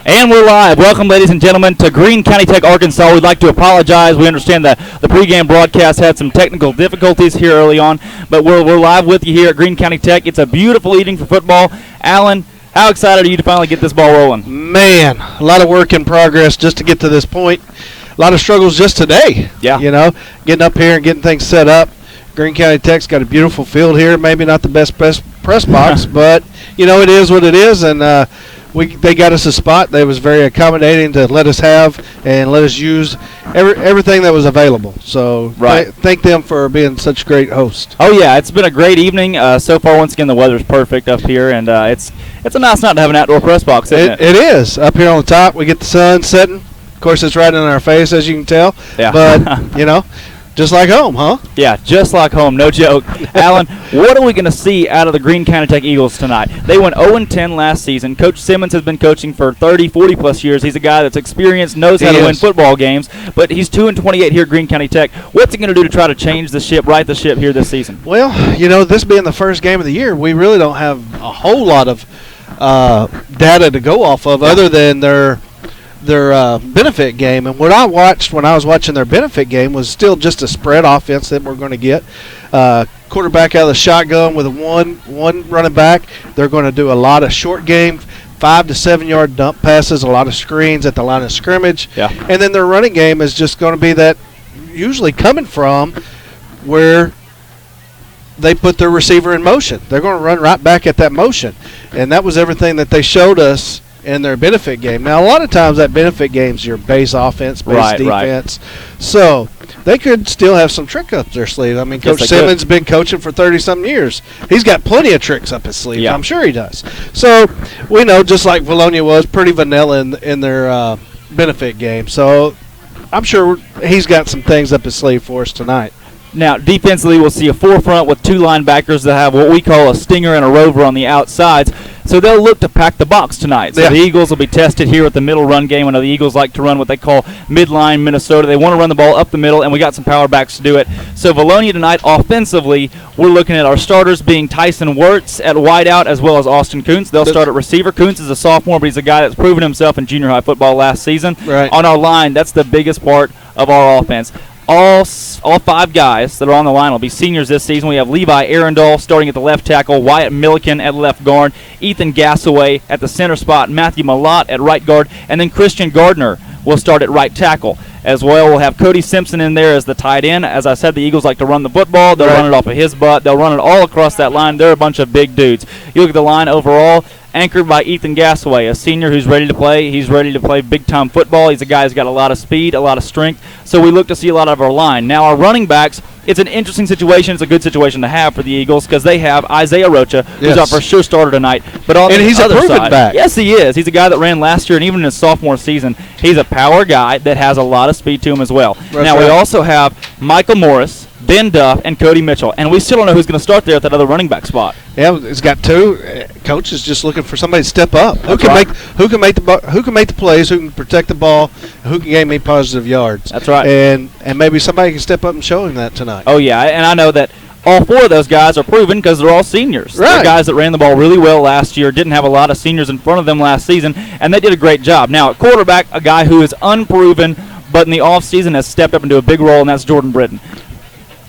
And we're live. Welcome, ladies and gentlemen, to Greene County Tech, Arkansas. We'd like to apologize. We understand that the pregame broadcast had some technical difficulties here early on, but we're live with you here at Greene County Tech. It's a beautiful evening for football. Alan, how excited are you to finally get this ball rolling? Man, a lot of work in progress just to get to this point. A lot of struggles just today. Yeah. You know, getting up here and getting things set up. Greene County Tech's got a beautiful field here. Maybe not the best press box, but, you know, it is what it is, and they got us a spot. They was very accommodating to let us have and let us use everything that was available. So thank them for being such a great host. Oh, yeah, it's been a great evening. So far, once again, the weather's perfect up here, and it's a nice night to have an outdoor press box, isn't it? It is. Up here on the top, we get the sun setting. Of course, it's right in our face, as you can tell. Yeah. But, you know, just like home, huh? Yeah, just like home, no joke. Alan, what are we going to see out of the Greene County Tech Eagles tonight? They went 0-10 last season. Coach Simmons has been coaching for 30, 40-plus years. He's a guy that's experienced, knows how to win football games, but he's 2-28 here at Greene County Tech. What's he going to do to try to change the ship, right the ship here this season? Well, you know, this being the first game of the year, we really don't have a whole lot of data to go off of other than their benefit game. And what I watched when I was watching their benefit game was still just a spread offense that we're going to get. Quarterback out of the shotgun with one running back. They're going to do a lot of short game, 5 to 7 yard dump passes, a lot of screens at the line of scrimmage. Yeah. And then their running game is just going to be that usually coming from where they put their receiver in motion. They're going to run right back at that motion. And that was everything that they showed us in their benefit game. Now, a lot of times that benefit game is your base offense, base defense. Right. So they could still have some trick up their sleeve. I mean, Coach Simmons has been coaching for 30-some years. He's got plenty of tricks up his sleeve. Yeah. I'm sure he does. So we know, just like Vilonia was, pretty vanilla in their benefit game. So I'm sure he's got some things up his sleeve for us tonight. Now, defensively, we'll see a forefront with two linebackers that have what we call a stinger and a rover on the outsides. So they'll look to pack the box tonight. So the Eagles will be tested here at the middle run game. I know the Eagles like to run what they call midline Minnesota. They want to run the ball up the middle, and we got some power backs to do it. So Vilonia tonight, offensively, we're looking at our starters being Tyson Wirtz at wideout as well as Austin Kuntz. They'll start at receiver. Kuntz is a sophomore, but he's a guy that's proven himself in junior high football last season. Right. On our line, that's the biggest part of our offense. All five guys that are on the line will be seniors this season. We have Levi Arundel starting at the left tackle, Wyatt Milliken at left guard, Ethan Gassaway at the center spot, Matthew Malott at right guard, and then Christian Gardner will start at right tackle. As well, we'll have Cody Simpson in there as the tight end. As I said, the Eagles like to run the football. They'll run it off of his butt. They'll run it all across that line. They're a bunch of big dudes. You look at the line overall, anchored by Ethan Gassaway, a senior who's ready to play. He's ready to play big-time football. He's a guy who's got a lot of speed, a lot of strength. So we look to see a lot of our line. Now, our running backs, it's an interesting situation. It's a good situation to have for the Eagles because they have Isaiah Rocha, who's our for sure starter tonight. But on the he's other a proven side, back. Yes, he is. He's a guy that ran last year, and even in his sophomore season, he's a power guy that has a lot of speed to him as well. We also have Michael Morris, Ben Duff, and Cody Mitchell, and we still don't know who's going to start there at that other running back spot. Yeah, it's got two. Coach is just looking for somebody to step up. Who can make the plays, who can protect the ball, who can gain me positive yards. That's right. And maybe somebody can step up and show him that tonight. Oh yeah, and I know that all four of those guys are proven because they're all seniors. Right. They're guys that ran the ball really well last year, didn't have a lot of seniors in front of them last season, and they did a great job. Now, at quarterback, a guy who is unproven, but in the offseason has stepped up into a big role, and that's Jordan Britton.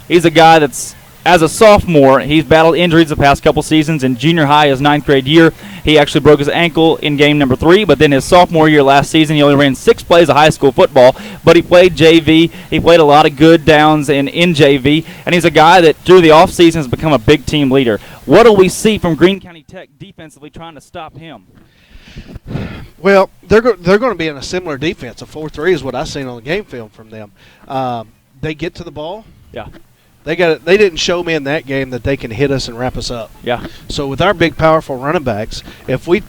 He's a guy that's, as a sophomore, he's battled injuries the past couple seasons. In junior high, his 9th grade year, he actually broke his ankle in game number 3, but then his sophomore year last season, he only ran 6 plays of high school football, but he played JV. He played a lot of good downs in JV, and he's a guy that through the offseason has become a big team leader. What do we see from Greene County Tech defensively trying to stop him? Well, they're going to be in a similar defense. A 4-3 is what I've seen on the game film from them. They get to the ball. Yeah. They didn't show me in that game that they can hit us and wrap us up. Yeah. So with our big, powerful running backs, if we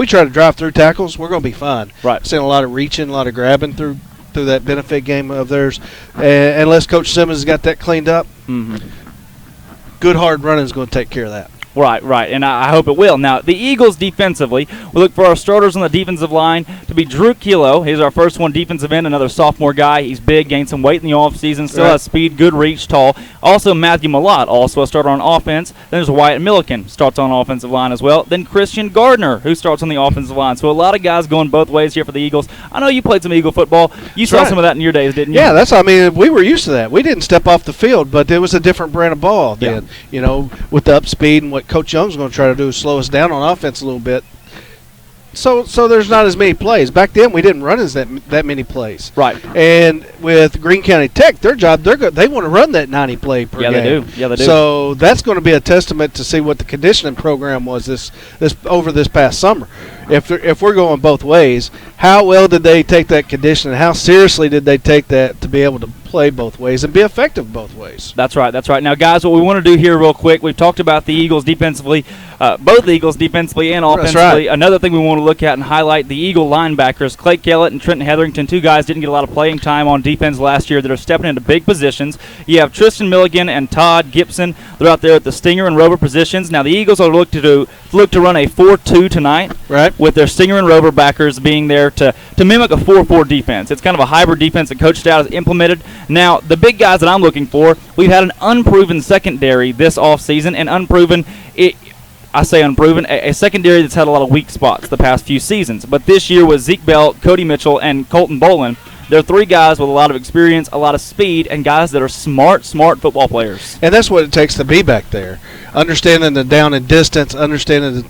try to drive through tackles, we're going to be fine. Right. Seeing a lot of reaching, a lot of grabbing through that benefit game of theirs, and unless Coach Simmons has got that cleaned up, good hard running is going to take care of that. Right, and I hope it will. Now, the Eagles defensively, we look for our starters on the defensive line to be Drew Kilo. He's our first one defensive end, another sophomore guy. He's big, gained some weight in the offseason, still has speed, good reach, tall. Also, Matthew Malott, also a starter on offense. Then there's Wyatt Milliken, starts on offensive line as well. Then Christian Gardner, who starts on the offensive line. So a lot of guys going both ways here for the Eagles. I know you played some Eagle football. You saw some of that in your days, didn't you? Yeah, we were used to that. We didn't step off the field, but it was a different brand of ball then. With the up speed and what Coach Young's going to try to do is slow us down on offense a little bit. So there's not as many plays. Back then, we didn't run that many plays. Right. And with Greene County Tech, their job, they want to run that 90 play per game. Yeah, they do. So that's going to be a testament to see what the conditioning program was this over this past summer. If we're going both ways, how well did they take that conditioning? How seriously did they take that to be able to play both ways and be effective both ways? That's right. Now, guys, what we want to do here real quick, we've talked about the Eagles defensively, both the Eagles defensively and offensively. That's right. Another thing we want to look at and highlight, the Eagle linebackers, Clay Kellett and Trenton Hetherington, two guys didn't get a lot of playing time on defense last year that are stepping into big positions. You have Tristan Milligan and Todd Gibson. They're out there at the Stinger and Rover positions. Now, the Eagles are look to run a 4-2 tonight, right, with their Stinger and Rover backers being there to mimic a 4-4 defense. It's kind of a hybrid defense that Coach Stout has implemented. Now, the big guys that I'm looking for, we've had an unproven secondary this offseason, and a secondary that's had a lot of weak spots the past few seasons. But this year with Zeke Bell, Cody Mitchell, and Colton Bolin, they're three guys with a lot of experience, a lot of speed, and guys that are smart football players. And that's what it takes to be back there. Understanding the down and distance, understanding the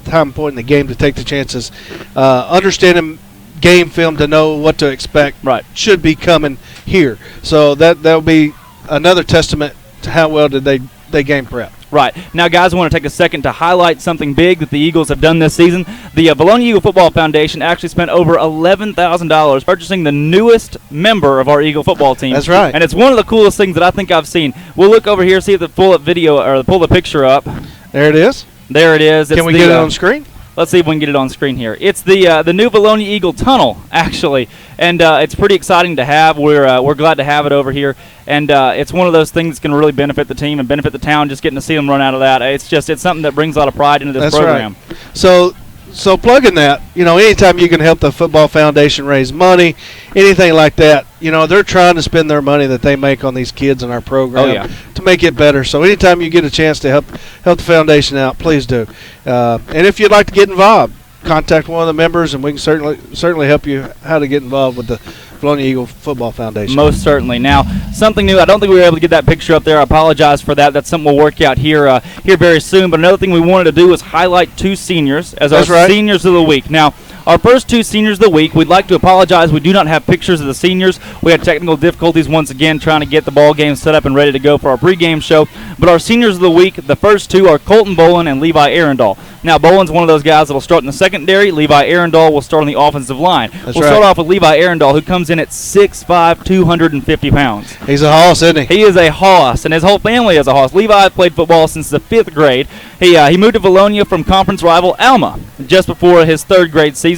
time point in the game to take the chances, understanding game film to know what to expect. Right. Should be coming here. So that'll be another testament to how well did they game prep. Right. Now, guys, I want to take a second to highlight something big that the Eagles have done this season. The Vilonia Eagle Football Foundation actually spent over $11,000 purchasing the newest member of our Eagle football team. That's right. And it's one of the coolest things that I think I've seen. We'll look over here, see if they pull the picture up. There it is. There it is. Can we get it on screen? Let's see if we can get it on screen here. It's the new Vilonia Eagle Tunnel, actually, and it's pretty exciting to have. We're glad to have it over here, and it's one of those things that's going to really benefit the team and benefit the town. Just getting to see them run out of that, it's something that brings a lot of pride into this program. Right. So plugging that, anytime you can help the Football Foundation raise money, anything like that, they're trying to spend their money that they make on these kids in our program to make it better. So anytime you get a chance to help the foundation out, please do. And if you'd like to get involved, contact one of the members, and we can certainly help you how to get involved with the Vilonia Eagle Football Foundation. Most certainly. Now, something new. I don't think we were able to get that picture up there. I apologize for that. That's something we'll work out here very soon. But another thing we wanted to do is highlight two seniors as our seniors of the week. Now, our first two seniors of the week, we'd like to apologize. We do not have pictures of the seniors. We had technical difficulties once again trying to get the ball game set up and ready to go for our pregame show. But our seniors of the week, the first two are Colton Bolin and Levi Arundel. Now, Bolin's one of those guys that will start in the secondary. Levi Arundel will start on the offensive line. We'll start off with Levi Arundel, who comes in at 6'5", 250 pounds. He's a hoss, isn't he? He is a hoss, and his whole family is a hoss. Levi played football since the 5th grade. He moved to Vilonia from conference rival Alma just before his 3rd grade season.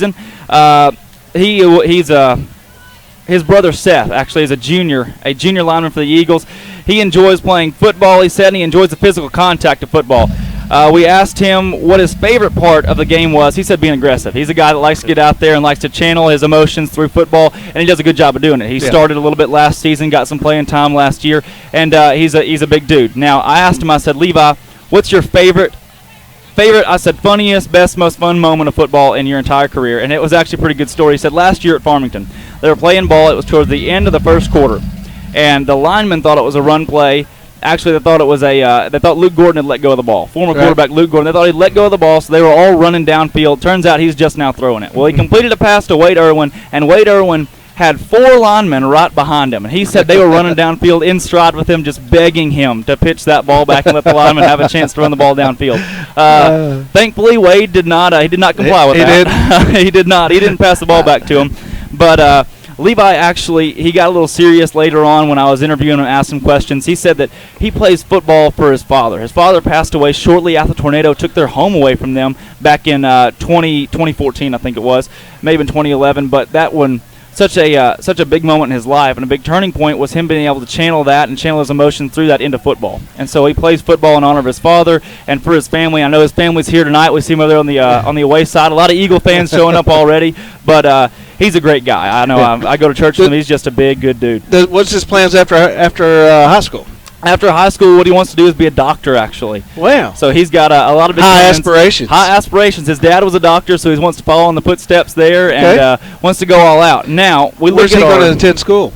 His brother Seth actually is a junior lineman for the Eagles. He enjoys playing football, he said, and he enjoys the physical contact of football. We asked him what his favorite part of the game was. He said being aggressive. He's a guy that likes to get out there and likes to channel his emotions through football, and he does a good job of doing it. He started a little bit last season, got some playing time last year, and he's a big dude. Now, I asked him, I said, Levi, what's your favorite, I said, funniest, best, most fun moment of football in your entire career? And it was actually a pretty good story. He said last year at Farmington, they were playing ball. It was towards the end of the first quarter, and the linemen thought it was a run play. Actually, they thought it was they thought Luke Gordon had let go of the ball. Former quarterback Luke Gordon. They thought he'd let go of the ball, so they were all running downfield. Turns out he's just now throwing it. Well, he completed a pass to Wade Irwin, and Wade Irwin had 4 linemen right behind him. And he said they were running downfield in stride with him, just begging him to pitch that ball back and let the linemen have a chance to run the ball downfield. Thankfully, Wade did not comply with that. He did not. He didn't pass the ball back to him. But Levi actually, he got a little serious later on when I was interviewing him and asked him questions. He said that he plays football for his father. His father passed away shortly after the tornado took their home away from them back in 2014, I think it was, maybe in 2011. But that one, such a big moment in his life, and a big turning point was him being able to channel that and channel his emotions through that into football. And so he plays football in honor of his father and for his family. I know his family's here tonight. We see him over there on the away side. A lot of Eagle fans showing up already, but he's a great guy. I know. I go to church with him. He's just a big, good dude. What's his plans after high school? After high school, what he wants to do is be a doctor, actually. Wow. So he's got a lot of big high plans. aspirations. High aspirations. His dad was a doctor, so he wants to follow in the footsteps there and wants to go all out. Now, where's he going to attend school?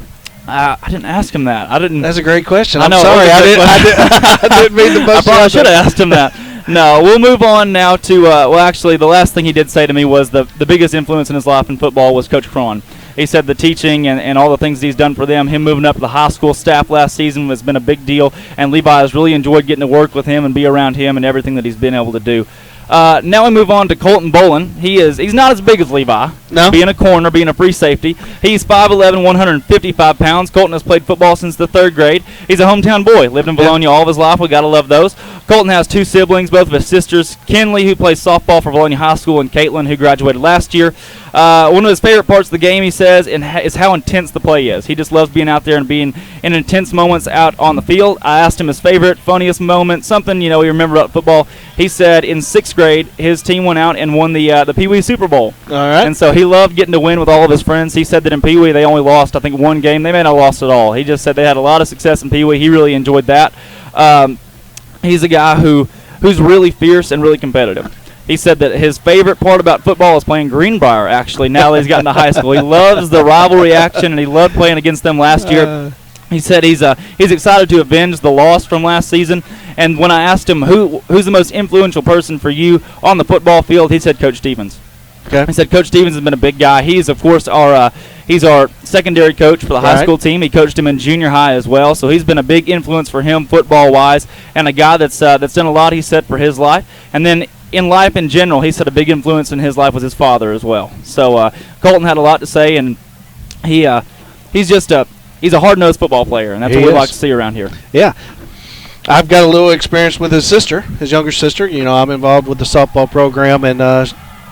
I didn't ask him that. I didn't. That's a great question. I know, I'm sorry. I didn't mean to bust. I probably should have asked him that. No, we'll move on now to, actually, the last thing he did say to me was the biggest influence in his life in football was Coach Cron. He said the teaching and all the things he's done for them, him moving up to the high school staff last season has been a big deal, and Levi has really enjoyed getting to work with him and be around him and everything that he's been able to do. Now we move on to Colton Bolin. He's not as big as Levi. No. Being a corner, being a free safety. He's 5'11", 155 pounds. Colton has played football since the 3rd grade. He's a hometown boy. Lived in Vilonia all of his life. We got to love those. Colton has 2 siblings, both of his sisters, Kinley, who plays softball for Vilonia High School, and Caitlin, who graduated last year. One of his favorite parts of the game, he says, is how intense the play is. He just loves being out there and being in intense moments out on the field. I asked him his favorite, funniest moment, something, he remember about football. He said in 6th grade, his team went out and won the Pee Wee Super Bowl. All right. And so he loved getting to win with all of his friends. He said that in Pee Wee they only lost, I think, 1 game. They may not have lost at all. He just said they had a lot of success in Pee Wee. He really enjoyed that. He's a guy who's really fierce and really competitive. He said that his favorite part about football is playing Greenbrier, actually, now that he's gotten to high school. He loves the rivalry action, and he loved playing against them last year. He said he's excited to avenge the loss from last season. And when I asked him who's the most influential person for you on the football field, he said Coach Stevens. Okay. He said Coach Stevens has been a big guy. He's, of course, he's our secondary coach for the high school team. He coached him in junior high as well, so he's been a big influence for him football-wise, and a guy that's done a lot, he said, for his life. And then in life in general, he said a big influence in his life was his father as well. So Colton had a lot to say, and he's a hard-nosed football player, and that's what we like to see around here. Yeah. I've got a little experience with his sister, his younger sister. I'm involved with the softball program, and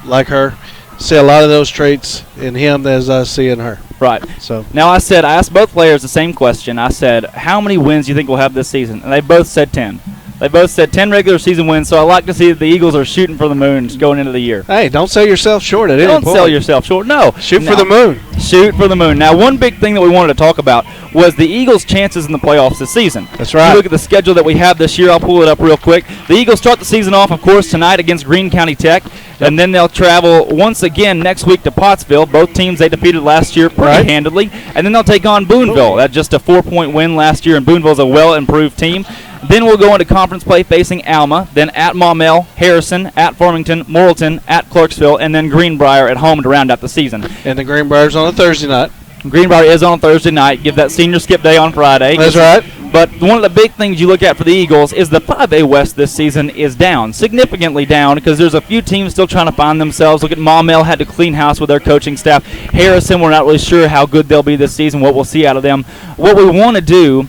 like her, see a lot of those traits in him as I see in her. Right. So now I asked both players the same question. I said, how many wins do you think we'll have this season? And they both said 10. They both said 10 regular season wins, so I like to see that the Eagles are shooting for the moon going into the year. Hey, don't sell yourself short at any point. Don't sell yourself short. No. Shoot for the moon. Shoot for the moon. Now, one big thing that we wanted to talk about was the Eagles' chances in the playoffs this season. That's right. If you look at the schedule that we have this year, I'll pull it up real quick. The Eagles start the season off, of course, tonight against Greene County Tech, and then they'll travel once again next week to Pottsville. Both teams they defeated last year pretty handedly, and then they'll take on Boonville. That's just a 4-point win last year, and Boonville's a well-improved team. Then we'll go into conference play facing Alma, then at Maumelle, Harrison, at Farmington, Morrilton, at Clarksville, and then Greenbrier at home to round out the season. And the Greenbrier's on a Thursday night. Greenbrier is on Thursday night. Give that senior skip day on Friday. That's right. But one of the big things you look at for the Eagles is the 5A West this season is down, significantly down, because there's a few teams still trying to find themselves. Look at Maumelle, had to clean house with their coaching staff. Harrison, we're not really sure how good they'll be this season, what we'll see out of them. What we want to do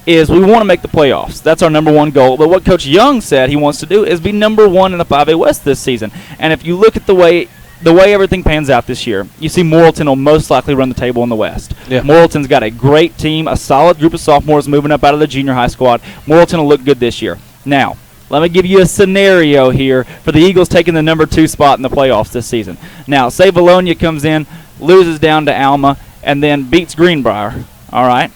is we want to make the playoffs. That's our number one goal. But what Coach Young said he wants to do is be number one in the 5A West this season. And if you look at the way everything pans out this year, you see Morrilton will most likely run the table in the West. Yeah. Morrilton's got a great team, a solid group of sophomores moving up out of the junior high squad. Morrilton will look good this year. Now, let me give you a scenario here for the Eagles taking the number 2 spot in the playoffs this season. Now, say Vilonia comes in, loses down to Alma, and then beats Greenbrier, all right?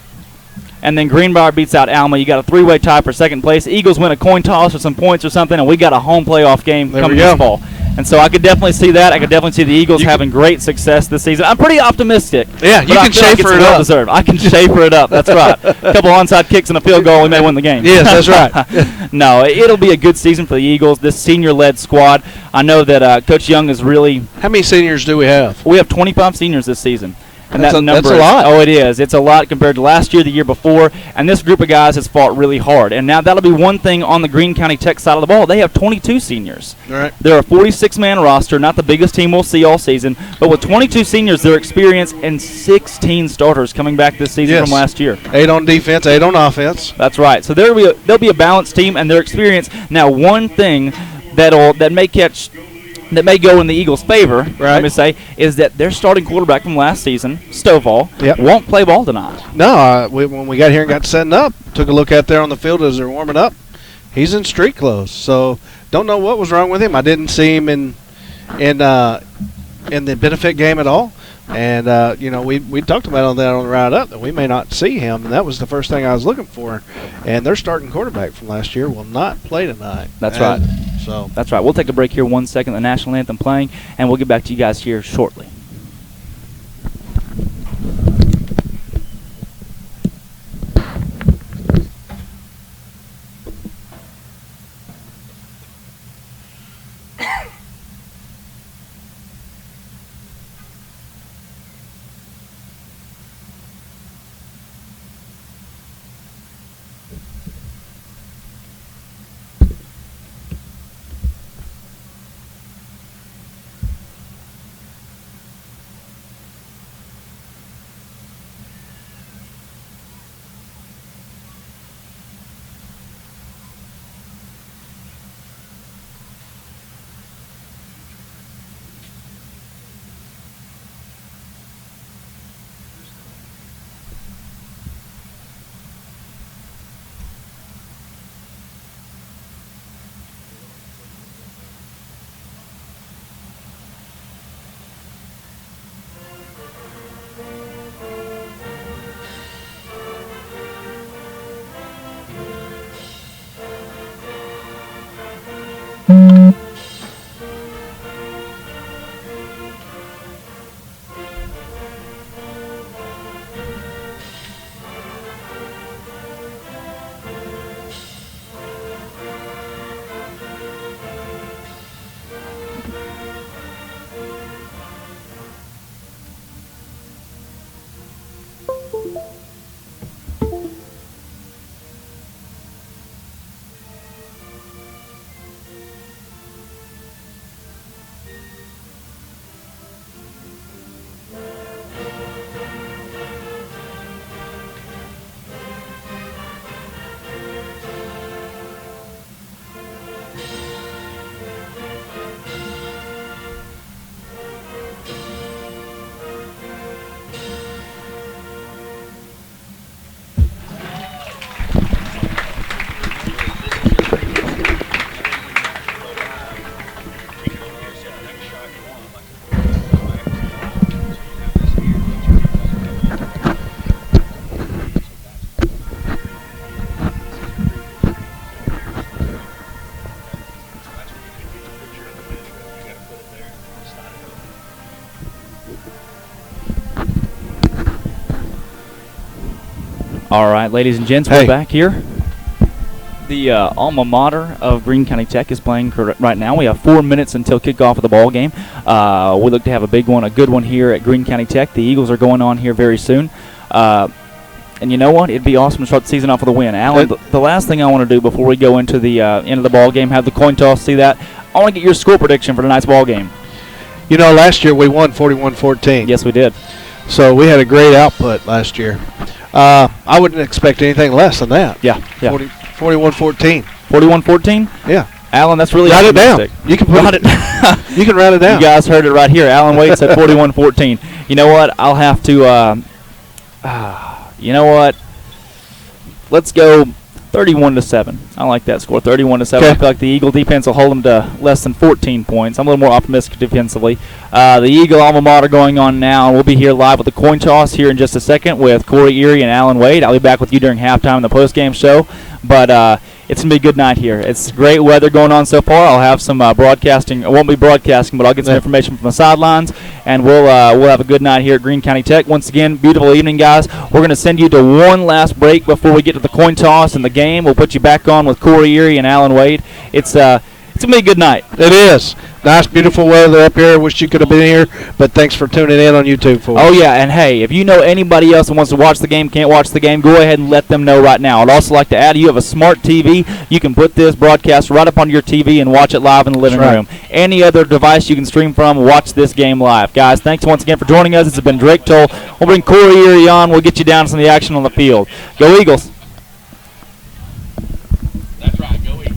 And then Greenbrier beats out Alma. You got a 3-way tie for second place. Eagles win a coin toss or some points or something, and we got a home playoff game coming this fall. And so I could definitely see that. I could definitely see the Eagles having great success this season. I'm pretty optimistic. Yeah, you can shaper it up. Deserved. I can shaper it up. That's right. A couple onside kicks and a field goal, we may win the game. Yes, that's right. No, it'll be a good season for the Eagles, this senior-led squad. I know that Coach Young is really... How many seniors do we have? We have 25 seniors this season. And that's that's a lot. Oh, it is. It's a lot compared to last year, the year before. And this group of guys has fought really hard. And now that'll be one thing on the Greene County Tech side of the ball. They have 22 seniors. All right. They're a 46-man roster, not the biggest team we'll see all season. But with 22 seniors, their experience, and 16 starters coming back this season from last year. 8 on defense, 8 on offense. That's right. So they'll be a balanced team, and their experience. Now, one thing that may catch that may go in the Eagles' favor, Right. let me say, is that their starting quarterback from last season, Stovall, Yep. won't play ball tonight. No, when we got here and got setting up, took a look out there on the field as they're warming up. He's in street clothes, so don't know what was wrong with him. I didn't see him in the benefit game at all. And, we talked about that on the ride up that we may not see him, and that was the first thing I was looking for. And their starting quarterback from last year will not play tonight. That's right. So That's right. We'll take a break here 1 second, the national anthem playing, and we'll get back to you guys here shortly. All right, ladies and gents, we're back here. The alma mater of Greene County Tech is playing right now. We have 4 minutes until kickoff of the ball game. We look to have a big one, a good one here at Greene County Tech. The Eagles are going on here very soon. And you know what? It'd be awesome to start the season off with a win. Alan, the last thing I want to do before we go into the end of the ball game, have the coin toss, see that. I want to get your score prediction for tonight's ball game. You know, last year we won 41-14. Yes, we did. So we had a great output last year. I wouldn't expect anything less than that. Yeah. 41-14. 41-14? Yeah. Alan, that's really write optimistic. it down. You can put it. You can write it down. You guys heard it right here. Alan Wade said 41-14. You know what? I'll have to. You know what? Let's go 31-7. I like that score. 31-7. Okay. I feel like the Eagle defense will hold them to less than 14 points. I'm a little more optimistic defensively. The Eagle alma mater going on now, and we'll be here live with the coin toss here in just a second with Corey Erie and Alan Wade. I'll be back with you during halftime in the postgame show. But it's going to be a good night here. It's great weather going on so far. I'll have some broadcasting. I won't be broadcasting, but I'll get some information from the sidelines, and we'll have a good night here at Greene County Tech. Once again, beautiful evening, guys. We're going to send you to one last break before we get to the coin toss and the game. We'll put you back on with Corey Erie and Alan Wade. It's going to be a good night. It is. Nice, beautiful weather up here. Wish you could have been here, but thanks for tuning in on YouTube for us. Oh, yeah, and hey, if you know anybody else that wants to watch the game, can't watch the game, go ahead and let them know right now. I'd also like to add, you have a smart TV. You can put this broadcast right up on your TV and watch it live in the living room. Any other device you can stream from, watch this game live. Guys, thanks once again for joining us. This has been Drake Toll. We'll bring Corey Erie on. We'll get you down to some of the action on the field. Go Eagles. That's right, go Eagles.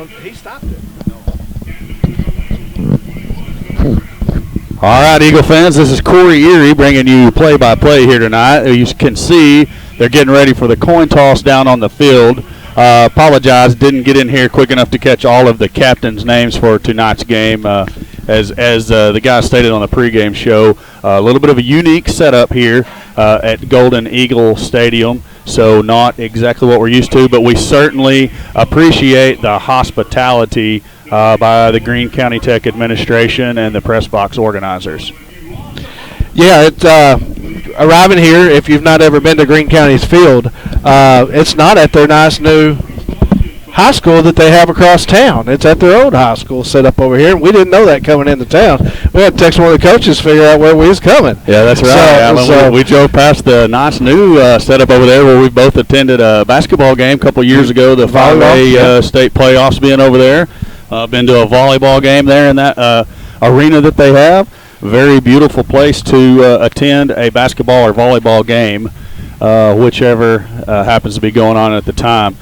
He stopped it. All right, Eagle fans, this is Corey Erie bringing you play-by-play here tonight. You can see they're getting ready for the coin toss down on the field. Apologize, didn't get in here quick enough to catch all of the captains' names for tonight's game. As the guy stated on the pregame show, a little bit of a unique setup here at Golden Eagle Stadium. So not exactly what we're used to, but we certainly appreciate the hospitality by the Greene County Tech administration and the press box organizers. Yeah, it's arriving here. If you've not ever been to Greene County's field, it's not at their nice new high school that they have across town. It's at their old high school set up over here, and we didn't know that coming into town. We had to text one of the coaches to figure out where we was coming. Yeah, that's right. We drove past the nice new setup over there where we both attended a basketball game a couple years ago, the 5A state playoffs being over there. Been to a volleyball game there in that arena that they have. Very beautiful place to attend a basketball or volleyball game, whichever happens to be going on at the time.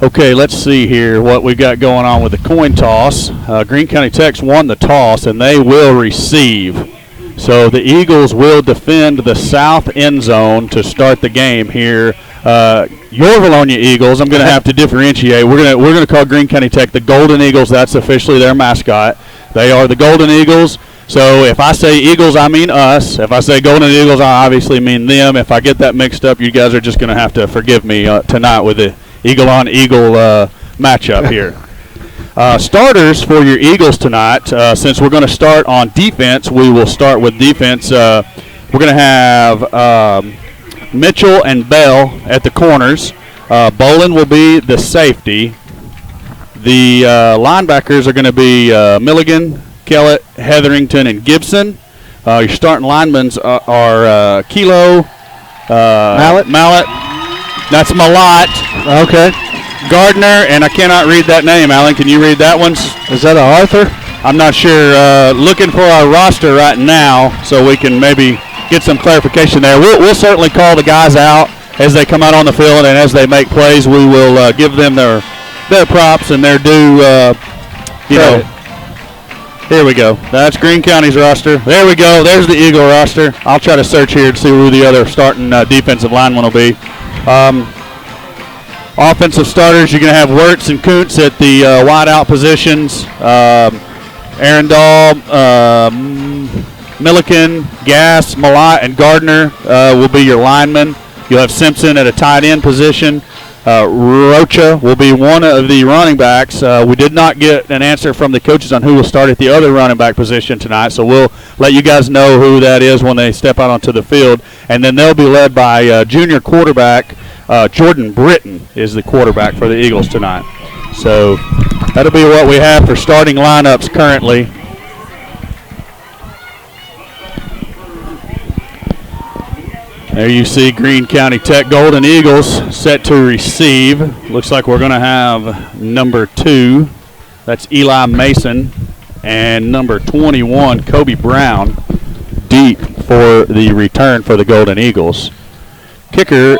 Okay, let's see here what we've got going on with the coin toss. Greene County Tech's won the toss, and they will receive. So the Eagles will defend the south end zone to start the game here. Your Vilonia Eagles, I'm going to have to differentiate. We're going to call Greene County Tech the Golden Eagles. That's officially their mascot. They are the Golden Eagles. So if I say Eagles, I mean us. If I say Golden Eagles, I obviously mean them. If I get that mixed up, you guys are just going to have to forgive me tonight with the Eagle-on-Eagle matchup here. Starters for your Eagles tonight, since we're going to start on defense, we will start with defense. We're going to have Mitchell and Bell at the corners. Bolin will be the safety. The linebackers are going to be Milligan, Kellett, Hetherington, and Gibson. Your starting linemen are Kilo, Mallet. That's Malott. Okay. Gardner, and I cannot read that name. Alan, can you read that one? Is that a Arthur? I'm not sure. Looking for our roster right now so we can maybe get some clarification there. We'll certainly call the guys out as they come out on the field, and as they make plays, we will give them their props and their due, Here we go. That's Greene County's roster. There we go. There's the Eagle roster. I'll try to search here to see who the other starting defensive lineman will be. Offensive starters, you're going to have Wirtz and Kuntz at the wide-out positions. Arundel, Milliken, Gass, Malott, and Gardner will be your linemen. You'll have Simpson at a tight end position. Rocha will be one of the running backs. We did not get an answer from the coaches on who will start at the other running back position tonight, so we'll let you guys know who that is when they step out onto the field. And then they'll be led by junior quarterback Jordan Britton is the quarterback for the Eagles tonight. So that'll be what we have for starting lineups currently. There you see Greene County Tech Golden Eagles set to receive. Looks like we're going to have number 2. That's Eli Mason. And number 21, Kobe Brown, deep for the return for the Golden Eagles. Kicker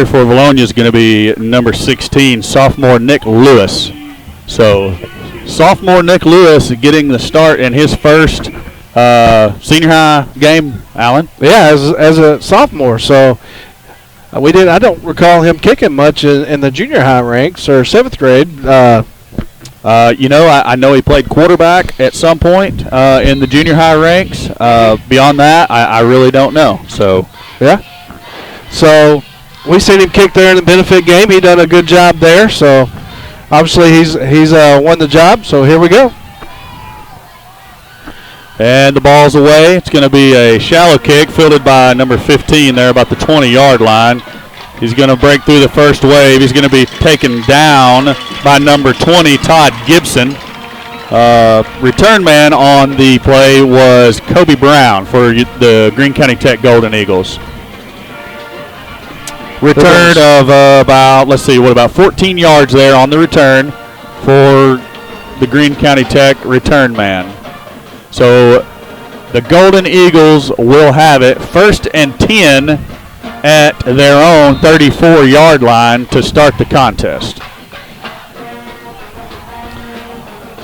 for Vilonia is going to be number 16, sophomore Nick Lewis. So sophomore Nick Lewis getting the start in his first senior high game, Alan. Yeah, as a sophomore. So I don't recall him kicking much in the junior high ranks or 7th grade. I know he played quarterback at some point in the junior high ranks. Beyond that, I really don't know. So yeah. So we seen him kick there in the benefit game. He done a good job there. So obviously he's won the job. So here we go. And the ball's away. It's going to be a shallow kick fielded by number 15 there about the 20-yard line. He's going to break through the first wave. He's going to be taken down by number 20, Todd Gibson. Return man on the play was Kobe Brown for the Greene County Tech Golden Eagles. Return of about 14 yards there on the return for the Greene County Tech return man. So the Golden Eagles will have it 1st and 10 at their own 34-yard line to start the contest.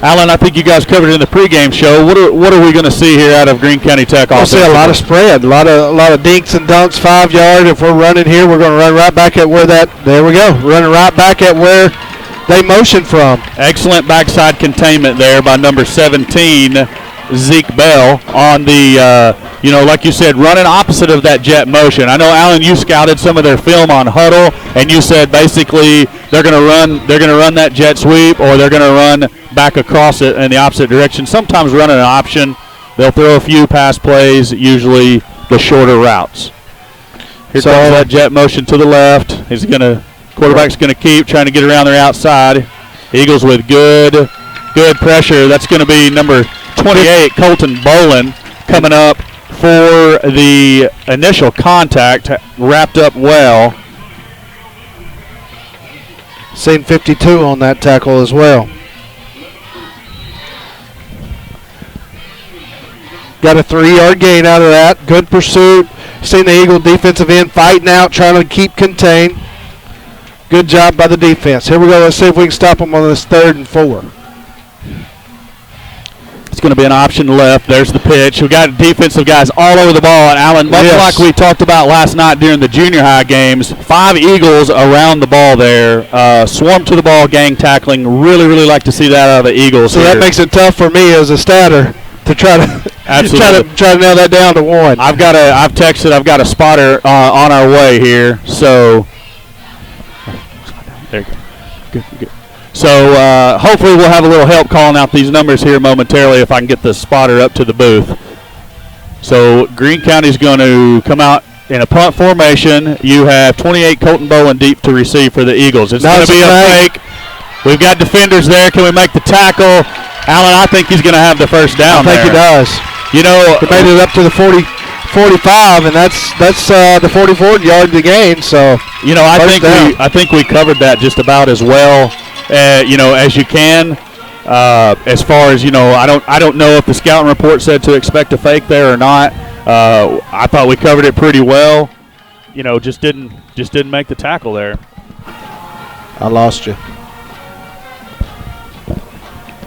Alan, I think you guys covered it in the pregame show. What are we going to see here out of Greene County Tech? We'll see a lot of spread, a lot of dinks and dunks, 5 yard. If we're running here, we're going to run right back at where there we go, running right back at where they motion from. Excellent backside containment there by number 17, Zeke Bell, on the, like you said, running opposite of that jet motion. I know, Alan, you scouted some of their film on huddle, and you said basically they're going to run that jet sweep, or they're going to run back across it in the opposite direction. Sometimes running an option, they'll throw a few pass plays, usually the shorter routes. Here comes that jet motion to the left. Quarterback's going to keep trying to get around their outside. Eagles with good pressure. That's going to be number 28, Colton Bolin, coming up for the initial contact, wrapped up well. Seen 52 on that tackle as well. Got a 3-yard gain out of that. Good pursuit. Seen the Eagle defensive end fighting out, trying to keep contained. Good job by the defense. Here we go. Let's see if we can stop them on this 3rd and 4. It's going to be an option left. There's the pitch. We got defensive guys all over the ball. And Alan, much like we talked about last night during the junior high games, 5 Eagles around the ball there. Swarm to the ball, gang tackling. Really, really like to see that out of the Eagles. So here. That makes it tough for me as a statter to try to try to nail that down to 1. I've got a spotter on our way here. So there you go. Good. So hopefully we'll have a little help calling out these numbers here momentarily if I can get the spotter up to the booth. So Greene County's going to come out in a punt formation. You have 28 Colton Bolin deep to receive for the Eagles. It's going to be a fake. We've got defenders there. Can we make the tackle? Alan, I think he's going to have the first down there. I think he does. He made it up to the 45, and that's the 44 yard of the game. So I think we covered that just about as well. As you can. As far as I don't know if the scouting report said to expect a fake there or not. I thought we covered it pretty well. Just didn't make the tackle there. I lost you.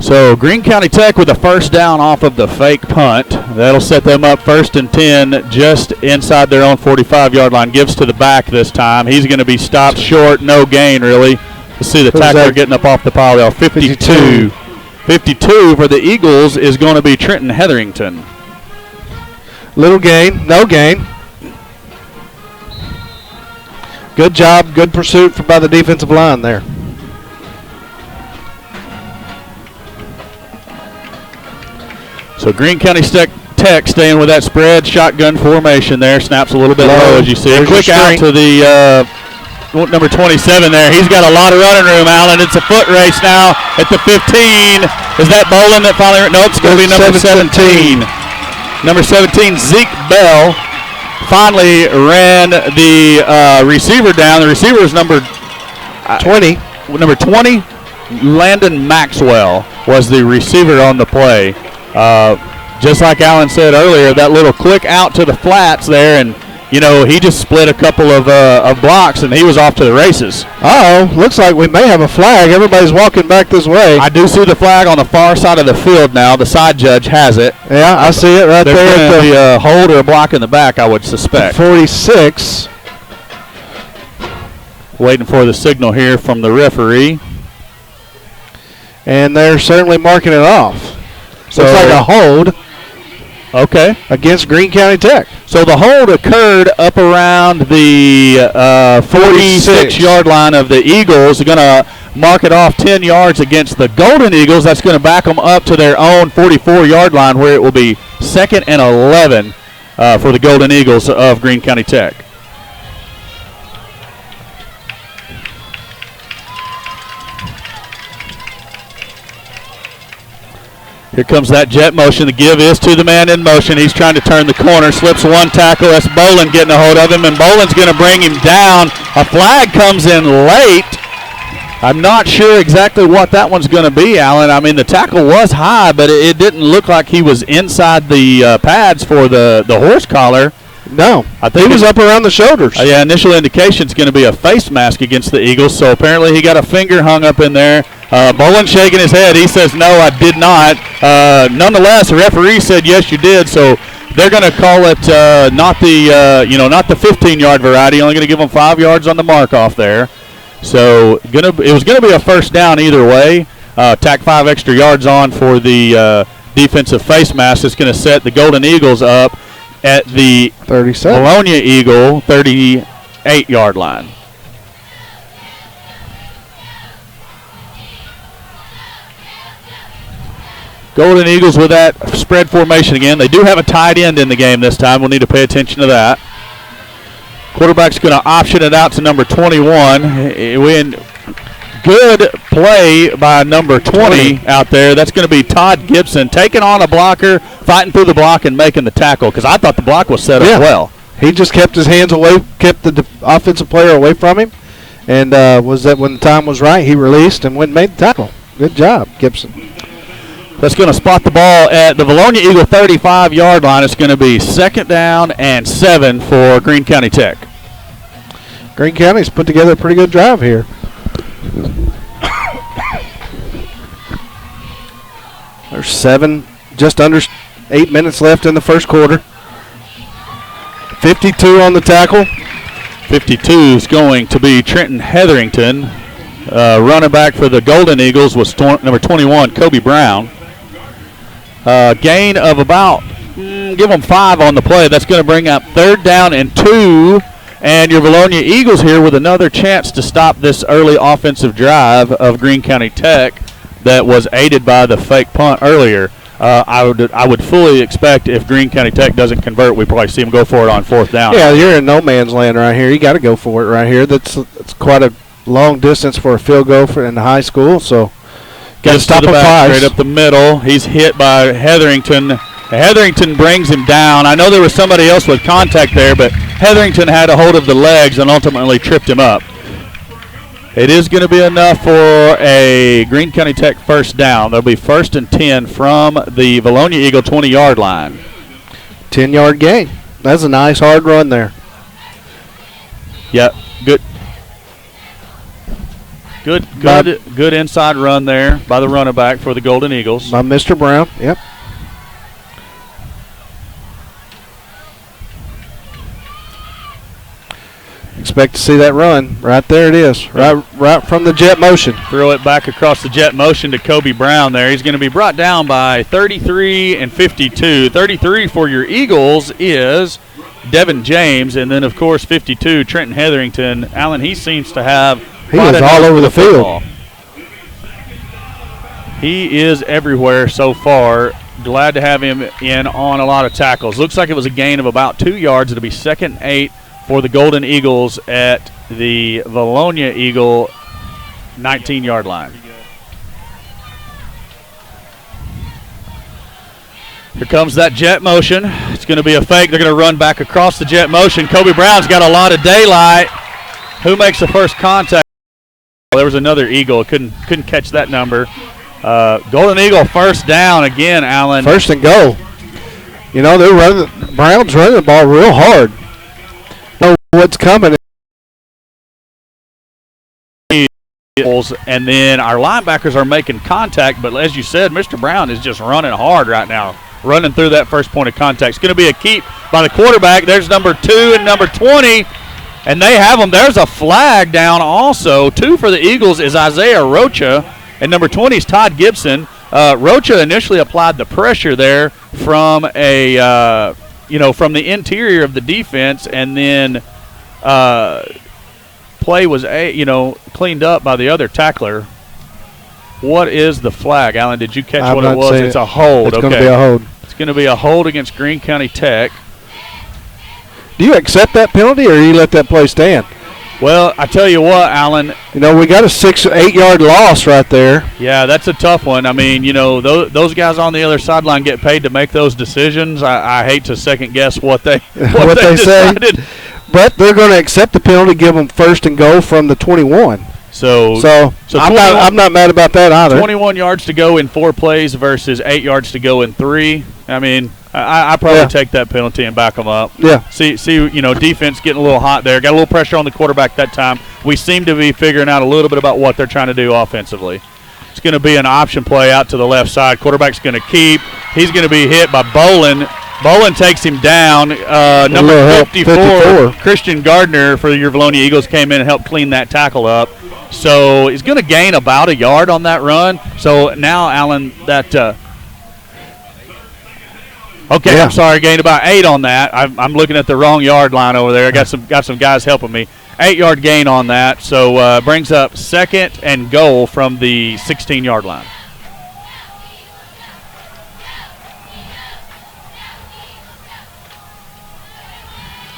So Greene County Tech with a first down off of the fake punt. That'll set them up 1st and 10 just inside their own 45-yard line. Gives to the back this time. He's going to be stopped short, no gain really. Let's see the tackler getting up off the pile there. 52. 52 for the Eagles is going to be Trenton Hetherington. Little gain, no gain. Good job, good pursuit by the defensive line there. So Greene County Tech staying with that spread shotgun formation there. Snaps a little bit low as you see. Quick out to the number 27 there. He's got a lot of running room, Alan. It's a foot race now at the 15. Is that Bolin that finally? No, it's going to be number 17. Number 17, Zeke Bell, finally ran the receiver down. The receiver is number 20. Number 20, Landon Maxwell was the receiver on the play. Just like Alan said earlier, that little quick out to the flats there, and he just split a couple of blocks, and he was off to the races. Looks like we may have a flag. Everybody's walking back this way. I do see the flag on the far side of the field now. The side judge has it. Yeah, I see it right there. There's going to be a hold or a block in the back, I would suspect. 46. Waiting for the signal here from the referee. And they're certainly marking it off. So looks like a hold. Okay. Against Greene County Tech. So the hold occurred up around the 46-yard line of the Eagles. They're going to mark it off 10 yards against the Golden Eagles. That's going to back them up to their own 44-yard line, where it will be 2nd and 11 for the Golden Eagles of Greene County Tech. Here comes that jet motion. The give is to the man in motion. He's trying to turn the corner. Slips one tackle. That's Bolin getting a hold of him, and Bolin's going to bring him down. A flag comes in late. I'm not sure exactly what that one's going to be, Alan. I mean, the tackle was high, but it didn't look like he was inside the pads for the horse collar. No, I think he was up around the shoulders. Initial indication is going to be a face mask against the Eagles, so apparently he got a finger hung up in there. Bowen shaking his head. He says, no, I did not. Nonetheless, the referee said, yes, you did. So they're going to call it not the 15-yard variety. Only going to give them 5 yards on the mark off there. So it was going to be a first down either way. Tack 5 extra yards on for the defensive face mask. It's going to set the Golden Eagles up at the 37. Vilonia Eagle 38-yard line. Golden Eagles with that spread formation again. They do have a tight end in the game this time. We'll need to pay attention to that. Quarterback's going to option it out to number 21. Good play by number 20 out there. That's going to be Todd Gibson taking on a blocker, fighting through the block, and making the tackle, because I thought the block was set up well. He just kept his hands away, kept the offensive player away from him, and was that when the time was right, he released and went and made the tackle. Good job, Gibson. That's going to spot the ball at the Vilonia Eagle 35-yard line. It's going to be 2nd down and 7 for Greene County Tech. Greene County's put together a pretty good drive here. There's just under 8 minutes left in the first quarter. 52 on the tackle. 52 is going to be Trenton Hetherington. Running back for the Golden Eagles was number 21, Kobe Brown. Gain of about, give them 5 on the play. That's going to bring up 3rd down and 2. And your Vilonia Eagles here with another chance to stop this early offensive drive of Greene County Tech that was aided by the fake punt earlier. I would fully expect if Greene County Tech doesn't convert, we probably see them go for it on 4th down. Yeah, you're in no man's land right here. You got to go for it right here. That's quite a long distance for a field goal in the high school, so got to stop him straight up the middle. He's hit by Hetherington. Hetherington brings him down. I know there was somebody else with contact there, but Hetherington had a hold of the legs and ultimately tripped him up. It is going to be enough for a Greene County Tech first down. There'll be 1st and 10 from the Vilonia Eagle 20-yard line. 10-yard gain. That's a nice hard run there. Yep, good inside run there by the running back for the Golden Eagles. By Mr. Brown, yep. Expect to see that run. Right there it is. Right from the jet motion. Throw it back across the jet motion to Kobe Brown there. He's going to be brought down by 33 and 52. 33 for your Eagles is Devin James, and then, of course, 52, Trenton Hetherington. Allen, he seems to have He is all over the field. He is everywhere so far. Glad to have him in on a lot of tackles. Looks like it was a gain of about 2 yards. It'll be 2nd and 8 for the Golden Eagles at the Vilonia Eagle 19-yard line. Here comes that jet motion. It's going to be a fake. They're going to run back across the jet motion. Kobe Brown's got a lot of daylight. Who makes the first contact? There was another Eagle. Couldn't catch that number. Golden Eagle first down again, Allen. 1st and goal. You know, Brown's running the ball real hard. Know what's coming. And then our linebackers are making contact, but as you said, Mr. Brown is just running hard right now, running through that first point of contact. It's going to be a keep by the quarterback. There's number 2 and number 20, and they have them. There's a flag down also. 2 for the Eagles is Isaiah Rocha, and number 20 is Todd Gibson. Rocha initially applied the pressure there from from the interior of the defense, and then play was cleaned up by the other tackler. What is the flag, Allen? Did you catch what it was? It's a hold. It's going to be a hold. It's going to be a hold against Greene County Tech. Do you accept that penalty, or you let that play stand? Well, I tell you what, Allen. You know, we got a 8-yard loss right there. Yeah, that's a tough one. I mean, those guys on the other sideline get paid to make those decisions. I hate to second guess what they decided. Say. But they're going to accept the penalty, give them 1st and goal from the 21. So I'm not mad about that either. 21 yards to go in 4 plays versus 8 yards to go in 3. I mean, I probably take that penalty and back them up. Yeah. See, defense getting a little hot there. Got a little pressure on the quarterback that time. We seem to be figuring out a little bit about what they're trying to do offensively. going to be an option play out to the left side. Quarterback's going to keep. He's going to be hit by Bolin. Bolin takes him down. Number 54, Christian Gardner for your Vilonia Eagles came in and helped clean that tackle up. So he's going to gain about a yard on that run. So now, Alan, that okay, yeah. I'm sorry, gained about 8 on that. I'm looking at the wrong yard line over there. I got some guys helping me. 8-yard gain on that. So brings up 2nd and goal from the 16-yard line.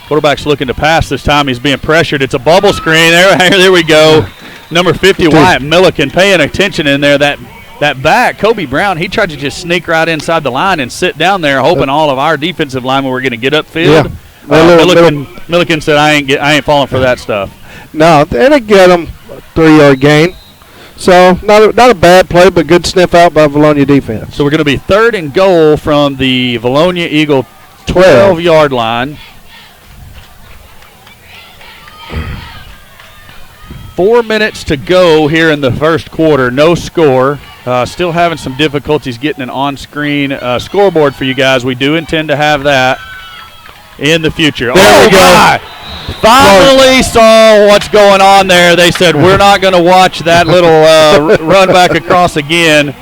Quarterback's looking to pass this time. He's being pressured. It's a bubble screen. There we go. Number 50, Wyatt Milliken, paying attention in there. That back, Kobe Brown, he tried to just sneak right inside the line and sit down there, hoping all of our defensive linemen were going to get upfield. Yeah. Milliken said, "I ain't falling for that stuff." No, they didn't get him a 3-yard gain. So not a bad play, but good sniff out by Vilonia defense. So we're going to be 3rd and goal from the Vilonia Eagle 12-yard line. 4 minutes to go here in the first quarter. No score. Still having some difficulties getting an on-screen scoreboard for you guys. We do intend to have that in the future. There we go. My. Finally saw what's going on there. They said, we're not going to watch that little run back across again.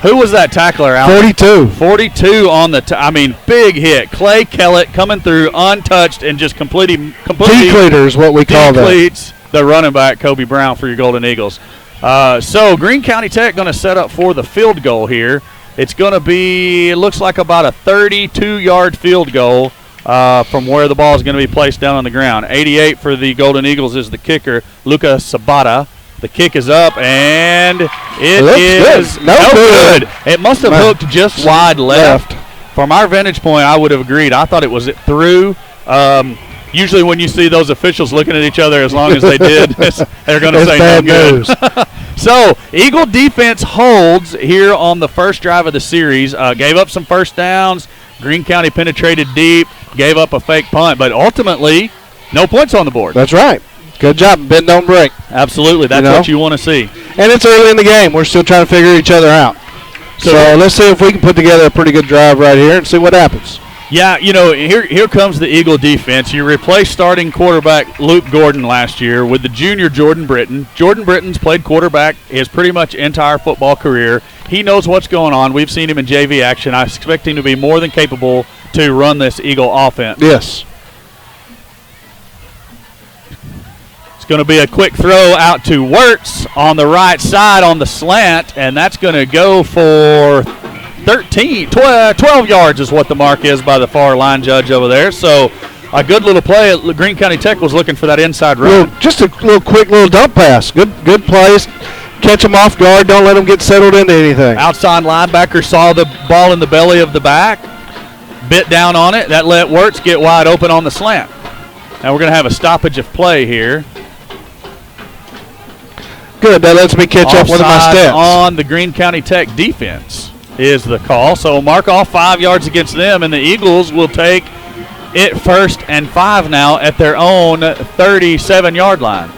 Who was that tackler, Alan? 42. 42 on the big hit. Clay Kellett coming through untouched and just completely decleater is what we call that. Decleats the running back, Kobe Brown, for your Golden Eagles. So Greene County Tech going to set up for the field goal here. It's going to be, it looks like about a 32-yard field goal from where the ball is going to be placed down on the ground. 88 for the Golden Eagles is the kicker, Luca Sabata. The kick is up, and it is no good. It must have hooked just wide left. From our vantage point, I would have agreed. I thought it was through. Usually when you see those officials looking at each other as long as they did, they're going to say no good. So, Eagle defense holds here on the first drive of the series. Gave up some first downs. Greene County penetrated deep, gave up a fake punt, but ultimately, no points on the board. That's right. Good job. Bend, don't break. Absolutely. That's what you want to see. And it's early in the game. We're still trying to figure each other out. So let's see if we can put together a pretty good drive right here and see what happens. Yeah, here comes the Eagle defense. You replaced starting quarterback Luke Gordon last year with the junior Jordan Britton. Jordan Britton's played quarterback his pretty much entire football career. He knows what's going on. We've seen him in JV action. I expect him to be more than capable to run this Eagle offense. Yes. It's going to be a quick throw out to Wirtz on the right side on the slant, and that's going to go for 12 yards is what the mark is by the far line judge over there. So a good little play. Greene County Tech was looking for that inside run. Just a little quick little dump pass. Good plays. Catch them off guard. Don't let them get settled into anything. Outside linebacker saw the ball in the belly of the back, bit down on it. That let Wirtz get wide open on the slant. Now we're going to have a stoppage of play here. Good. That lets me catch up with my steps. On the Greene County Tech defense is the call. So mark off 5 yards against them, and the Eagles will take it 1st and 5 now at their own 37-yard line.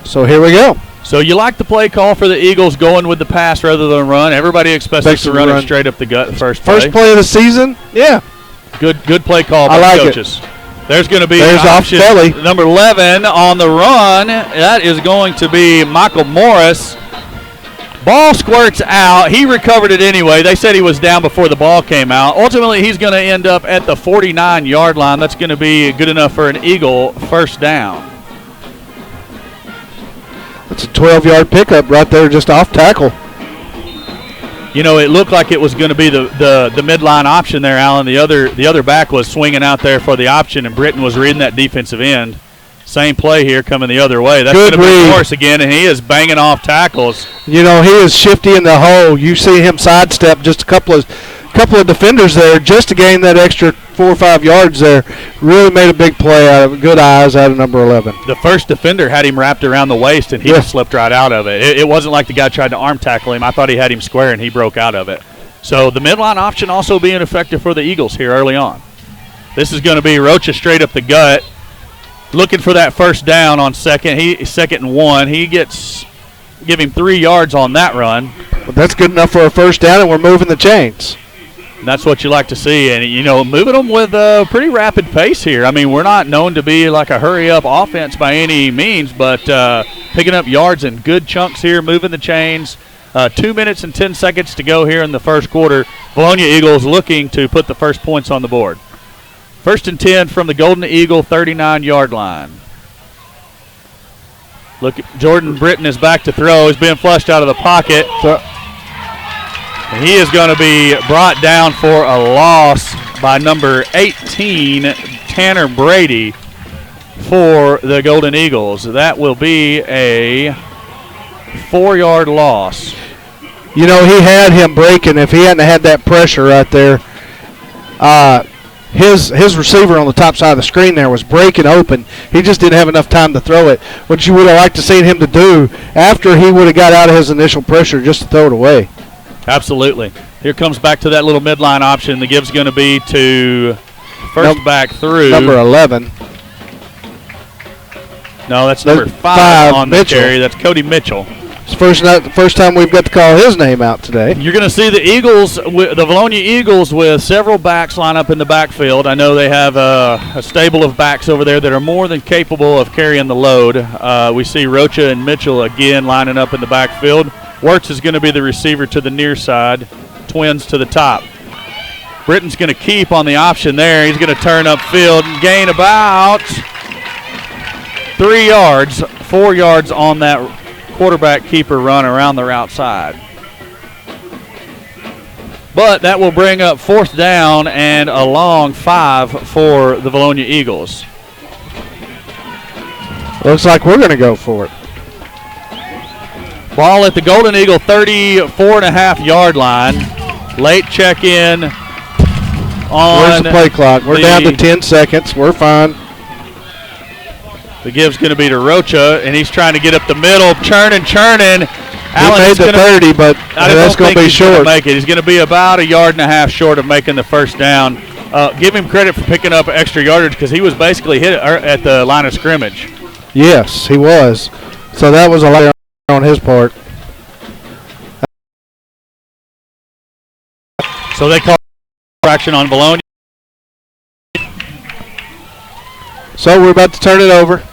So here we go. So you like the play call for the Eagles going with the pass rather than run. Everybody expects us to run it straight up the gut first play. First play of the season? Yeah. Good play call by the coaches. There's going to be option number 11 on the run. That is going to be Michael Morris. Ball squirts out. He recovered it anyway. They said he was down before the ball came out. Ultimately, he's going to end up at the 49-yard line. That's going to be good enough for an Eagle first down. That's a 12-yard pickup right there just off tackle. It looked like it was going to be the midline option there, Alan. The other back was swinging out there for the option, and Britton was reading that defensive end. Same play here coming the other way. That's going to be Morris again, and he is banging off tackles. He is shifty in the hole. You see him sidestep just a couple of defenders there just to gain that extra 4 or 5 yards there. Really made a big play out of good eyes out of number 11. The first defender had him wrapped around the waist, and he just slipped right out of it. It wasn't like the guy tried to arm tackle him. I thought he had him square, and he broke out of it. So the midline option also being effective for the Eagles here early on. This is going to be Rocha straight up the gut. looking for that first down on second. Second and 1. He give him 3 yards on that run. Well, that's good enough for a first down, and we're moving the chains. And that's what you like to see. And, moving them with a pretty rapid pace here. I mean, we're not known to be like a hurry-up offense by any means, but picking up yards in good chunks here, moving the chains. 2 minutes and 10 seconds to go here in the first quarter. Vilonia Eagles looking to put the first points on the board. 1st and 10 from the Golden Eagle 39-yard line. Look, Jordan Britton is back to throw. He's being flushed out of the pocket. And he is going to be brought down for a loss by number 18, Tanner Brady, for the Golden Eagles. That will be a 4-yard loss. He had him breaking. If he hadn't had that pressure right there, his receiver on the top side of the screen there was breaking open. He just didn't have enough time to throw it. What you would have liked to seen him to do after he would have got out of his initial pressure, just to throw it away. Absolutely. Here comes back to that little midline option. The give's going to be to first back through. Number 11. No, that's number 5 on the carry. That's Cody Mitchell. It's the first time we've got to call his name out today. You're going to see the Eagles, the Vilonia Eagles, with several backs line up in the backfield. I know they have a stable of backs over there that are more than capable of carrying the load. We see Rocha and Mitchell again lining up in the backfield. Wirtz is going to be the receiver to the near side. Twins to the top. Britton's going to keep on the option there. He's going to turn upfield and gain about 3 yards, 4 yards on that quarterback keeper run around the route side. But that will bring up 4th down and a long 5 for the Vilonia Eagles. Looks like we're going to go for it. Ball at the Golden Eagle 34.5-yard line. Late check-in on Where's the play clock? We're down to 10 seconds. We're fine. The give's going to be to Rocha, and he's trying to get up the middle, churning. Allen made the 30, but that's going to be short. He's going to be about 1.5 yards short of making the first down. Give him credit for picking up extra yardage because he was basically hit at the line of scrimmage. Yes, he was. So that was a lot on his part. So they call fraction on Vilonia. So we're about to turn it over.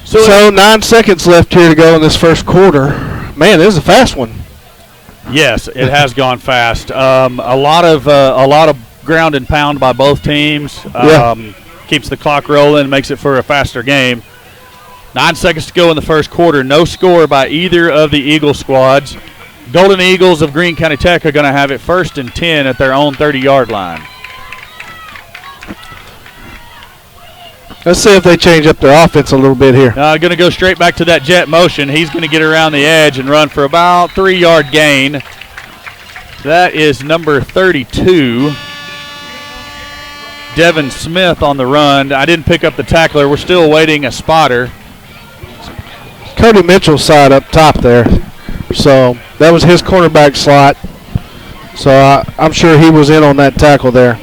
So 9 seconds left here to go in this first quarter. Man, this is a fast one. Yes, it has gone fast. A lot of ground and pound by both teams. Keeps the clock rolling, makes it for a faster game. 9 seconds to go in the first quarter. No score by either of the Eagle squads. Golden Eagles of Greene County Tech are going to have it 1st and 10 at their own 30-yard line. Let's see if they change up their offense a little bit here. Going to go straight back to that jet motion. He's going to get around the edge and run for about 3-yard gain. That is number 32, Devin Smith on the run. I didn't pick up the tackler. We're still awaiting a spotter. Cody Mitchell's side up top there. So that was his cornerback slot. So I'm sure he was in on that tackle there.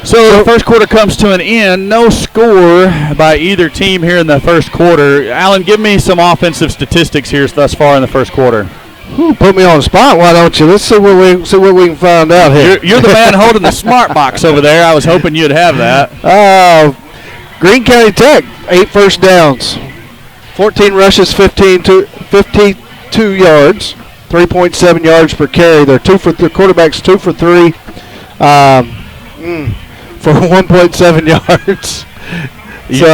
So the first quarter comes to an end. No score by either team here in the first quarter. Alan, give me some offensive statistics here thus far in the first quarter. Put me on the spot, why don't you? Let's see what we can find out here. You're the man holding the smart box over there. I was hoping you'd have that. Greene County Tech, 8 first downs, 14 rushes, 52 yards, 3.7 yards per carry. They're quarterbacks 2 for 3 for 1.7 yards. So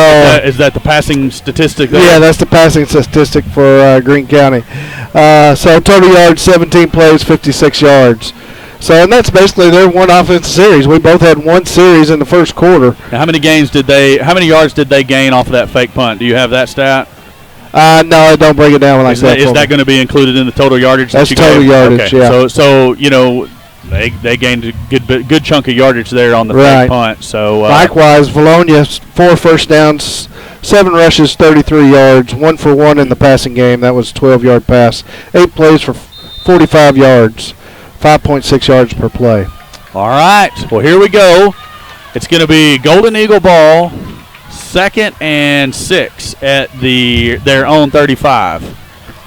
is that the passing statistic there? Yeah, that's the passing statistic for Greene County. So total yards, 17 plays, 56 yards. So, and that's basically their one offensive series. We both had one series in the first quarter. Now, how many yards did they gain off of that fake punt? Do you have that stat? No, I don't break it down like that. Is that going to be included in the total yardage? That's total yardage, okay. Yeah. So they gained a good chunk of yardage there on the fake punt. So likewise, Vilonia, 4 first downs, 7 rushes, 33 yards, 1 for 1 in the passing game. That was a 12-yard pass. 8 plays for 45 yards, 5.6 yards per play. All right. Well, here we go. It's going to be Golden Eagle ball, 2nd and 6 at their own 35.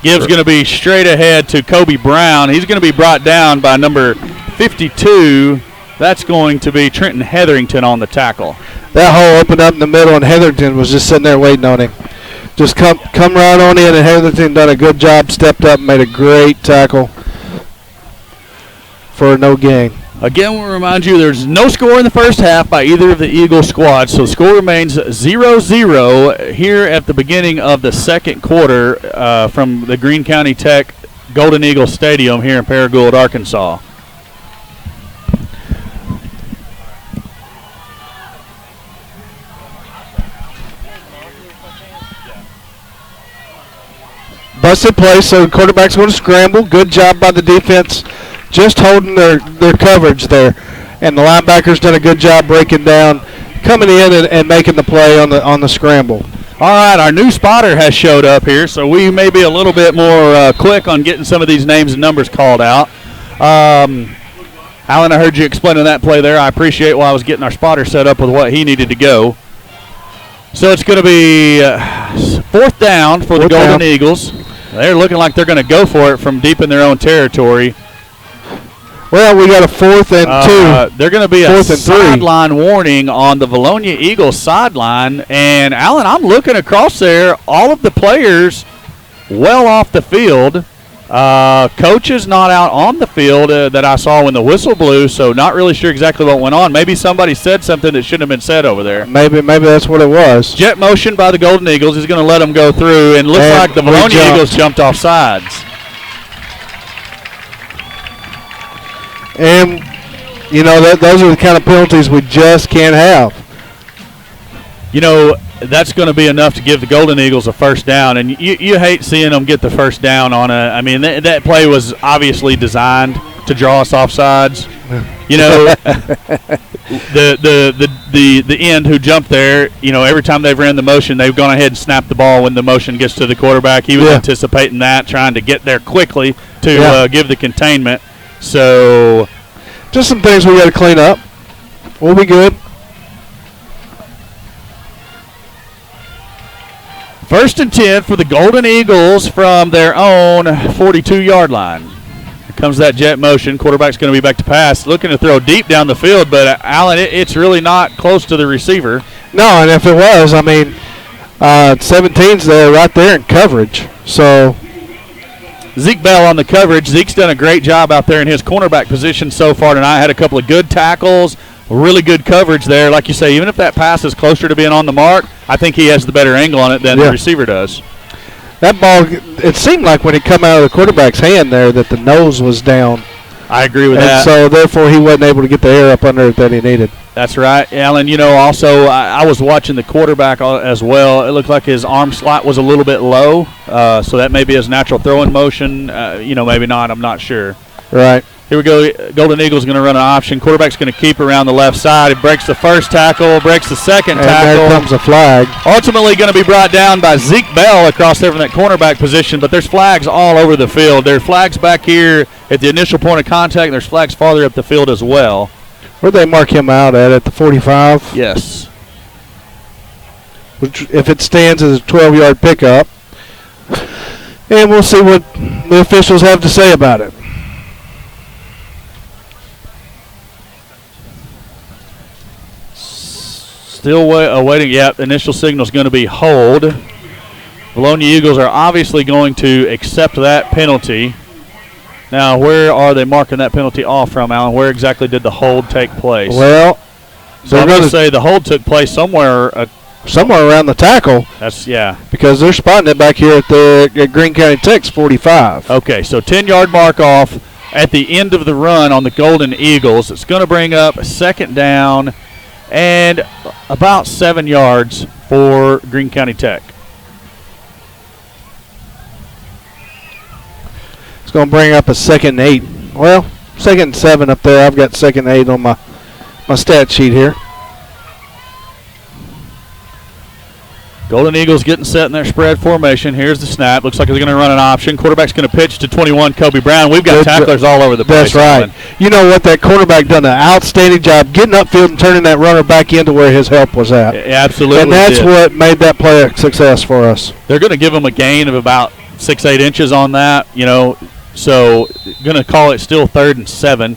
Gibbs going to be straight ahead to Kobe Brown. He's going to be brought down by number 52. That's going to be Trenton Hetherington on the tackle. That hole opened up in the middle, and Hetherington was just sitting there waiting on him. Just come right on in, and Hetherington done a good job, stepped up, and made a great tackle for no gain. Again, we'll remind you there's no score in the first half by either of the Eagle squads, so the score remains 0-0 here at the beginning of the second quarter from the Greene County Tech Golden Eagle Stadium here in Paragould, Arkansas. Busted play, so the quarterback's going to scramble. Good job by the defense, just holding their coverage there. And the linebacker's done a good job breaking down, coming in and making the play on the scramble. All right, our new spotter has showed up here, so we may be a little bit more quick on getting some of these names and numbers called out. Alan, I heard you explaining that play there. I appreciate while I was getting our spotter set up with what he needed to go. So it's going to be 4th down for the Golden Eagles. They're looking like they're going to go for it from deep in their own territory. Well, we got a 4th and 2. They're going to be a sideline warning on the Vilonia Eagles sideline. And, Alan, I'm looking across there. All of the players well off the field. Coach is not out on the field that I saw when the whistle blew, so not really sure exactly what went on. Maybe somebody said something that shouldn't have been said over there. Maybe that's what it was. Jet motion by the Golden Eagles. He's going to let them go through, and looks like the Vilonia Eagles jumped off sides. And, you know, those are the kind of penalties we just can't have. You know, that's going to be enough to give the Golden Eagles a first down, and you hate seeing them get the first down on a. I mean, that play was obviously designed to draw us off sides. You know, the end who jumped there. You know, every time they've ran the motion, they've gone ahead and snapped the ball when the motion gets to the quarterback. He was anticipating that, trying to get there quickly to give the containment. So, just some things we got to clean up. We'll be good. 1st and 10 for the Golden Eagles from their own 42-yard line. Here comes that jet motion. Quarterback's going to be back to pass. Looking to throw deep down the field, but, Alan, it's really not close to the receiver. No, and if it was, I mean, 17's there right there in coverage. So Zeke Bell on the coverage. Zeke's done a great job out there in his cornerback position so far tonight. Had a couple of good tackles. Really good coverage there. Like you say, even if that pass is closer to being on the mark, I think he has the better angle on it than the receiver does. That ball, it seemed like when it come out of the quarterback's hand there that the nose was down. I agree with that. And so, therefore, he wasn't able to get the air up under it that he needed. That's right. Alan, you know, also, I was watching the quarterback as well. It looked like his arm slot was a little bit low, so that may be his natural throwing motion. You know, maybe not. I'm not sure. Right. Here we go. Golden Eagles going to run an option. Quarterback's going to keep around the left side. It breaks the first tackle, breaks the second tackle. And there comes a flag. Ultimately going to be brought down by Zeke Bell across there from that cornerback position, but there's flags all over the field. There are flags back here at the initial point of contact, and there's flags farther up the field as well. Where'd they mark him out at the 45? Yes. Which, if it stands as a 12-yard pickup. And we'll see what the officials have to say about it. Still awaiting. Yep, initial signal is going to be hold. Vilonia Eagles are obviously going to accept that penalty. Now, where are they marking that penalty off from, Alan? Where exactly did the hold take place? Well, so I'm going to say the hold took place somewhere around the tackle. That's because they're spotting it back here at Greene County Tech's 45. Okay, so 10-yard mark off at the end of the run on the Golden Eagles. It's going to bring up 2nd down and about 7 yards for Greene County Tech. It's going to bring up a 2nd and 8. Well, 2nd and 7 up there. I've got 2nd and 8 on my stat sheet here. Golden Eagles getting set in their spread formation. Here's the snap. Looks like they're going to run an option. Quarterback's going to pitch to 21, Kobe Brown. We've got tacklers all over the place. That's right. You know what? That quarterback done an outstanding job getting upfield and turning that runner back into where his help was at. Absolutely. And that's what made that play a success for us. They're going to give him a gain of about 6-8 inches on that, so going to call it still 3rd and 7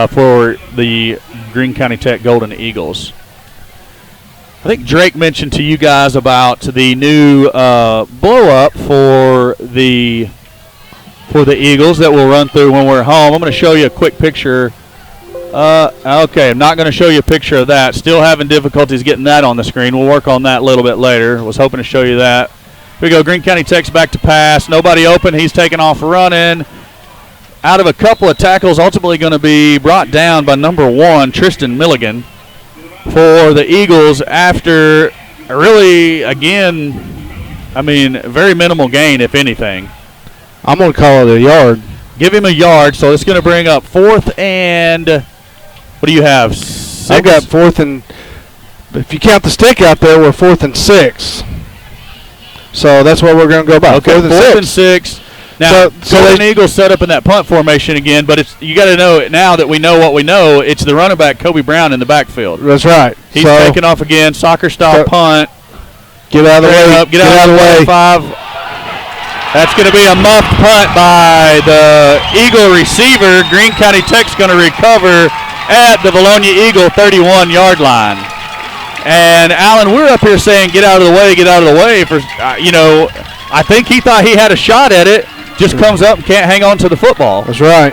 for the Greene County Tech Golden Eagles. I think Drake mentioned to you guys about the new blow-up for the Eagles that we'll run through when we're home. I'm going to show you a quick picture. Okay, I'm not going to show you a picture of that. Still having difficulties getting that on the screen. We'll work on that a little bit later. Was hoping to show you that. Here we go. Greene County Tech's back to pass. Nobody open. He's taking off running. Out of a couple of tackles, ultimately going to be brought down by number 1, Tristan Milligan, for the Eagles after really, again, very minimal gain, if anything. I'm going to call it a yard. Give him a yard, so it's going to bring up 4th and, what do you have? 6? I've got 4th and, if you count the stick out there, we're 4th and 6. So that's what we're going to go by. Okay, 4th and 6. Now, Golden Eagles set up in that punt formation again, but you got to know it now that we know what we know. It's the running back, Kobe Brown, in the backfield. That's right. He's taking off again, soccer-style punt. Get out of the way. Get out of the way. 5. That's going to be a muffed punt by the Eagle receiver. Greene County Tech's going to recover at the Vilonia Eagle 31-yard line. And, Alan, we're up here saying get out of the way, get out of the way. For I think he thought he had a shot at it. Just comes up and can't hang on to the football. That's right.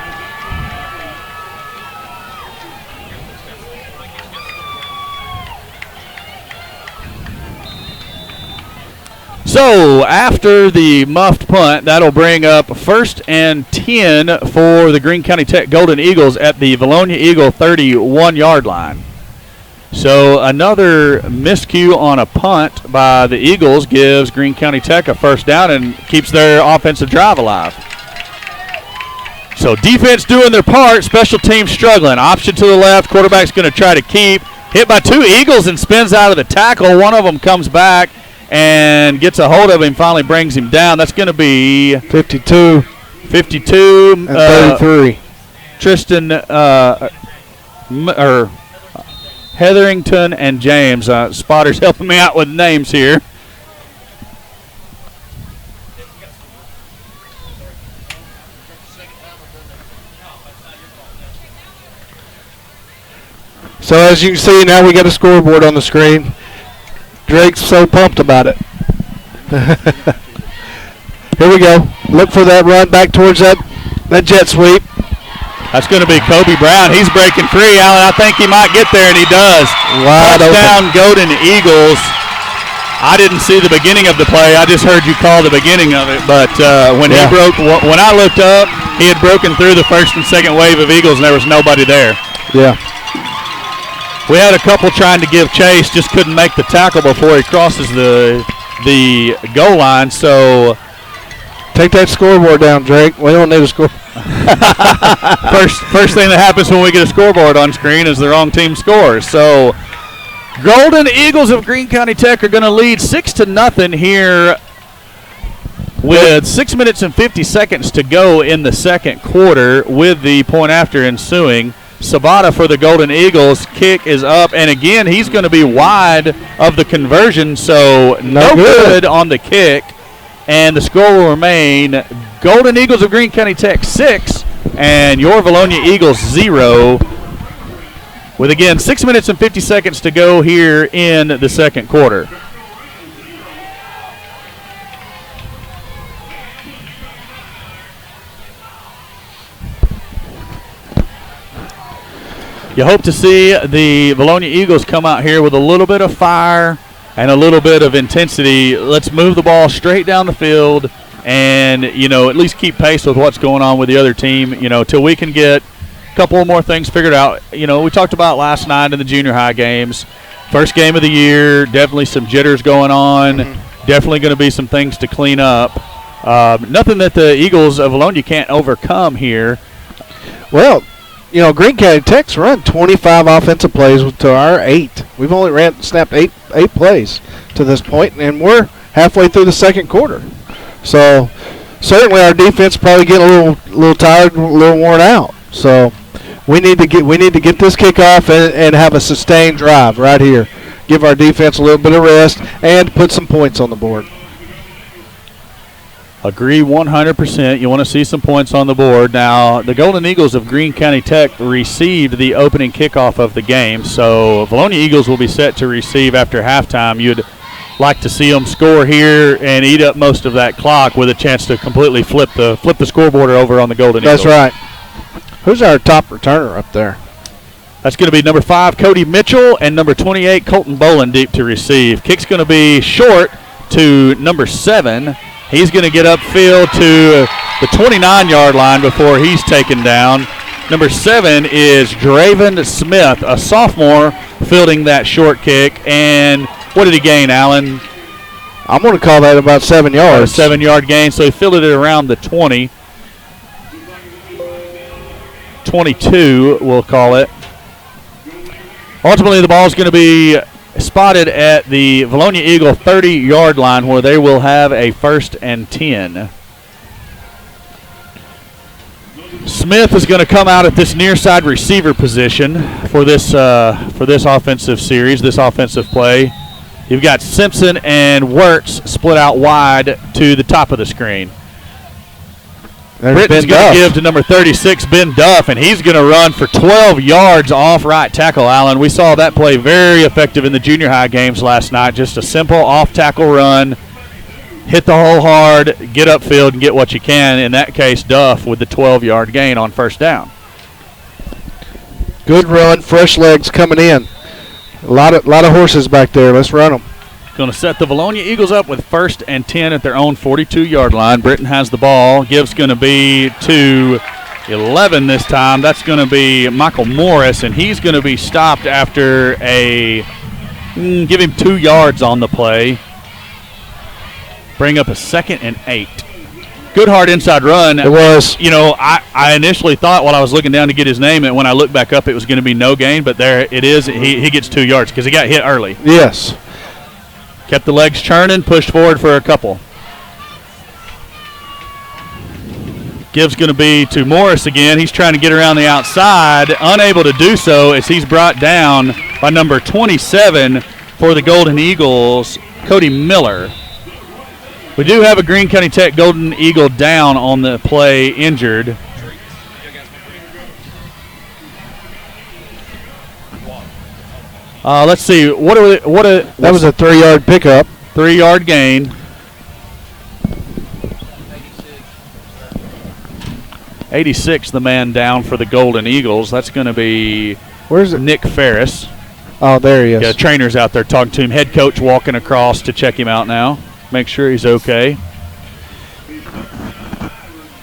So after the muffed punt, that'll bring up 1st and 10 for the Greene County Tech Golden Eagles at the Vilonia Eagle 31-yard line. So another miscue on a punt by the Eagles gives Greene County Tech a 1st down and keeps their offensive drive alive. So defense doing their part, special teams struggling. Option to the left, quarterback's going to try to keep. Hit by 2 Eagles and spins out of the tackle. One of them comes back and gets a hold of him, finally brings him down. That's going to be 52 and 33. Tristan Hetherington and James. Spotter's helping me out with names here. So as you can see, now we got a scoreboard on the screen. Drake's so pumped about it. Here we go. Look for that run back towards that jet sweep. That's going to be Kobe Brown. He's breaking free, Alan. I think he might get there, and he does. Touchdown, Golden Eagles. I didn't see the beginning of the play. I just heard you call the beginning of it. But when I looked up, he had broken through the 1st and 2nd wave of Eagles, and there was nobody there. Yeah. We had a couple trying to give chase, just couldn't make the tackle before he crosses the goal line. So take that scoreboard down, Drake. We don't need a score. First thing that happens when we get a scoreboard on screen is the wrong team scores. So Golden Eagles of Greene County Tech are going to lead 6-0 here with 6 minutes and 50 seconds to go in the 2nd quarter with the point after ensuing. Sabata for the Golden Eagles. Kick is up, and again, he's going to be wide of the conversion, so no good on the kick. And the score will remain Golden Eagles of Greene County Tech 6 and your Vilonia Eagles 0. With, again, 6 minutes and 50 seconds to go here in the 2nd quarter. You hope to see the Vilonia Eagles come out here with a little bit of fire and a little bit of intensity. Let's move the ball straight down the field and, at least keep pace with what's going on with the other team, till we can get a couple more things figured out. We talked about last night in the junior high games. First game of the year, definitely some jitters going on. Mm-hmm. Definitely going to be some things to clean up. Nothing that the Eagles of Vilonia can't overcome here. Well, Greene County Tech's run 25 offensive plays to our 8. We've only snapped eight plays. to this point, and we're halfway through the second quarter. So certainly our defense probably getting a little tired, a little worn out. So we need to get this kickoff and have a sustained drive right here. Give our defense a little bit of rest and put some points on the board. Agree 100%. You want to see some points on the board. Now, the Golden Eagles of Greene County Tech received the opening kickoff of the game, so Vilonia Eagles will be set to receive after halftime. You'd like to see them score here and eat up most of that clock with a chance to completely flip the scoreboard over on the Golden Eagles. That's right. Who's our top returner up there? That's going to be number 5, Cody Mitchell, and number 28, Colton Bolin, deep to receive. Kick's going to be short to number 7. He's going to get upfield to the 29-yard line before he's taken down. Number 7 is Draven Smith, a sophomore, fielding that short kick. And what did he gain, Alan? I'm going to call that about 7 yards. A 7-yard gain, so he fielded it around the 20. 22, we'll call it. Ultimately, the ball is going to be spotted at the Vilonia Eagle 30-yard line where they will have a 1st and 10. Smith is going to come out at this near side receiver position for this offensive series, this offensive play. You've got Simpson and Wirtz split out wide to the top of the screen. Britton's going to give to number 36, Ben Duff, and he's going to run for 12 yards off right tackle, Allen. We saw that play very effective in the junior high games last night. Just a simple off-tackle run, hit the hole hard, get upfield, and get what you can. In that case, Duff with the 12-yard gain on 1st down. Good run, fresh legs coming in. A lot of horses back there. Let's run them. Going to set the Vilonia Eagles up with 1st and 10 at their own 42-yard line. Britton has the ball. Give's going to be to 11 this time. That's going to be Michael Morris, and he's going to be stopped after give him 2 yards on the play. Bring up a 2nd and 8. Good hard inside run. It was. You know, I initially thought while I was looking down to get his name, and when I looked back up, it was going to be no gain, but there it is. He gets 2 yards because he got hit early. Yes. Kept the legs churning, pushed forward for a couple. Give's going to be to Morris again. He's trying to get around the outside, unable to do so as he's brought down by number 27 for the Golden Eagles, Cody Miller. We do have a Greene County Tech Golden Eagle down on the play, injured. Let's see. That was a 3-yard pickup. 3-yard gain. 86, the man down for the Golden Eagles. That's going to be Where's it? Nick Ferris. Oh, there he is. Yeah, trainers out there talking to him. Head coach walking across to check him out now. Make sure he's okay.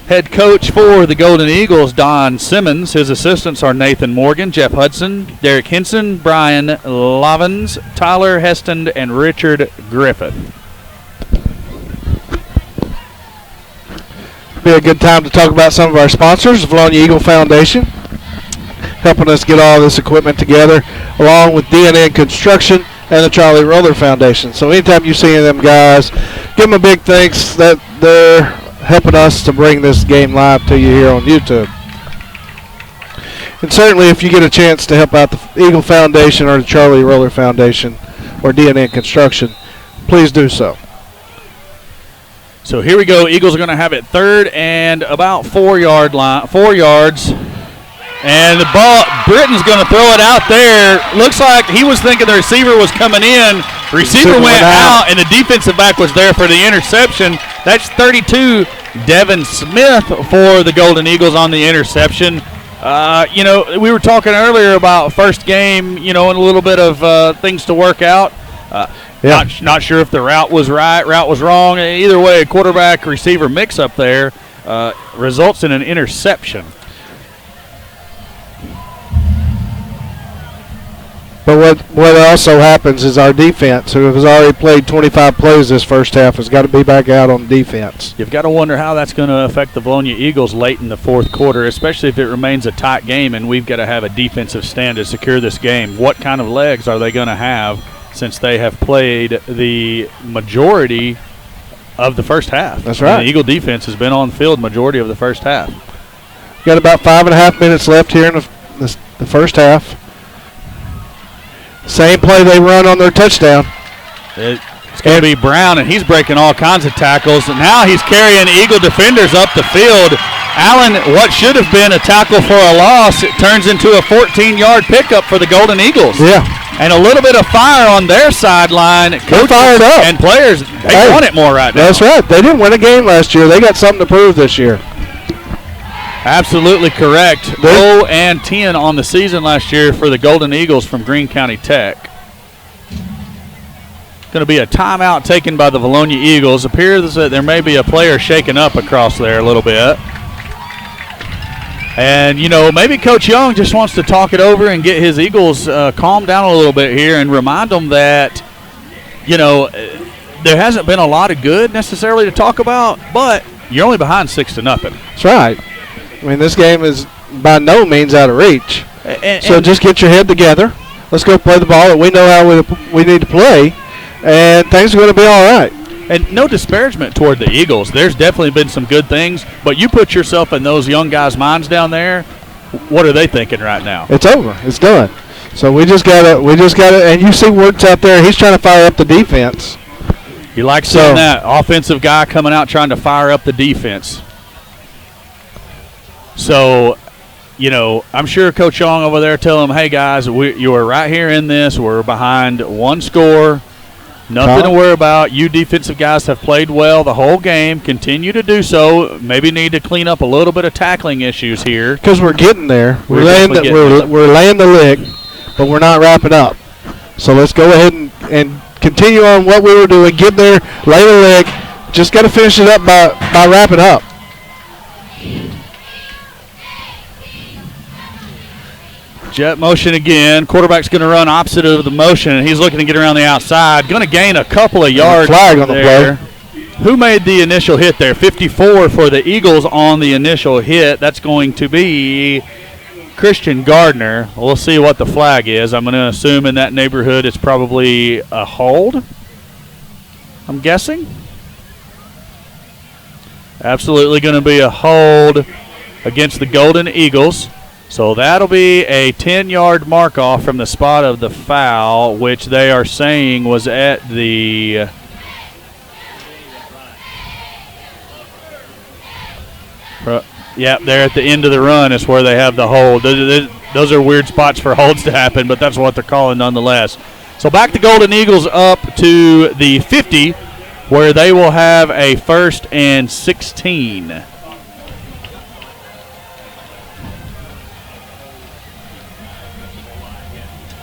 Head coach for the Golden Eagles, Don Simmons. His assistants are Nathan Morgan, Jeff Hudson, Derek Henson, Brian Lovins, Tyler Heston, and Richard Griffith. Be a good time to talk about some of our sponsors, Vilonia Eagle Foundation, helping us get all this equipment together, along with DNN Construction and the Charlie Roller Foundation. So anytime you see any of them guys, give them a big thanks that they're helping us to bring this game live to you here on YouTube. And certainly if you get a chance to help out the Eagle Foundation or the Charlie Roller Foundation or DNN Construction, please do so. So here we go. Eagles are going to have it 3rd and about 4 yards. And the ball, Britton's going to throw it out there. Looks like he was thinking the receiver was coming in. Receiver went out, and the defensive back was there for the interception. That's 32, Devin Smith for the Golden Eagles on the interception. We were talking earlier about first game, and a little bit of things to work out. Not sure if the route was right, route was wrong. Either way, a quarterback-receiver mix-up there results in an interception. But what also happens is our defense, who has already played 25 plays this first half, has got to be back out on defense. You've got to wonder how that's going to affect the Vilonia Eagles late in the fourth quarter, especially if it remains a tight game and we've got to have a defensive stand to secure this game. What kind of legs are they going to have since they have played the majority of the first half. That's right. And the Eagle defense has been on the field majority of the first half. Got about 5.5 minutes left here in the first half. Same play they run on their touchdown. It's going to be Brown, and he's breaking all kinds of tackles. And now he's carrying Eagle defenders up the field. Allen, what should have been a tackle for a loss, it turns into a 14-yard pickup for the Golden Eagles. Yeah. And a little bit of fire on their sideline. They're fired up. And players, they want it more right now. That's right. They didn't win a game last year. They got something to prove this year. Absolutely correct. 0-10 on the season last year for the Golden Eagles from Greene County Tech. Going to be a timeout taken by the Vilonia Eagles. Appears that there may be a player shaken up across there a little bit. And, you know, maybe Coach Young just wants to talk it over and get his Eagles calmed down a little bit here and remind them that, you know, there hasn't been a lot of good necessarily to talk about, but you're only behind 6-0. That's right. I mean, this game is by no means out of reach. So just get your head together. Let's go play the ball that we know how we need to play, and things are going to be all right. And no disparagement toward the Eagles. There's definitely been some good things, but you put yourself in those young guys' minds down there. What are they thinking right now? It's over. It's done. So we just gotta, and you see Wirtz out there. He's trying to fire up the defense. You like seeing that offensive guy coming out trying to fire up the defense. So, you know, I'm sure Coach Young over there telling them, hey, guys, you are right here in this. We're behind one score. Nothing to worry about. You defensive guys have played well the whole game. Continue to do so. Maybe need to clean up a little bit of tackling issues here. Because we're getting there. We're laying the lick, but we're not wrapping up. So let's go ahead and continue on what we were doing. Get there, lay the lick. Just got to finish it up by wrapping up. Jet motion again. Quarterback's going to run opposite of the motion, and he's looking to get around the outside. Going to gain a couple of yards. Flag on the play. Who made the initial hit there? 54 for the Eagles on the initial hit. That's going to be Christian Gardner. We'll see what the flag is. I'm going to assume in that neighborhood it's probably a hold, I'm guessing. Absolutely going to be a hold against the Golden Eagles. So that'll be a 10-yard mark off from the spot of the foul, which they are saying was at the they're at the end of the run is where they have the hold. Those are weird spots for holds to happen, but that's what they're calling nonetheless. So back to Golden Eagles up to the 50, where they will have a 1st and 16.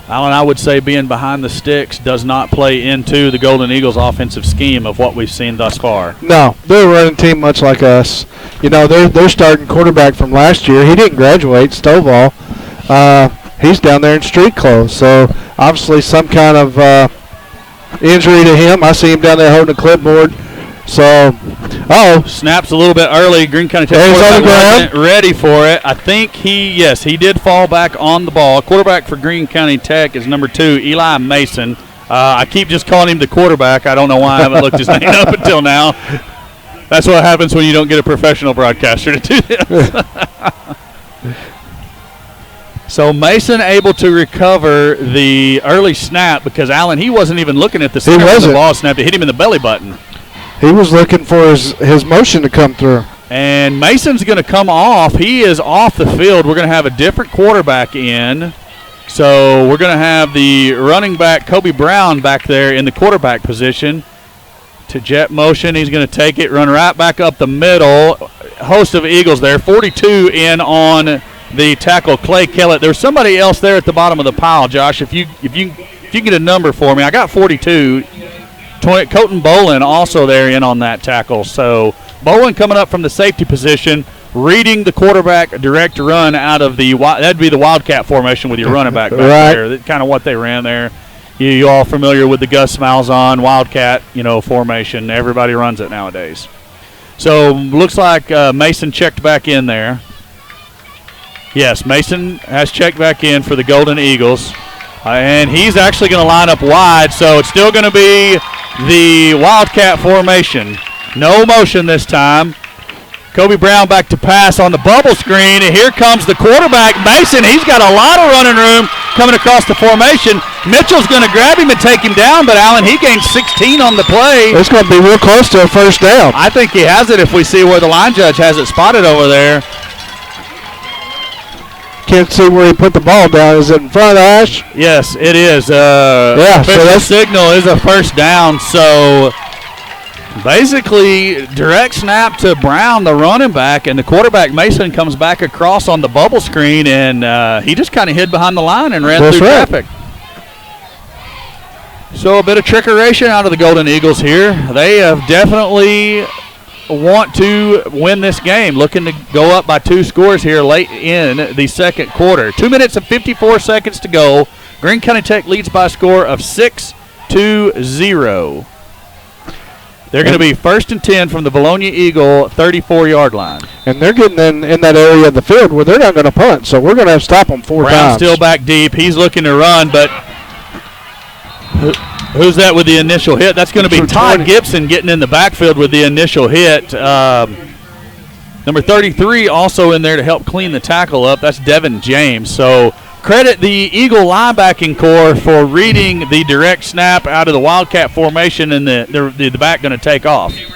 Alan, I would say being behind the sticks does not play into the Golden Eagles' offensive scheme of what we've seen thus far. No, they're a running team much like us. You know, they're starting quarterback from last year. He didn't graduate, Stovall. He's down there in street clothes. So obviously some kind of injury to him. I see him down there holding a clipboard. So, snaps a little bit early. Greene County Tech wasn't ready for it. I think he did fall back on the ball. Quarterback for Greene County Tech is number 2, Eli Mason. I keep just calling him the quarterback. I don't know why I haven't looked his name up until now. That's what happens when you don't get a professional broadcaster to do this. So Mason able to recover the early snap because Allen, he wasn't even looking at the center of the ball snap. It hit him in the belly button. He was looking for his motion to come through. And Mason's going to come off. He is off the field. We're going to have a different quarterback in. So we're going to have the running back, Kobe Brown, back there in the quarterback position. To jet motion, he's going to take it, run right back up the middle. Host of Eagles there. 42 in on the tackle, Clay Kellett. There's somebody else there at the bottom of the pile, Josh. If you get a number for me, I got 42. Colton Bolin also there in on that tackle. So Bolin coming up from the safety position, reading the quarterback direct run out of that'd be the Wildcat formation with your running back back there. That's kind of what they ran there. You all familiar with the Gus Malzahn Wildcat, formation. Everybody runs it nowadays. So looks like Mason checked back in there. Yes, Mason has checked back in for the Golden Eagles. And he's actually going to line up wide, so it's still going to be the Wildcat formation. No motion this time. Kobe Brown back to pass on the bubble screen, and here comes the quarterback, Mason. He's got a lot of running room coming across the formation. Mitchell's going to grab him and take him down, but Allen, he gained 16 on the play. It's going to be real close to a first down. I think he has it if we see where the line judge has it spotted over there. Can't see where he put the ball down. Is it in front of Ash? Yes, it is. Yeah, so that signal is a first down, so basically direct snap to Brown, the running back, and the quarterback, Mason, comes back across on the bubble screen, and he just kind of hid behind the line and ran through traffic. So a bit of trickeration out of the Golden Eagles here. They have definitely want to win this game, looking to go up by 2 scores here late in the second quarter. 2 minutes and 54 seconds to go. Greene County Tech leads by a score of 6-0. They're going to be 1st and 10 from the Vilonia Eagle 34-yard line. And they're getting in that area of the field where they're not going to punt, so we're going to have to stop them 4 Brown times. Still back deep. He's looking to run, but who's that with the initial hit? That's going to be Todd Gibson getting in the backfield with the initial hit. Number 33 also in there to help clean the tackle up. That's Devin James. So credit the Eagle linebacking core for reading the direct snap out of the Wildcat formation, and the back going to take off. 8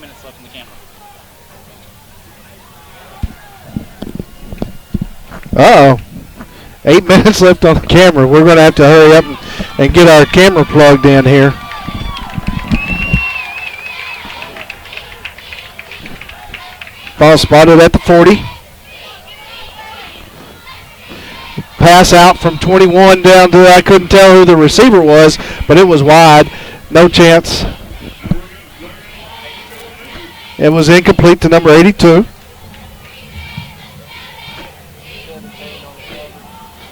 minutes left in the camera. Uh-oh. 8 minutes left on the camera. We're going to have to hurry up and get our camera plugged in here. Ball spotted at the 40. Pass out from 21 down to, I couldn't tell who the receiver was, but it was wide. No chance. It was incomplete to number 82.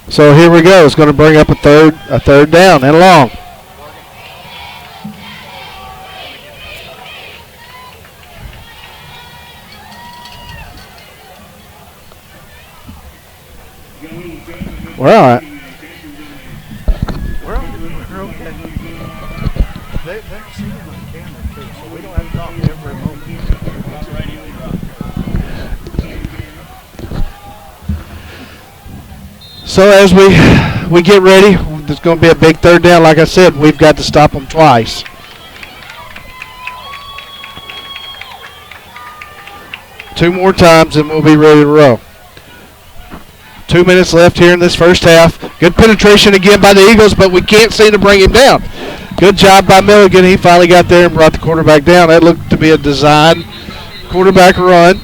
So here we go. It's going to bring up a third down and long. We're all right. We're okay. They don't see him on camera, too, so we don't have to talk every moment. So as we get ready, there's going to be a big third down. Like I said, we've got to stop them twice. Two more times and we'll be ready to roll. 2 minutes left here in this first half. Good penetration again by the Eagles, but we can't seem to bring him down. Good job by Milligan. He finally got there and brought the quarterback down. That looked to be a design quarterback run.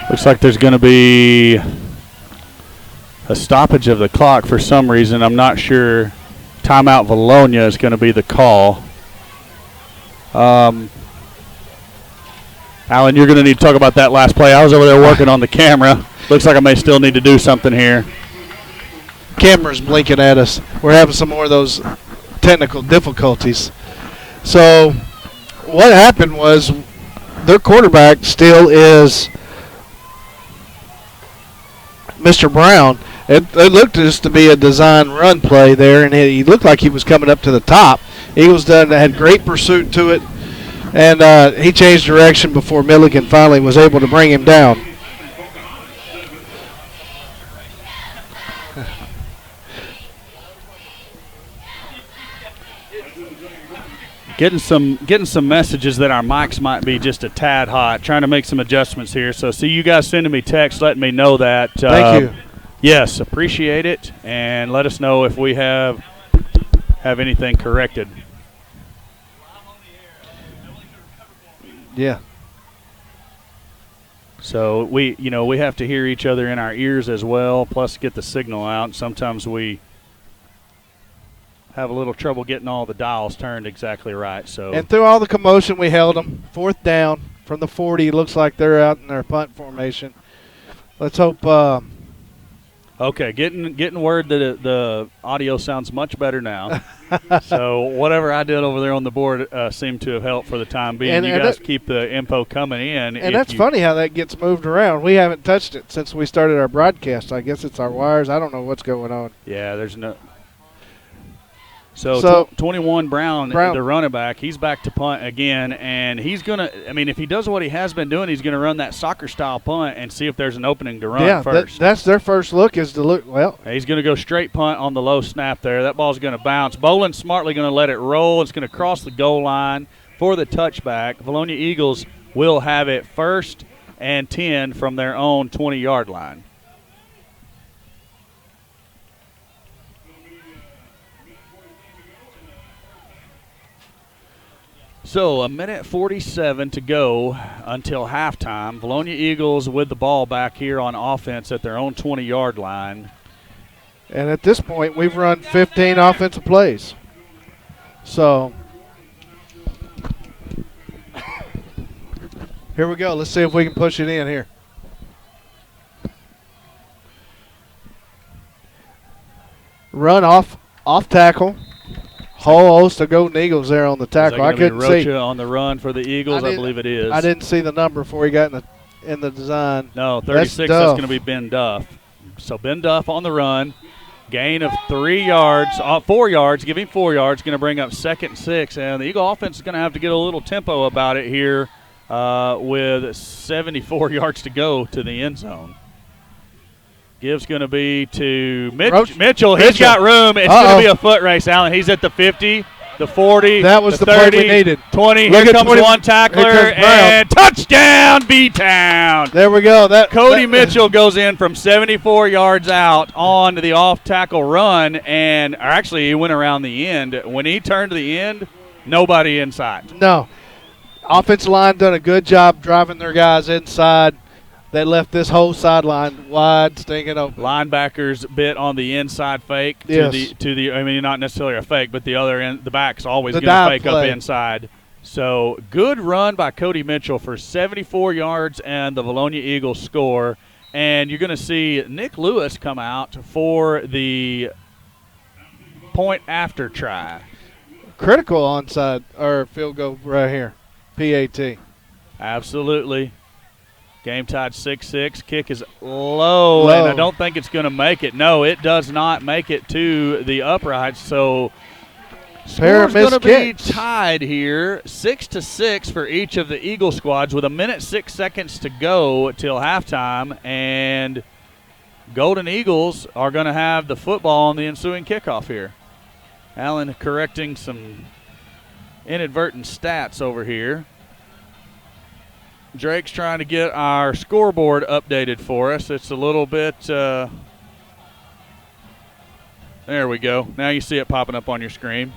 Looks like there's going to be a stoppage of the clock for some reason. I'm not sure. Timeout Vilonia is going to be the call. Alan, you're going to need to talk about that last play. I was over there working on the camera. Looks like I may still need to do something here. Camera's blinking at us. We're having some more of those technical difficulties. So what happened was their quarterback still is Mr. Brown. It looked just to be a design run play there, and he looked like he was coming up to the top. Eagles had great pursuit to it, and he changed direction before Milligan finally was able to bring him down. Getting some messages that our mics might be just a tad hot. Trying to make some adjustments here. So see you guys sending me text, letting me know that. Thank you. Yes, appreciate it, and let us know if we have anything corrected. Yeah. So we have to hear each other in our ears as well, plus get the signal out. Sometimes we have a little trouble getting all the dials turned exactly right. So and through all the commotion, we held them. 4th down from the 40. Looks like they're out in their punt formation. Let's hope Okay, getting word that the audio sounds much better now. So whatever I did over there on the board seemed to have helped for the time being. And you guys keep the info coming in. And that's funny how that gets moved around. We haven't touched it since we started our broadcast. I guess it's our wires. I don't know what's going on. Yeah, there's no. So 21 Brown, the running back, he's back to punt again, and he's going to – I mean, if he does what he has been doing, he's going to run that soccer-style punt and see if there's an opening to run first. That's their first look is to look – well. He's going to go straight punt on the low snap there. That ball's going to bounce. Boland's smartly going to let it roll. It's going to cross the goal line for the touchback. Vilonia Eagles will have it 1st and 10 from their own 20-yard line. So 1:47 to go until halftime. Vilonia Eagles with the ball back here on offense at their own 20-yard line. And at this point, we've run 15 offensive plays. So here we go. Let's see if we can push it in here. Run off tackle. Whole host of Golden Eagles there on the tackle. I couldn't see. Rocha on the run for the Eagles, I believe it is. I didn't see the number before he got in the design. No, 36, that's going to be Ben Duff. So Ben Duff on the run. Gain of 3 yards, 4 yards, give him 4 yards, going to bring up 2nd and 6. And the Eagle offense is going to have to get a little tempo about it here with 74 yards to go to the end zone. Give's going to be to Mitchell. He's got room. It's going to be a foot race, Allen. He's at the 50, the 40, that was the 30, play we needed. 20. Here comes one tackler, and touchdown, B-Town. There we go. Cody Mitchell goes in from 74 yards out on the off-tackle run, and actually he went around the end. When he turned to the end, nobody inside. No. Offensive line done a good job driving their guys inside. They left this whole sideline wide, stinking open. Linebackers bit on the inside fake to the. I mean, not necessarily a fake, but the other end, the back's always going to fake up inside. So good run by Cody Mitchell for 74 yards, and the Vilonia Eagles score. And you're going to see Nick Lewis come out for the point after try. Critical onside or field goal right here, PAT. Absolutely. Game tied 6-6. Kick is low, and I don't think it's going to make it. No, it does not make it to the uprights. So score's going to be tied here, 6-6 for each of the Eagle squads with 1:06 to go till halftime. And Golden Eagles are going to have the football on the ensuing kickoff here. Allen correcting some inadvertent stats over here. Drake's trying to get our scoreboard updated for us. It's a little bit there we go. Now you see it popping up on your screen.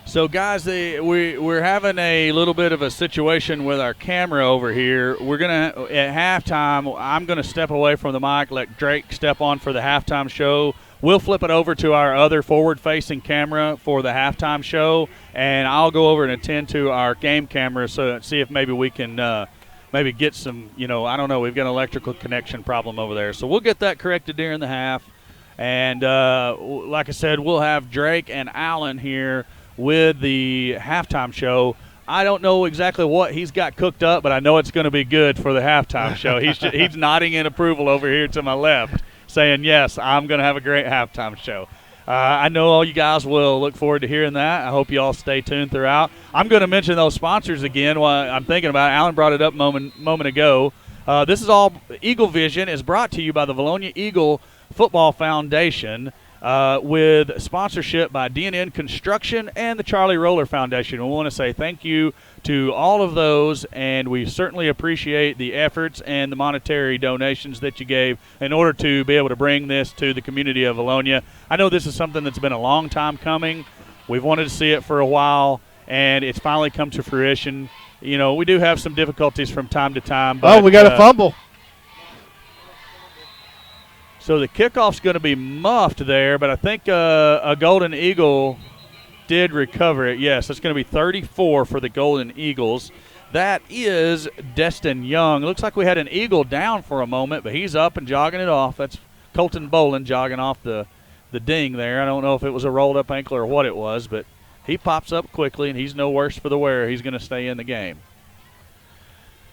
So, guys, we're having a little bit of a situation with our camera over here. We're going to, at halftime, I'm going to step away from the mic, let Drake step on for the halftime show. We'll flip it over to our other forward-facing camera for the halftime show, and I'll go over and attend to our game camera so see if maybe we can maybe get some, I don't know, we've got an electrical connection problem over there. So we'll get that corrected during the half. And like I said, we'll have Drake and Allen here with the halftime show. I don't know exactly what he's got cooked up, but I know it's going to be good for the halftime show. He's nodding in approval over here to my left, saying, yes, I'm going to have a great halftime show. I know all you guys will look forward to hearing that. I hope you all stay tuned throughout. I'm going to mention those sponsors again while I'm thinking about it. Alan brought it up a moment ago. This is all Eagle Vision is brought to you by the Vilonia Eagle Football Foundation with sponsorship by D&N Construction and the Charlie Roller Foundation. We want to say thank you to all of those, and we certainly appreciate the efforts and the monetary donations that you gave in order to be able to bring this to the community of Vilonia. I know this is something that's been a long time coming. We've wanted to see it for a while, and it's finally come to fruition. We do have some difficulties from time to time. But, we got a fumble. So the kickoff's going to be muffed there, but I think a Golden Eagle did recover it. Yes, it's going to be 34 for the Golden Eagles. That is Destin Young. Looks like we had an Eagle down for a moment, but he's up and jogging it off. That's Colton Boland jogging off the ding there. I don't know if it was a rolled-up ankle or what it was, but he pops up quickly, and he's no worse for the wear. He's going to stay in the game.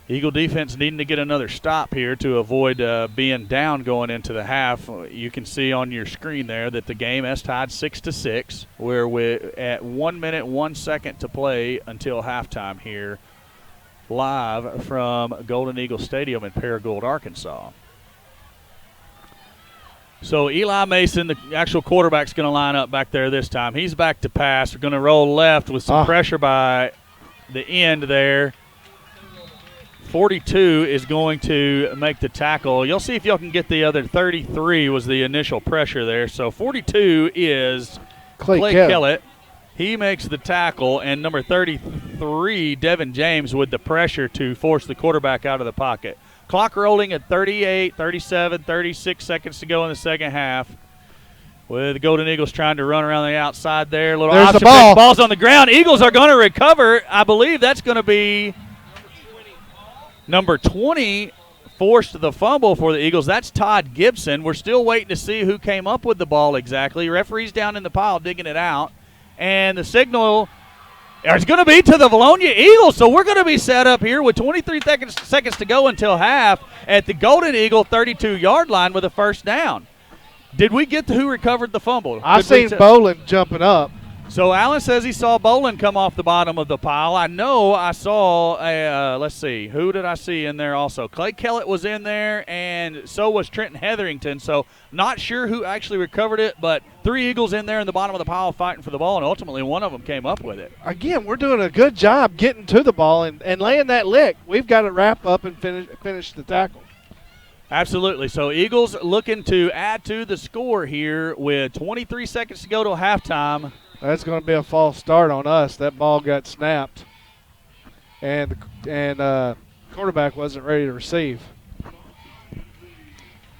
Eagle defense needing to get another stop here to avoid being down going into the half. You can see on your screen there that the game has tied 6-6. We're at 1 minute, 1 second to play until halftime here, live from Golden Eagle Stadium in Paragould, Arkansas. So Eli Mason, the actual quarterback's going to line up back there this time. He's back to pass. We're going to roll left with some pressure by the end there. 42 is going to make the tackle. You'll see if y'all can get the other 33 was the initial pressure there. So 42 is Clay Kellett. He makes the tackle, and number 33, Devin James, with the pressure to force the quarterback out of the pocket. Clock rolling at 38, 37, 36 seconds to go in the second half. With the Golden Eagles trying to run around the outside there. Little There's option the ball. Ball's on the ground. Eagles are going to recover. I believe that's going to be number 20 forced the fumble for the Eagles. That's Todd Gibson. We're still waiting to see who came up with the ball exactly. Referee's down in the pile digging it out. And the signal is going to be to the Vilonia Eagles. So we're going to be set up here with 23 seconds to go until half at the Golden Eagle 32-yard line with a first down. Did we get to who recovered the fumble? I seen Boland jumping up. So Allen says he saw Boland come off the bottom of the pile. I know I saw, let's see, who did I see in there also? Clay Kellett was in there, and so was Trenton Hetherington. So not sure who actually recovered it, but 3 Eagles in there in the bottom of the pile fighting for the ball, and ultimately one of them came up with it. Again, we're doing a good job getting to the ball and laying that lick. We've got to wrap up and finish the tackle. Absolutely. So Eagles looking to add to the score here with 23 seconds to go till halftime. That's going to be a false start on us. That ball got snapped, and quarterback wasn't ready to receive.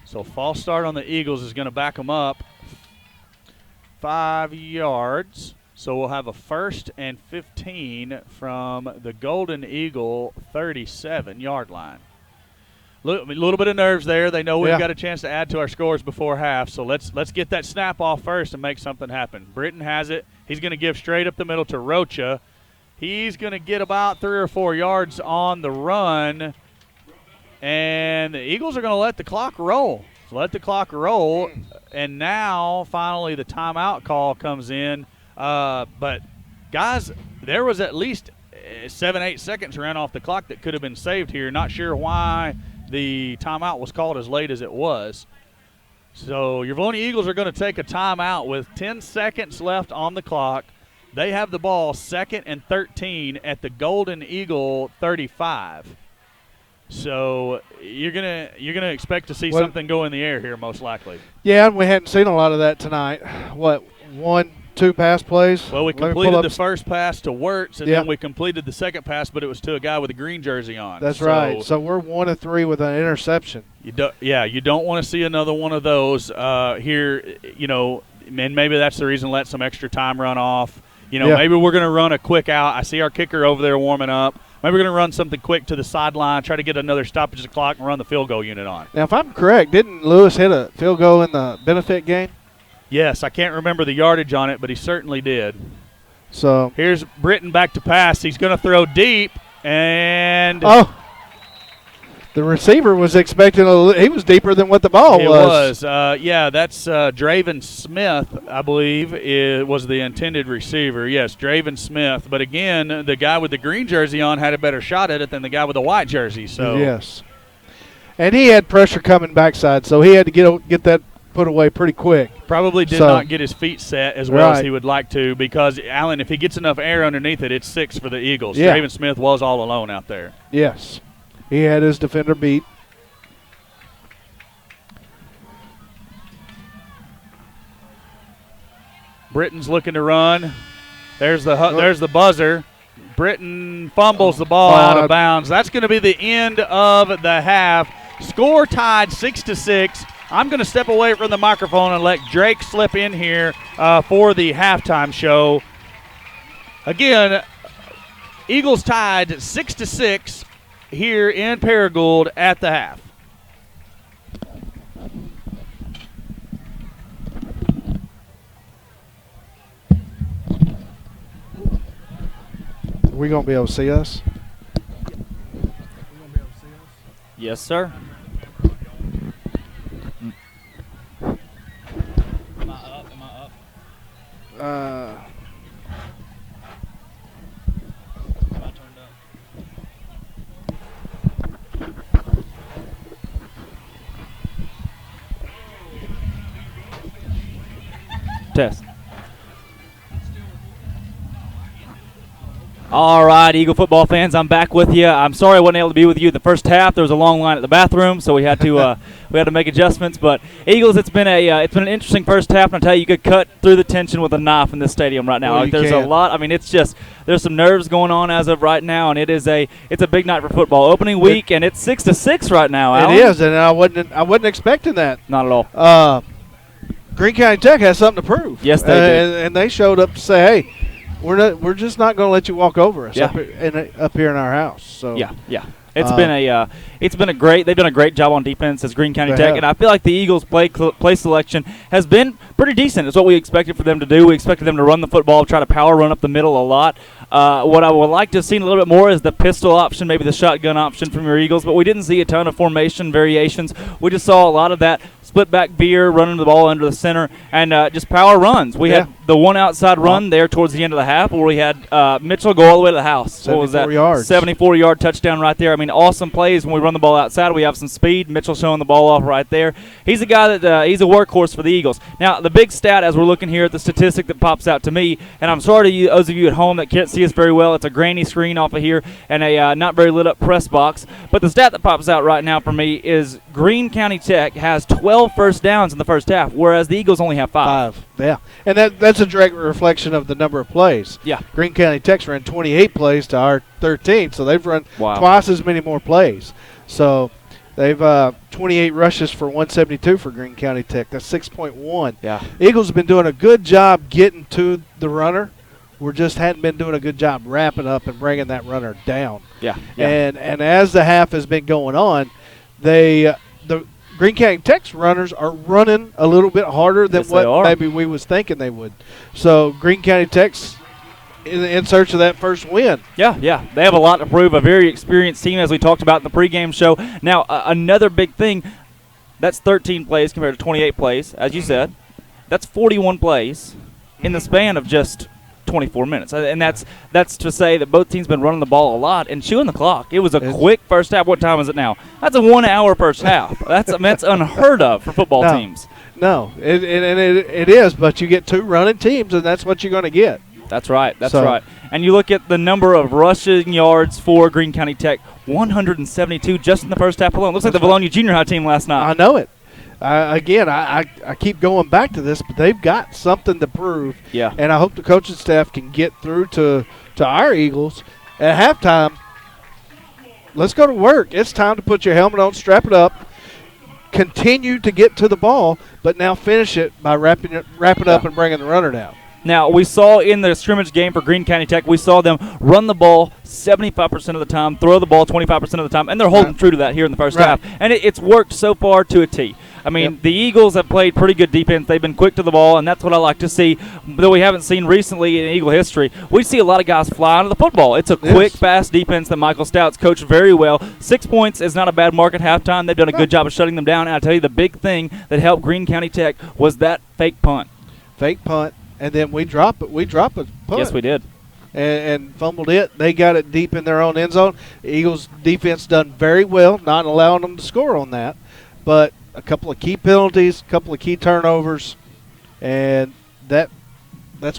So false start on the Eagles is going to back them up 5 yards. So we'll have a 1st and 15 from the Golden Eagle 37-yard line. A little bit of nerves there. They know we've got a chance to add to our scores before half, so let's get that snap off first and make something happen. Britton has it. He's going to give straight up the middle to Rocha. He's going to get about 3 or 4 yards on the run, and the Eagles are going to let the clock roll. So let the clock roll, and now finally the timeout call comes in. But, guys, there was at least 7-8 seconds ran off the clock that could have been saved here. Not sure why the timeout was called as late as it was. So your Vilonia Eagles are going to take a timeout with 10 seconds left on the clock. They have the ball 2nd and 13 at the Golden Eagle 35. So you're gonna expect to see something go in the air here most likely. Yeah, and we hadn't seen a lot of that tonight. 1-2 pass plays? Well, we completed the first pass to Wirtz, and then we completed the second pass, but it was to a guy with a green jersey on. That's right. So we're 1 of 3 with an interception. You don't want to see another one of those here, and maybe that's the reason let some extra time run off. Maybe we're going to run a quick out. I see our kicker over there warming up. Maybe we're going to run something quick to the sideline, try to get another stoppage of the clock, and run the field goal unit on. Now, if I'm correct, didn't Lewis hit a field goal in the benefit game? Yes, I can't remember the yardage on it, but he certainly did. So here's Britton back to pass. He's going to throw deep, and the receiver was expecting he was deeper than what the ball was. It was. That's Draven Smith, I believe, was the intended receiver. Yes, Draven Smith. But again, the guy with the green jersey on had a better shot at it than the guy with the white jersey. So yes, and he had pressure coming backside, so he had to get that put away pretty quick. Probably did not get his feet set as well as he would like to, because, Allen, if he gets enough air underneath it, it's 6 for the Eagles. Yeah. Draven Smith was all alone out there. Yes. He had his defender beat. Britton's looking to run. There's the buzzer. Britton fumbles the ball out of bounds. That's going to be the end of the half. Score tied 6-6. I'm going to step away from the microphone and let Drake slip in here for the halftime show. Again, Eagles tied 6-6 here in Paragould at the half. We gonna be able to see us? Yes, sir. Am I up? Am I turned up? Test. All right, Eagle football fans, I'm back with you. I'm sorry I wasn't able to be with you in the first half. There was a long line at the bathroom, so we had to make adjustments. But Eagles, it's been an interesting first half, and I tell you could cut through the tension with a knife in this stadium right now. Well, Like, there's a lot. I mean, it's just there's some nerves going on as of right now, and it's a big night for football. Opening week, and it's 6-6 right now. Alan. It is, and I wasn't expecting that. Not at all. Greene County Tech has something to prove. Yes, they do. And they showed up to say, hey, we're just not going to let you walk over us Yeah. up here in our house. So Yeah. They've done a great job on defense as Greene County Tech, and I feel like the Eagles' play selection has been pretty decent. It's what we expected for them to do. We expected them to run the football, try to power run up the middle a lot. What I would like to have seen a little bit more is the pistol option, maybe the shotgun option from your Eagles, but we didn't see a ton of formation variations. We just saw a lot of that split back veer, running the ball under the center, and just power runs. We had the one outside run there towards the end of the half where we had Mitchell go all the way to the house. What was that? 74 yards. 74-yard touchdown right there. I mean, awesome plays when we run the ball outside. We have some speed. Mitchell showing the ball off right there. He's a guy that he's a workhorse for the Eagles. Now, the big stat as we're looking here at the statistic that pops out to me, and I'm sorry to those of you at home that can't see us very well, it's a grainy screen off of here and a not very lit up press box. But the stat that pops out right now for me is Greene County Tech has 12 first downs in the first half, whereas the Eagles only have 5. Yeah, and that's a direct reflection of the number of plays. Yeah. Greene County Tech's ran 28 plays to our 13, so they've run twice as many more plays. So they've 28 rushes for 172 for Greene County Tech. That's 6.1. Yeah. Eagles have been doing a good job getting to the runner. We just hadn't been doing a good job wrapping up and bringing that runner down. Yeah. And as the half has been going on, the Greene County Tech's runners are running a little bit harder than what maybe we was thinking they would. So Greene County Tech's in search of that first win. Yeah. They have a lot to prove. A very experienced team, as we talked about in the pregame show. Now, another big thing, that's 13 plays compared to 28 plays, as you said. That's 41 plays in the span of just 24 minutes. And that's to say that both teams been running the ball a lot and chewing the clock. It was a quick first half. What time is it now? That's a 1 hour first half. That's unheard of for football teams. No, it is, but you get 2 running teams, and that's what you're going to get. That's right. Right. And you look at the number of rushing yards for Greene County Tech, 172 just in the first half alone. Looks like the Vilonia junior high team last night. I know it. I keep going back to this, but they've got something to prove. Yeah. And I hope the coaching staff can get through to our Eagles. At halftime, let's go to work. It's time to put your helmet on, strap it up, continue to get to the ball, but now finish it by wrapping it up and bringing the runner down. Now, we saw in the scrimmage game for Greene County Tech, we saw them run the ball 75% of the time, throw the ball 25% of the time, and they're holding true to that here in the first half. And it's worked so far to a T. I mean, the Eagles have played pretty good defense. They've been quick to the ball, and that's what I like to see, though we haven't seen recently in Eagle history. We see a lot of guys fly onto the football. It's a quick, fast defense that Michael Stout's coached very well. 6 points is not a bad mark at halftime. They've done a good job of shutting them down. And I tell you, the big thing that helped Greene County Tech was that fake punt. Fake punt. And then we drop it. We drop a punt. Yes, we did. And fumbled it. They got it deep in their own end zone. Eagles defense done very well, not allowing them to score on that. But a couple of key penalties, a couple of key turnovers, and that's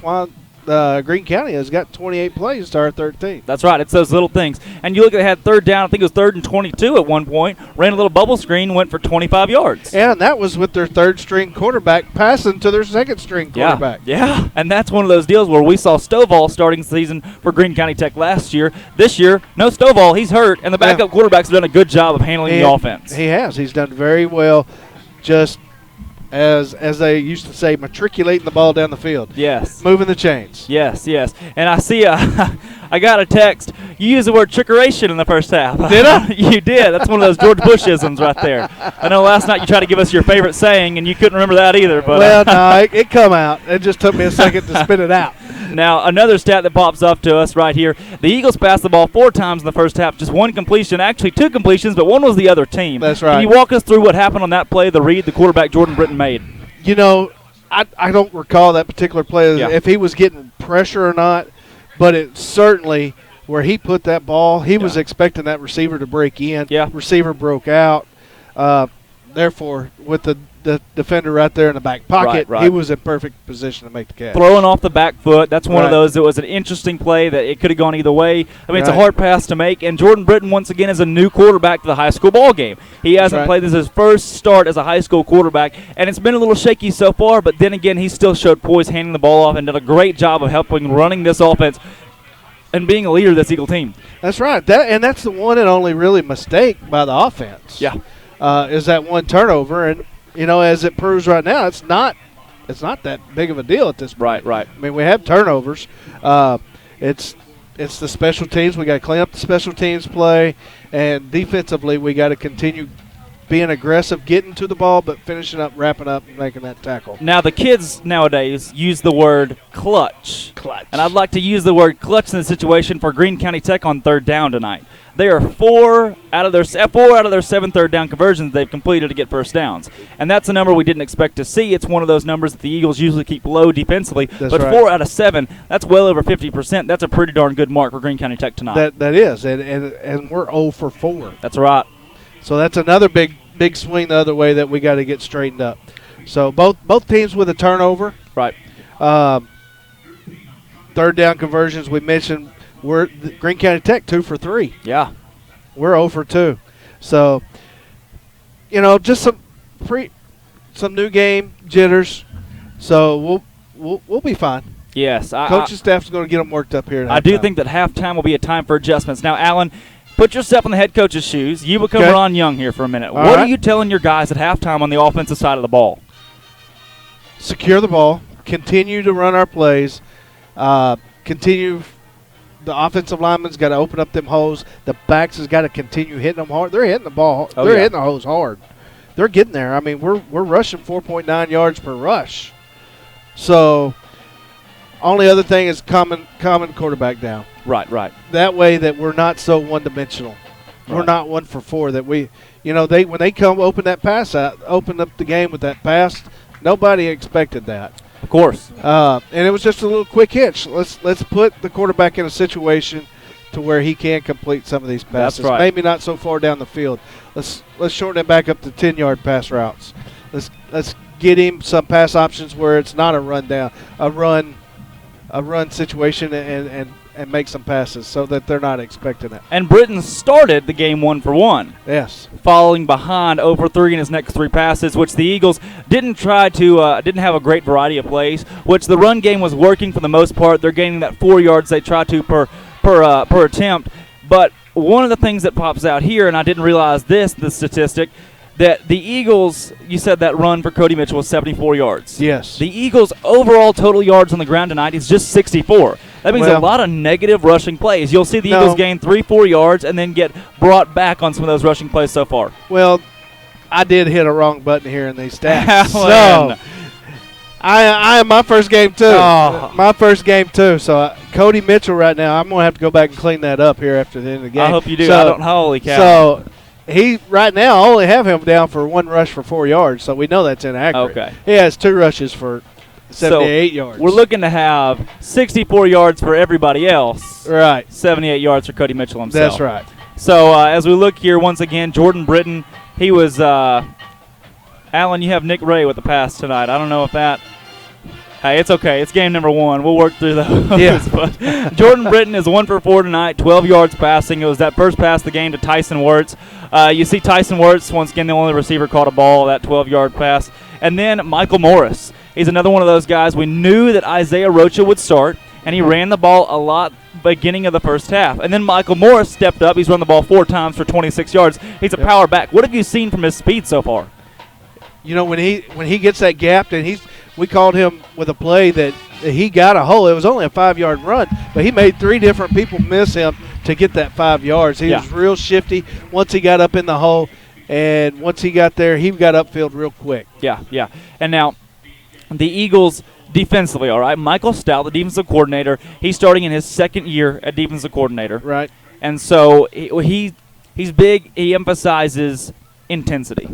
why Greene County has got 28 plays to our 13. That's right. It's those little things. And you look at they had third down. I think it was 3rd and 22 at one point. Ran a little bubble screen, went for 25 yards. And that was with their third-string quarterback passing to their second-string quarterback. Yeah, and that's one of those deals where we saw Stovall starting the season for Greene County Tech last year. This year, no Stovall. He's hurt, and the backup quarterback's done a good job of handling the offense. He has. He's done very well, just as they used to say, matriculating the ball down the field. Yes. Moving the chains. Yes. And I see I got a text. You used the word trickeration in the first half. Did I? You did. That's one of those George Bush-isms right there. I know last night you tried to give us your favorite saying, and you couldn't remember that either. But well, no, it come out. It just took me a second to spit it out. Now, another stat that pops up to us right here. The Eagles passed the ball 4 times in the first half, just 1 completion. Actually, 2 completions, but one was the other team. That's right. Can you walk us through what happened on that play, the read the quarterback Jordan Britton made? You know, I don't recall that particular play, Yeah. if he was getting pressure or not, but it certainly where he put that ball, he was expecting that receiver to break in. Yeah. Receiver broke out. Therefore, with the defender right there in the back pocket, Right. he was in perfect position to make the catch. Throwing off the back foot. That's one of Right. those that was an interesting play that it could have gone either way. I mean, it's a Right. hard pass to make. And Jordan Britton, once again, is a new quarterback to the high school ball game. He hasn't right. played. This is his first start as a high school quarterback. And it's been a little shaky so far, but then again, he still showed poise handing the ball off and did a great job of helping running this offense and being a leader of this Eagle team. That's right. That's the one and only really mistake by the offense. Yeah. Is that one turnover, and you know, as it proves right now, it's not that big of a deal at this point. Right. I mean, we have turnovers. It's the special teams. We got to clean up the special teams play, and defensively, we got to continue being aggressive, getting to the ball, but finishing up, wrapping up, and making that tackle. Now, the kids nowadays use the word clutch. Clutch. And I'd like to use the word clutch in the situation for Greene County Tech on 3rd down tonight. They are 4 out of their 7 third down conversions they've completed to get first downs. And that's a number we didn't expect to see. It's one of those numbers that the Eagles usually keep low defensively. That's but right. 4 out of 7, that's well over 50%. That's a pretty darn good mark for Greene County Tech tonight. That is, and we're 0 for 4. That's right. So that's another big swing the other way that we got to get straightened up. So both teams with a turnover. Right. 3rd down conversions we mentioned. We're Greene County Tech 2 for 3. Yeah. We're 0 for 2. So, you know, just some new game jitters. So we'll be fine. Yes. Coaching staff's going to get them worked up here. I do think that halftime will be a time for adjustments. Now, Alan, put yourself in the head coach's shoes. You become Okay. Ron Young here for a minute. All What are right. you telling your guys at halftime on the offensive side of the ball? Secure the ball. Continue to run our plays. Continue. The offensive lineman's got to open up them holes. The backs has got to continue hitting them hard. They're hitting the ball. Oh, They're yeah. hitting the hose hard. They're getting there. I mean, we're rushing 4.9 yards per rush. So, only other thing is common quarterback down. Right. That way that we're not so one-dimensional. We're Right. not 1 for 4. That we, you know, when they come open that pass out, open up the game with that pass. Nobody expected that. Of course. And it was just a little quick hitch. Let's put the quarterback in a situation to where he can complete some of these passes. That's right. Maybe not so far down the field. Let's shorten it back up to 10-yard pass routes. Let's get him some pass options where it's not a run situation, and make some passes so that they're not expecting it. And Britton started the game 1 for 1. Yes. Falling behind over 3 in his next 3 passes, which the Eagles didn't have a great variety of plays, which the run game was working for the most part. They're gaining that 4 yards they try to per attempt. But one of the things that pops out here, and I didn't realize the statistic, that the Eagles, you said that run for Cody Mitchell was 74 yards. Yes. The Eagles' overall total yards on the ground tonight is just 64. That means a lot of negative rushing plays. You'll see the Eagles gain 3-4 yards and then get brought back on some of those rushing plays so far. Well, I did hit a wrong button here in these stats. Alan. So, I am my first game too. Oh. My first game too. So Cody Mitchell right now, I'm gonna have to go back and clean that up here after the end of the game. I hope you do. So, I don't. Holy cow. So he right now I only have him down for 1 rush for 4 yards. So we know that's inaccurate. Okay. He has 2 rushes for 78 yards. We're looking to have 64 yards for everybody else. Right. 78 yards for Cody Mitchell himself. That's right. So as we look here once again, Jordan Britton, he was. Alan, you have Nick Ray with the pass tonight. I don't know if that. Hey, it's okay. It's game number 1. We'll work through those. Yeah. But Jordan Britton is 1 for 4 tonight, 12 yards passing. It was that first pass of the game to Tyson Wirtz. You see Tyson Wirtz, once again, the only receiver caught a ball, that 12-yard pass. And then Michael Morris. He's another one of those guys. We knew that Isaiah Rocha would start, and he ran the ball a lot beginning of the first half. And then Michael Morris stepped up. He's run the ball 4 times for 26 yards. He's a power back. What have you seen from his speed so far? You know, when he gets that gap, and we called him with a play that he got a hole. It was only a 5-yard run, but he made 3 different people miss him to get that 5 yards. He was real shifty once he got up in the hole, and once he got there, he got upfield real quick. Yeah. And now the Eagles defensively, all right, Michael Stout, the defensive coordinator, he's starting in his second year at defensive coordinator. Right. And so he's big. He emphasizes intensity.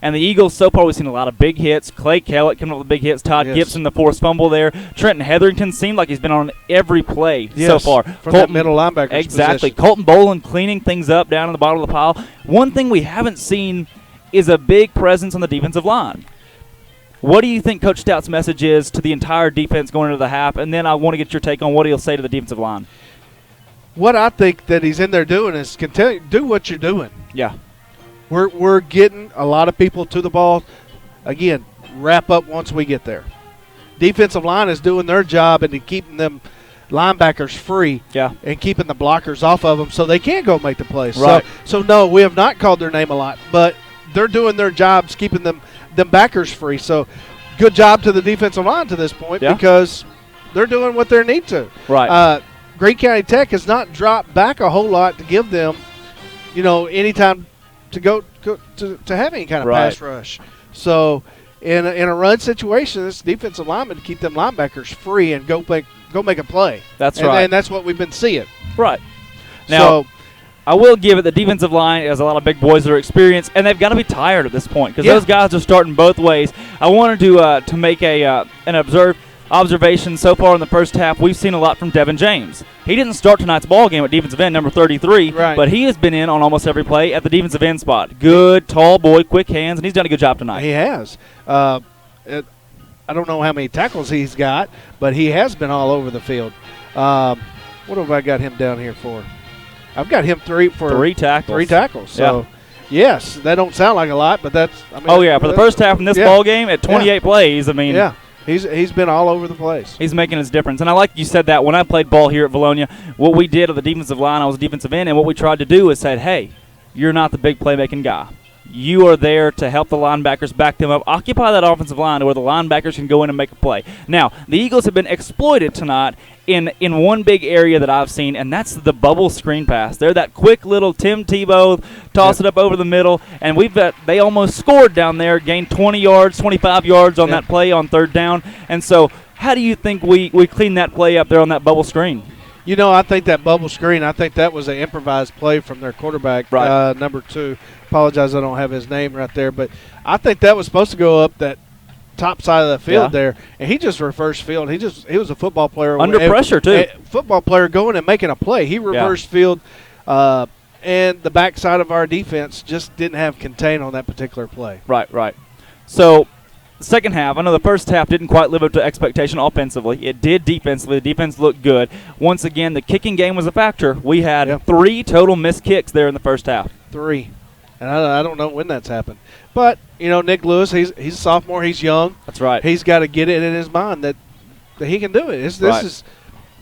And the Eagles, so far, we've seen a lot of big hits. Clay Kellett coming up with big hits. Todd Gibson, the forced fumble there. Trenton Hetherington seemed like he's been on every play so far. From that middle linebacker Exactly. position. Colton Boland cleaning things up down in the bottom of the pile. One thing we haven't seen is a big presence on the defensive line. What do you think Coach Stout's message is to the entire defense going into the half? And then I want to get your take on what he'll say to the defensive line. What I think that he's in there doing is continue do what you're doing. Yeah. We're getting a lot of people to the ball. Again, wrap up once we get there. Defensive line is doing their job and keeping them linebackers free and keeping the blockers off of them so they can go make the plays. Right. So no, we have not called their name a lot, but they're doing their jobs keeping them backers free. So good job to the defensive line to this point because they're doing what they need to. Right. Greene County Tech has not dropped back a whole lot to give them, any time to go to have any kind of pass rush. So in a run situation, this defensive lineman to keep them linebackers free and go make a play. That's right. And that's what we've been seeing. Right. Now, I will give it the defensive line has a lot of big boys that are experienced, and they've got to be tired at this point because those guys are starting both ways. I wanted to make an observation so far in the first half. We've seen a lot from Devin James. He didn't start tonight's ball game at defensive end, number 33, but he has been in on almost every play at the defensive end spot. Good, tall boy, quick hands, and he's done a good job tonight. He has. I don't know how many tackles he's got, but he has been all over the field. What have I got him down here for? I've got him three tackles. 3 tackles. So, yes, that don't sound like a lot, but that's. For the first half in this ball game at 28 plays, he's been all over the place. He's making his difference. And I like you said that when I played ball here at Vilonia, what we did on the defensive line, I was a defensive end, and what we tried to do is said, hey, you're not the big playmaking guy. You are there to help the linebackers, back them up, occupy that offensive line to where the linebackers can go in and make a play. Now, the Eagles have been exploited tonight in one big area that I've seen, and that's the bubble screen pass. They're that quick little Tim Tebow, toss it up over the middle, and they almost scored down there, gained 20 yards, 25 yards on that play on third down. And so how do you think we clean that play up there on that bubble screen? I think that bubble screen, that was an improvised play from their quarterback, number 2. Apologize, I don't have his name right there, but I think that was supposed to go up that top side of the field there, and he just reversed field. He was a football player under pressure too. Football player going and making a play. He reversed field, and the backside of our defense just didn't have contain on that particular play. Right. So, the second half, I know the first half didn't quite live up to expectation offensively. It did defensively. The defense looked good. Once again, the kicking game was a factor. We had 3 total missed kicks there in the first half. 3. And I don't know when that's happened. But, Nick Lewis, he's a sophomore. He's young. That's right. He's got to get it in his mind that he can do it.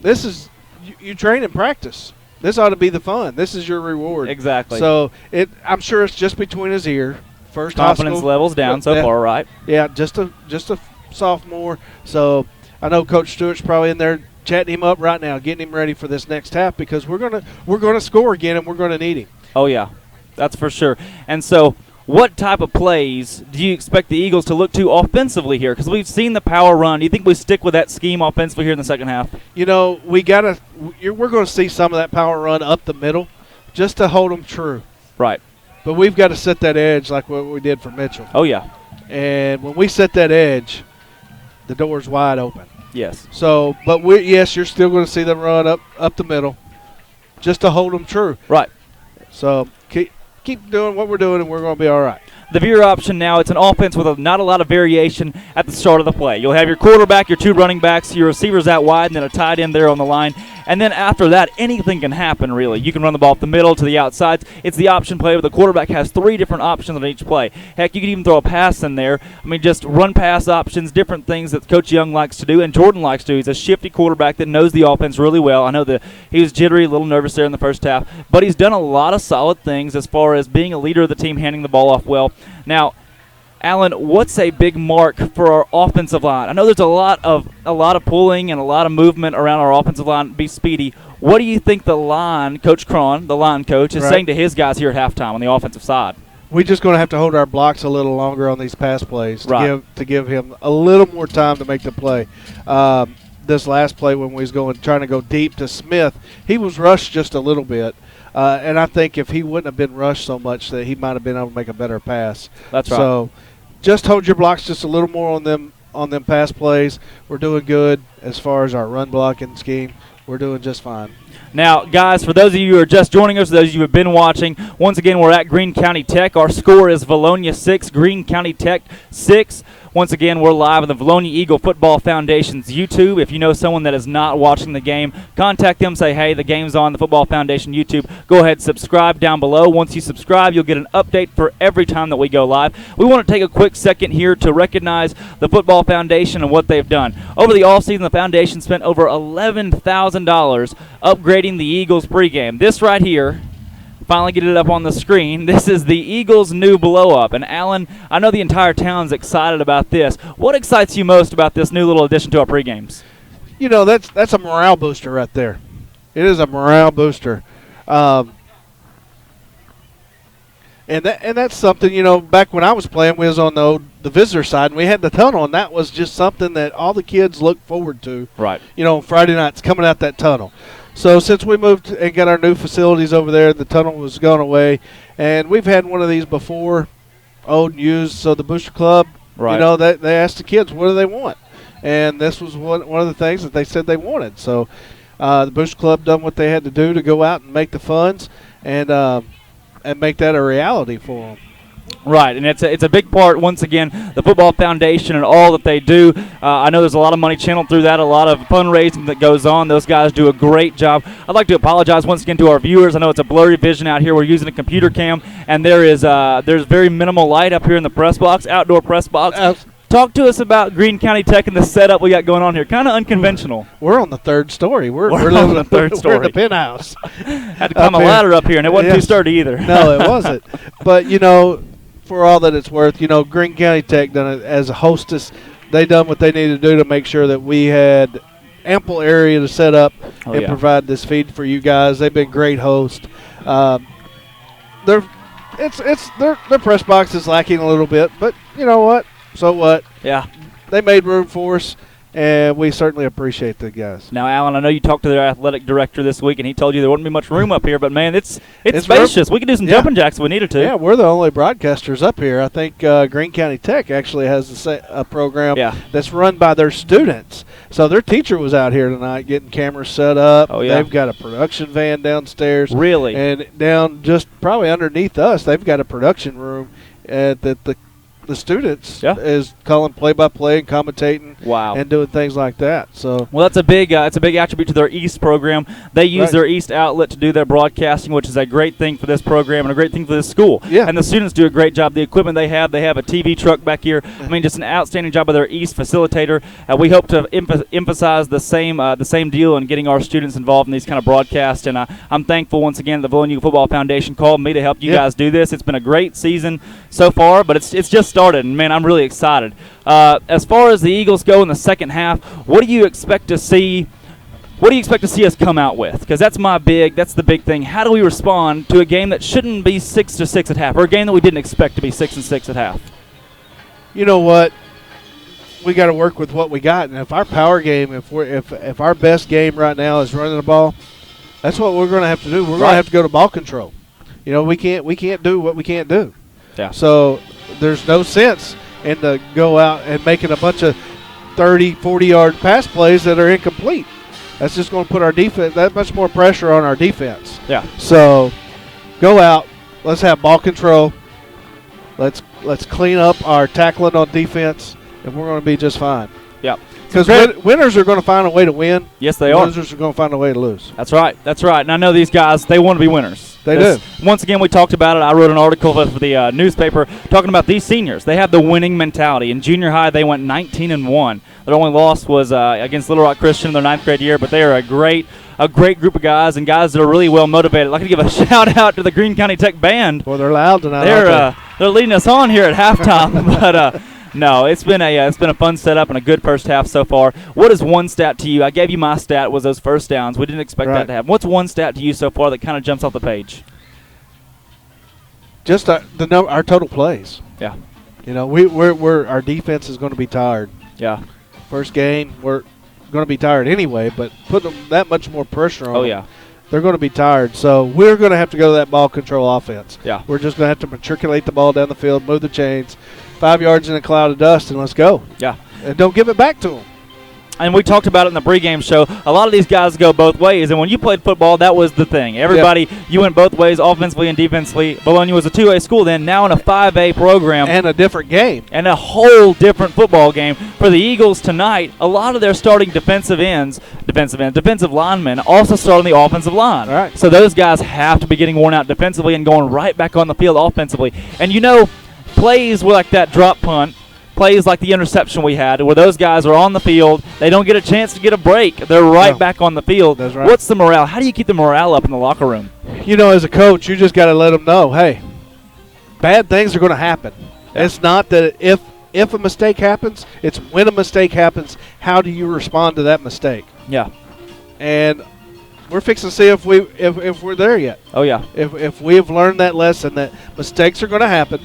This is you train and practice. This ought to be the fun. This is your reward. Exactly. So I'm sure it's just between his ear. First confidence levels down so far, right? Yeah, just a sophomore. So I know Coach Stewart's probably in there chatting him up right now, getting him ready for this next half because we're gonna score again and we're gonna need him. Oh yeah. That's for sure. And so what type of plays do you expect the Eagles to look to offensively here? Because we've seen the power run. Do you think we stick with that scheme offensively here in the second half? We're going to see some of that power run up the middle just to hold them true. Right. But we've got to set that edge like what we did for Mitchell. Oh, yeah. And when we set that edge, the door's wide open. Yes. So, but you're still going to see them run up the middle just to hold them true. Right. So keep doing what we're doing, and we're going to be all right. The veer option now, it's an offense with not a lot of variation at the start of the play. You'll have your quarterback, your 2 running backs, your receivers out wide, and then a tight end there on the line. And then after that, anything can happen, really. You can run the ball up the middle to the outsides. It's the option play where the quarterback has 3 different options on each play. Heck, you can even throw a pass in there. Just run pass options, different things that Coach Young likes to do and Jordan likes to do. He's a shifty quarterback that knows the offense really well. I know that he was jittery, a little nervous there in the first half, but he's done a lot of solid things as far as being a leader of the team, handing the ball off well. Now, Alan, what's a big mark for our offensive line? I know there's a lot of pulling and a lot of movement around our offensive line. Be speedy. What do you think the line, Coach Cron, the line coach, is saying to his guys here at halftime on the offensive side? We're just going to have to hold our blocks a little longer on these pass plays to give him a little more time to make the play. This last play when we was trying to go deep to Smith, he was rushed just a little bit. And I think if he wouldn't have been rushed so much, that he might have been able to make a better pass. That's right. So just hold your blocks just a little more on them pass plays. We're doing good as far as our run blocking scheme. We're doing just fine. Now, guys, for those of you who are just joining us, those of you who have been watching, once again, we're at Greene County Tech. Our score is Vilonia 6, Greene County Tech 6. Once again, we're live on the Vilonia Eagle Football Foundation's YouTube. If you know someone that is not watching the game, contact them. Say, hey, the game's on the Football Foundation YouTube. Go ahead and subscribe down below. Once you subscribe, you'll get an update for every time that we go live. We want to take a quick second here to recognize the Football Foundation and what they've done. Over the offseason, the Foundation spent over $11,000 upgrading the Eagles pregame. This right here, finally get it up on the screen. This is the Eagles' new blow-up. And, Alan, I know the entire town's excited about this. What excites you most about this new little addition to our pregames? You know, that's a morale booster right there. It is a morale booster. And that's something, you know, back when I was playing, we was on the visitor side, and we had the tunnel, and that was just something that all the kids looked forward to. Right. You know, Friday nights, coming out that tunnel. So since we moved and got our new facilities over there, the tunnel was gone away. And we've had one of these before, old and used. So the Booster Club, right. You know, they asked the kids, what do they want? And this was one of the things that they said they wanted. So the Booster Club done what they had to do to go out and make the funds and make that a reality for them. Right, and it's a big part, once again, the Football Foundation and all that they do. I know there's a lot of money channeled through that, a lot of fundraising that goes on. Those guys do a great job. I'd like to apologize once again to our viewers. I know it's a blurry vision out here. We're using a computer cam, and there's very minimal light up here in the press box, outdoor press box. Talk to us about Greene County Tech and the setup we got going on here. Kind of unconventional. We're on the third story. We're on the third story. We're in the penthouse. Had to climb a ladder up here, and it wasn't too sturdy either. No, it wasn't. But, you know, for all that it's worth, you know, Greene County Tech done it as a hostess. They done what they needed to do to make sure that we had ample area to set up and provide this feed for you guys. They've been great hosts. Their press box is lacking a little bit, but you know what? So what? Yeah. They made room for us, and we certainly appreciate the guys. Now, Alan, I know you talked to their athletic director this week, and he told you there wouldn't be much room up here, but, man, it's spacious. We could do some jumping jacks if we needed to. Yeah, we're the only broadcasters up here. I think Greene County Tech actually has a program that's run by their students. So their teacher was out here tonight getting cameras set up. Oh, yeah. They've got a production van downstairs. Really? And down just probably underneath us, they've got a production room that the students is calling play-by-play and commentating and doing things like that. So well, that's a big attribute to their East program. They use their East outlet to do their broadcasting, which is a great thing for this program and a great thing for this school. Yeah. And the students do a great job. The equipment they have a TV truck back here. I mean, just an outstanding job by their East facilitator. We hope to emphasize the same deal in getting our students involved in these kind of broadcasts. And I'm thankful once again that the Vilonia Football Foundation called me to help you guys do this. It's been a great season so far, but it's just started, and man, I'm really excited. As far as the Eagles go in the second half, what do you expect to see? What do you expect to see us come out with? Because that's the big thing. How do we respond to a game that shouldn't be 6-6 at half, or a game that we didn't expect to be 6-6 at half? You know what? We got to work with what we got, and if our power game, if our best game right now is running the ball, that's what we're going to have to do. We're going to have to go to ball control. You know, we can't do what we can't do. Yeah. So there's no sense in to go out and making a bunch of 30, 40-yard pass plays that are incomplete. That's just going to put our defense that much more pressure on our defense. Yeah. So go out. Let's have ball control. Let's clean up our tackling on defense, and we're going to be just fine. Yeah. Because winners are going to find a way to win. Yes, they are. Losers are going to find a way to lose. That's right. And I know these guys, they want to be winners. They do. Once again, we talked about it. I wrote an article for the newspaper talking about these seniors. They have the winning mentality. In junior high, they went 19-1. Their only loss was against Little Rock Christian in their 9th grade year, but they are a great group of guys and guys that are really well motivated. I'd like to give a shout out to the Greene County Tech band. Well, they're loud tonight. They're leading us on here at halftime, but. No, it's been a fun setup and a good first half so far. What is one stat to you? I gave you my stat was those first downs. We didn't expect that to happen. What's one stat to you so far that kind of jumps off the page? Just our total plays. Yeah. You know, we're our defense is going to be tired. Yeah. First game, we're going to be tired anyway, but put them that much more pressure on them. Oh, yeah. They're going to be tired. So we're going to have to go to that ball control offense. Yeah. We're just going to have to matriculate the ball down the field, move the chains, 5 yards in a cloud of dust, and let's go. Yeah. And don't give it back to them. And we talked about it in the pregame show. A lot of these guys go both ways, and when you played football, that was the thing. Everybody, you went both ways, offensively and defensively. Vilonia was a 2A school then, now in a 5A program. And a different game. And a whole different football game. For the Eagles tonight, a lot of their starting defensive linemen also start on the offensive line. All right. So those guys have to be getting worn out defensively and going right back on the field offensively. And you know, plays like that drop punt, plays like the interception we had, where those guys are on the field, they don't get a chance to get a break. They're right back on the field. That's right. What's the morale? How do you keep the morale up in the locker room? You know, as a coach, you just got to let them know, hey, bad things are going to happen. Yeah. It's not that if a mistake happens, it's when a mistake happens, how do you respond to that mistake? Yeah. And we're fixing to see if we're there yet. Oh, yeah. If we have learned that lesson that mistakes are going to happen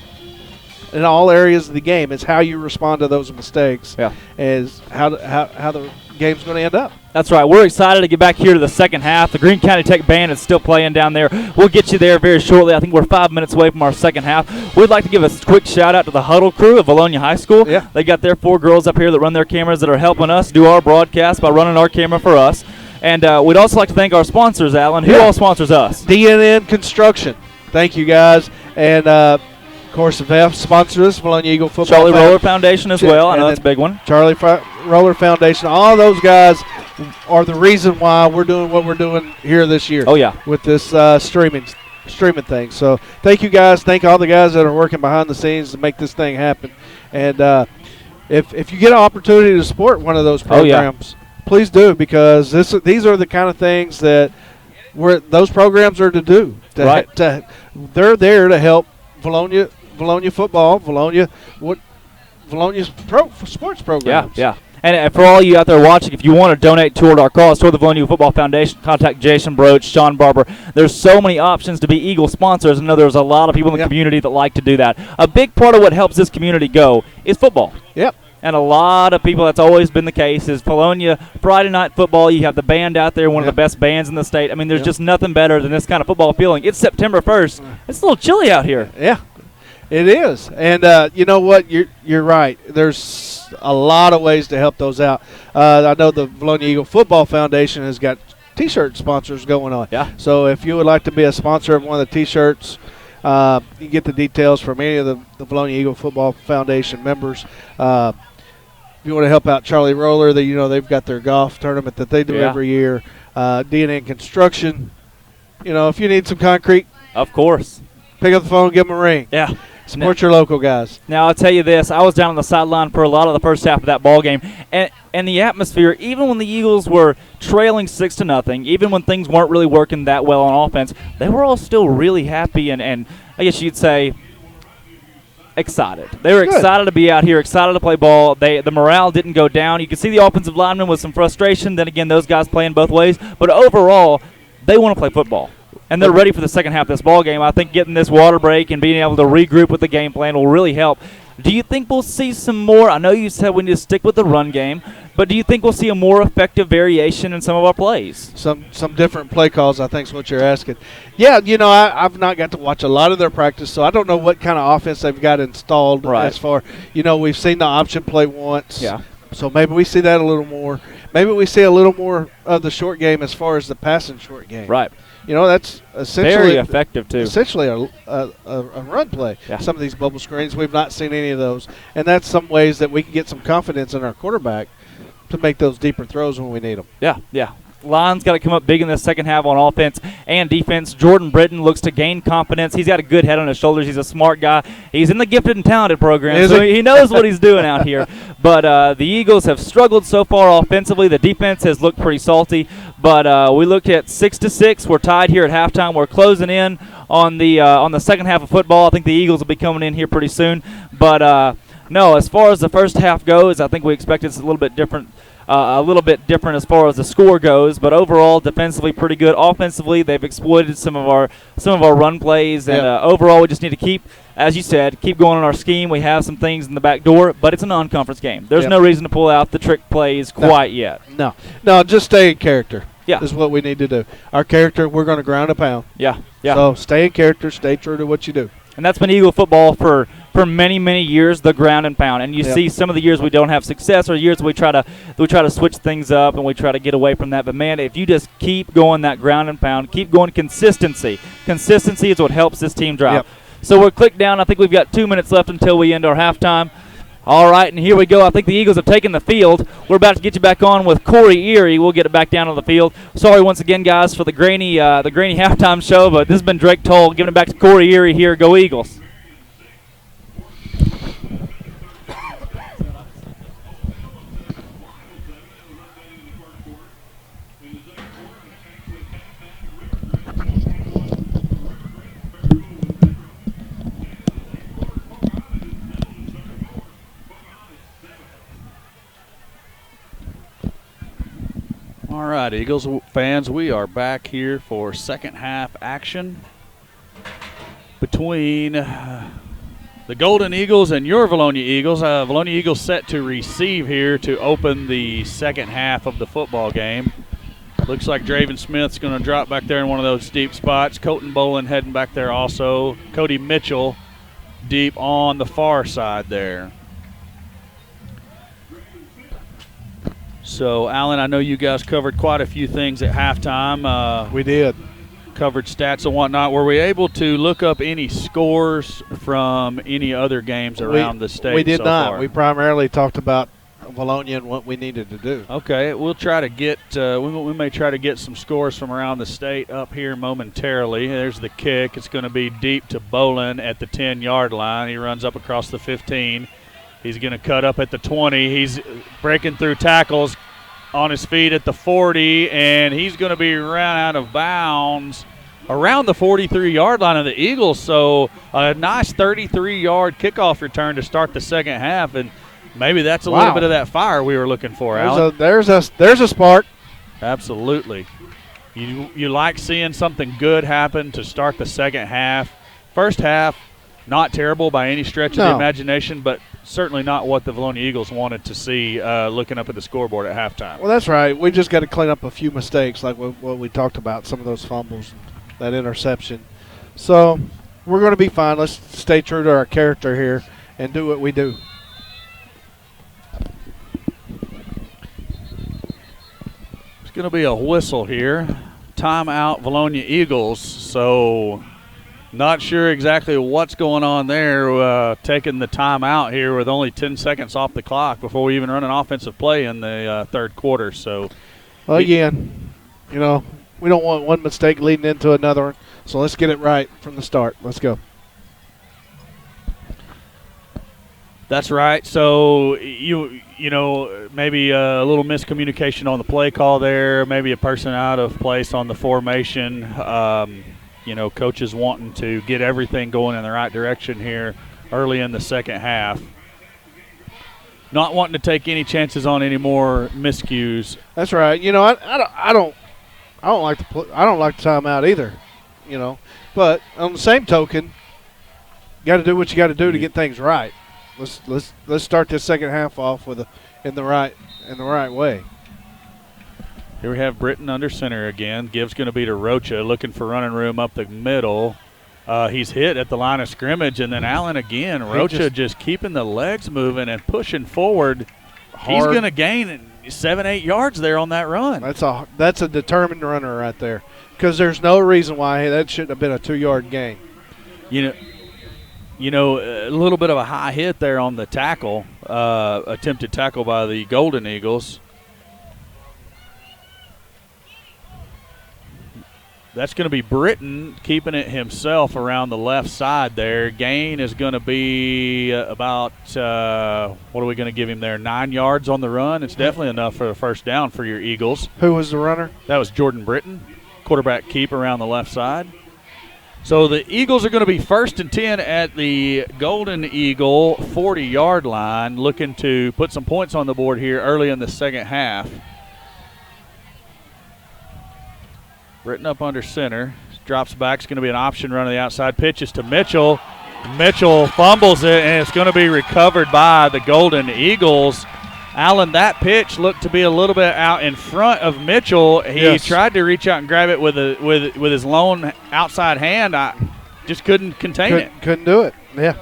in all areas of the game. It's how you respond to those mistakes. Yeah. Is how the game's going to end up. That's right. We're excited to get back here to the second half. The Greene County Tech band is still playing down there. We'll get you there very shortly. I think we're 5 minutes away from our second half. We'd like to give a quick shout-out to the Huddle crew of Vilonia High School. Yeah. They got their 4 girls up here that run their cameras that are helping us do our broadcast by running our camera for us. And we'd also like to thank our sponsors, Alan. Who all sponsors us? DNN Construction. Thank you, guys. And, of course, the VEFF sponsors us, Vilonia Eagle Football Charlie Roller Foundation as well. I know that's a big one. Charlie Roller Foundation. All those guys are the reason why we're doing what we're doing here this year. Oh, yeah. With this streaming thing. So thank you, guys. Thank all the guys that are working behind the scenes to make this thing happen. And if you get an opportunity to support one of those programs, please do, because these are the kind of things that those programs are to do. They're there to help Vilonia football, Vilonia's sports programs. Yeah. And for all you out there watching, if you want to donate toward our cause, toward the Vilonia Football Foundation, contact Jason Broach, Sean Barber. There's so many options to be Eagle sponsors. I know there's a lot of people in the community that like to do that. A big part of what helps this community go is football. Yep. And a lot of people, that's always been the case, is Vilonia Friday night football. You have the band out there, one of the best bands in the state. I mean, there's just nothing better than this kind of football feeling. It's September 1st. It's a little chilly out here. Yeah, it is. And you know what? You're right. There's a lot of ways to help those out. I know the Vilonia Eagle Football Foundation has got T-shirt sponsors going on. Yeah. So if you would like to be a sponsor of one of the T-shirts, you get the details from any of the Vilonia Eagle Football Foundation members. If you want to help out Charlie Roller, they've got their golf tournament that they do every year. DNN Construction. If you need some concrete, of course, pick up the phone, give them a ring. Yeah. Support your local guys. Now, I'll tell you this. I was down on the sideline for a lot of the first half of that ball game, and the atmosphere, even when the Eagles were trailing 6-0, even when things weren't really working that well on offense, they were all still really happy and I guess you'd say excited. They were excited to be out here, excited to play ball. The morale didn't go down. You could see the offensive linemen with some frustration. Then again, those guys playing both ways. But overall, they want to play football. And they're ready for the second half of this ball game. I think getting this water break and being able to regroup with the game plan will really help. Do you think we'll see some more? I know you said we need to stick with the run game, but do you think we'll see a more effective variation in some of our plays? Some different play calls, I think is what you're asking. Yeah, I've not got to watch a lot of their practice, so I don't know what kind of offense they've got installed as far. We've seen the option play once. Yeah. So maybe we see that a little more. Maybe we see a little more of the short game as far as the passing short game. Right. That's essentially very effective too. Essentially a run play. Yeah. Some of these bubble screens, we've not seen any of those, and that's some ways that we can get some confidence in our quarterback to make those deeper throws when we need them. Yeah. line's got to come up big in the second half on offense and defense. Jordan Britton looks to gain confidence. He's got a good head on his shoulders. He's a smart guy. He's in the gifted and talented program, so he knows what he's doing out here. But the Eagles have struggled so far offensively. The defense has looked pretty salty. But we looked at 6-6. We're tied here at halftime. We're closing in on the second half of football. I think the Eagles will be coming in here pretty soon. But no, as far as the first half goes, I think we expected it's a little bit different. As far as the score goes, but overall defensively pretty good. Offensively, they've exploited some of our run plays, and overall we just need to keep, as you said, keep going on our scheme. We have some things in the back door, but it's a non-conference game. There's no reason to pull out the trick plays quite yet. No, just stay in character. Yeah, is what we need to do. Our character, we're going to ground a pound. Yeah. So stay in character, stay true to what you do. And that's been Eagle football for many, many years, the ground and pound. And you see some of the years we don't have success, or years we try to switch things up and we try to get away from that. But, man, if you just keep going that ground and pound, keep going consistency. Consistency is what helps this team drive. Yep. So we're clicked down. I think we've got 2 minutes left until we end our halftime. All right, and here we go. I think the Eagles have taken the field. We're about to get you back on with Corey Erie. We'll get it back down on the field. Sorry once again, guys, for the Greene halftime show, but this has been Drake Toll giving it back to Corey Erie here. Go Eagles. All right, Eagles fans, we are back here for second half action between the Golden Eagles and your Vilonia Eagles. Vilonia Eagles set to receive here to open the second half of the football game. Looks like Draven Smith's going to drop back there in one of those deep spots. Colton Bolin heading back there also. Cody Mitchell deep on the far side there. So, Alan, I know you guys covered quite a few things at halftime. We did. Covered stats and whatnot. Were we able to look up any scores from any other games around the state? We did so not. far? We primarily talked about Vilonia and what we needed to do. Okay, we'll try to get we may try to get some scores from around the state up here momentarily. There's the kick. It's going to be deep to Bolin at the 10-yard line. He runs up across the 15. He's going to cut up at the 20. He's breaking through tackles on his feet at the 40, and he's going to be run out of bounds around the 43-yard line of the Eagles. So a nice 33-yard kickoff return to start the second half, and maybe that's a little bit of that fire we were looking for, Alan. There's a spark. Absolutely. You like seeing something good happen to start the second half. First half, not terrible by any stretch of the imagination, but certainly not what the Vilonia Eagles wanted to see looking up at the scoreboard at halftime. Well, that's right. We just got to clean up a few mistakes like what we talked about, some of those fumbles, that interception. So we're going to be fine. Let's stay true to our character here and do what we do. It's going to be a whistle here. Timeout, Vilonia Eagles. So not sure exactly what's going on there, taking the timeout here with only 10 seconds off the clock before we even run an offensive play in the third quarter. So, well, again, we don't want one mistake leading into another one, so let's get it right from the start. Let's go. That's right. So, you know, maybe a little miscommunication on the play call there, maybe a person out of place on the formation. Coaches wanting to get everything going in the right direction here early in the second half. Not wanting to take any chances on any more miscues. That's right. I don't like the timeout either. But on the same token, you got to do what you got to do to get things right. Let's start this second half off in the right way. Here we have Britton under center again. Give's going to be to Rocha, looking for running room up the middle. He's hit at the line of scrimmage, and then Allen again. Rocha just keeping the legs moving and pushing forward. Hard. He's going to gain 7-8 yards there on that run. That's a determined runner right there, because there's no reason why that shouldn't have been a 2-yard gain. A little bit of a high hit there on the tackle, attempted tackle by the Golden Eagles. That's going to be Britton keeping it himself around the left side there. Gain is going to be about, what are we going to give him there, 9 yards on the run? It's definitely enough for a first down for your Eagles. Who was the runner? That was Jordan Britton, quarterback keep around the left side. So the Eagles are going to be 1st and 10 at the Golden Eagle 40-yard line, looking to put some points on the board here early in the second half. Britton up under center. Drops back. It's going to be an option run on the outside. Pitches to Mitchell. Mitchell fumbles it, and it's going to be recovered by the Golden Eagles. Allen, that pitch looked to be a little bit out in front of Mitchell. He tried to reach out and grab it with his lone outside hand. I just couldn't contain it. Couldn't do it. Yeah.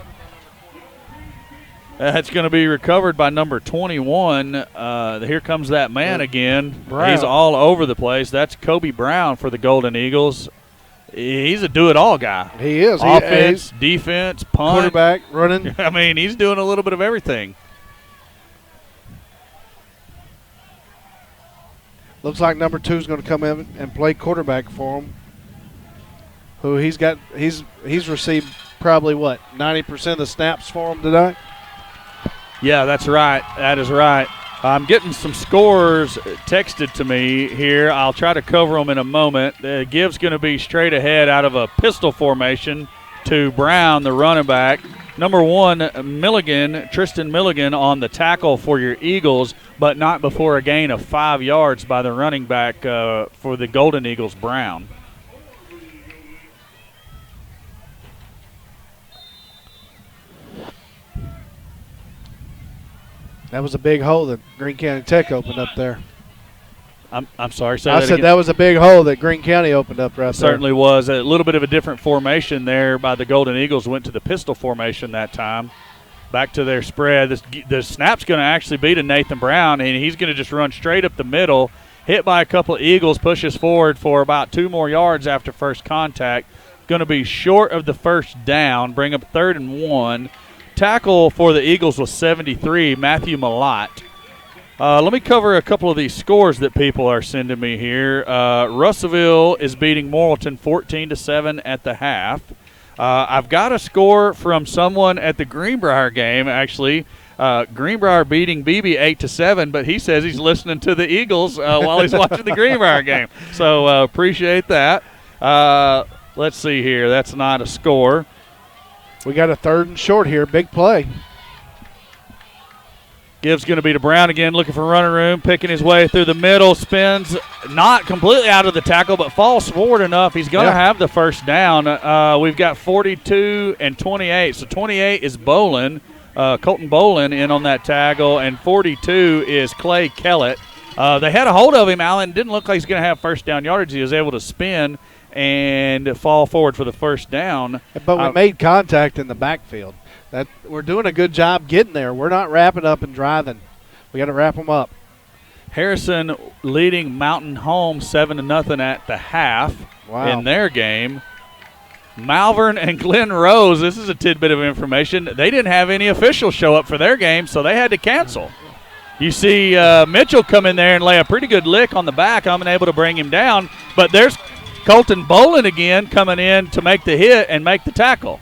That's going to be recovered by number 21. Here comes that man again. Brown. He's all over the place. That's Kobe Brown for the Golden Eagles. He's a do-it-all guy. He is. Offense, defense, punt. Quarterback, running. I mean, he's doing a little bit of everything. Looks like number 2 is going to come in and play quarterback for him. Who he's received probably, 90% of the snaps for him today? Yeah, that's right. That is right. I'm getting some scores texted to me here. I'll try to cover them in a moment. Gibbs going to be straight ahead out of a pistol formation to Brown, the running back. Number 1, Tristan Milligan on the tackle for your Eagles, but not before a gain of 5 yards by the running back for the Golden Eagles, Brown. That was a big hole that Greene County Tech opened up there. I'm sorry. I said that was a big hole that Greene County opened up right there. Certainly was. A little bit of a different formation there by the Golden Eagles. Went to the pistol formation that time. Back to their spread. The snap's going to actually be to Nathan Brown, and he's going to just run straight up the middle. Hit by a couple of Eagles, pushes forward for about 2 more yards after first contact. Going to be short of the first down, bring up 3rd and 1. Tackle for the Eagles was 73, Matthew Malott. Let me cover a couple of these scores that people are sending me here. Russellville is beating Morrilton 14-7 at the half. I've got a score from someone at the Greenbrier game, actually. Greenbrier beating BB 8-7, but he says he's listening to the Eagles while he's watching the Greenbrier game. So appreciate that. Let's see here. That's not a score. We got a 3rd and short here. Big play. Gibbs going to be to Brown again, looking for running room, picking his way through the middle, spins not completely out of the tackle, but falls forward enough. He's going to have the first down. We've got 42 and 28. So 28 is Bolin, Colton Bolin in on that tackle, and 42 is Clay Kellett. They had a hold of him, Allen. Didn't look like he's going to have first down yardage. He was able to spin and fall forward for the first down. But we made contact in the backfield. That we're doing a good job getting there. We're not wrapping up and driving. We got to wrap them up. Harrison leading Mountain Home 7-0 at the half in their game. Malvern and Glen Rose, this is a tidbit of information. They didn't have any officials show up for their game, so they had to cancel. You see Mitchell come in there and lay a pretty good lick on the back. I'm unable to bring him down, but there's Colton Bolin again coming in to make the hit and make the tackle.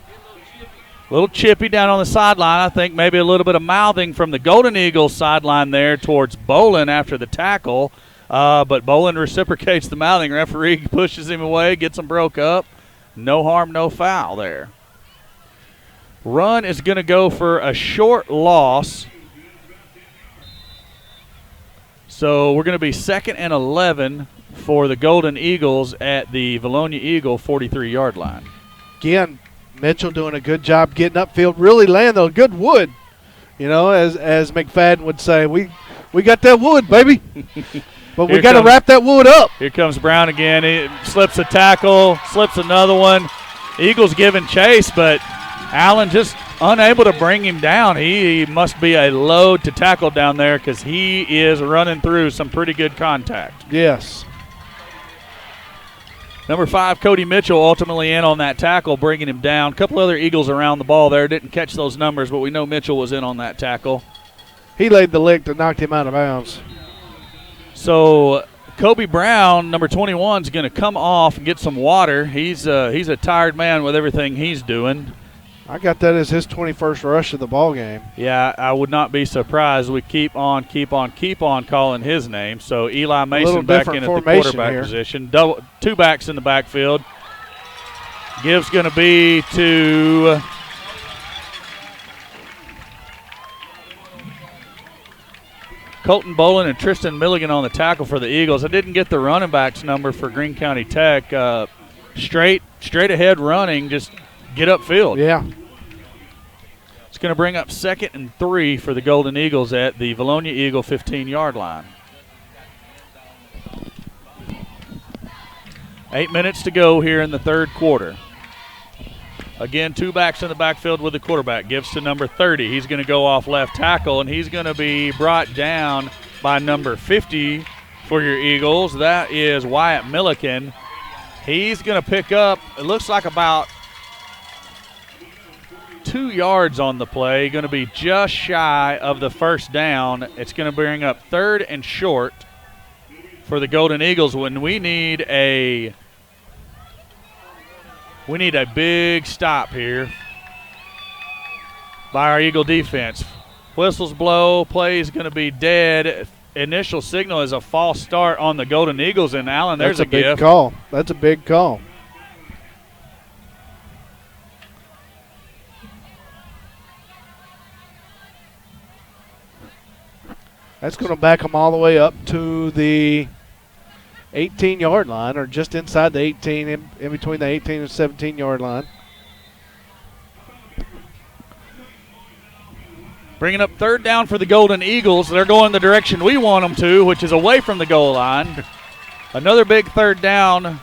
A little chippy down on the sideline. I think maybe a little bit of mouthing from the Golden Eagles sideline there towards Bolin after the tackle. But Bolin reciprocates the mouthing. Referee pushes him away, gets him broke up. No harm, no foul there. Run is going to go for a short loss. So we're going to be 2nd and 11 for the Golden Eagles at the Vilonia Eagle 43-yard line. Again, Mitchell doing a good job getting upfield, really landing a good wood. You know, as McFadden would say, we got that wood, baby. But we got to wrap that wood up. Here comes Brown again. He slips a tackle, slips another one. Eagles giving chase, but Allen just unable to bring him down. He must be a load to tackle down there because he is running through some pretty good contact. Yes. Number 5, Cody Mitchell, ultimately in on that tackle, bringing him down. A couple other Eagles around the ball there. Didn't catch those numbers, but we know Mitchell was in on that tackle. He laid the lick that knocked him out of bounds. So Kobe Brown, number 21, is going to come off and get some water. He's a tired man with everything he's doing. I got that as his 21st rush of the ball game. Yeah, I would not be surprised. We keep on calling his name. So Eli Mason back in at the quarterback position. Two backs in the backfield. Give's going to be to Colton Bolin and Tristan Milligan on the tackle for the Eagles. I didn't get the running backs number for Greene County Tech. Straight ahead running, just get upfield. Yeah. It's going to bring up 2nd and 3 for the Golden Eagles at the Vilonia Eagle 15-yard line. 8 minutes to go here in the third quarter. Again, two backs in the backfield with the quarterback. Gives to number 30. He's going to go off left tackle, and he's going to be brought down by number 50 for your Eagles. That is Wyatt Milliken. He's going to pick up, it looks like about 2 yards on the play. Going to be just shy of the first down. It's going to bring up 3rd and short for the Golden Eagles when we need a big stop here by our Eagle defense. Whistles blow, play is going to be dead. Initial signal is a false start on the Golden Eagles, and Allen, there's a big gift. Call. That's a big call. That's going to back them all the way up to the 18-yard line, or just inside the 18, in between the 18 and 17-yard line. Bringing up 3rd down for the Golden Eagles. They're going the direction we want them to, which is away from the goal line. Another big 3rd down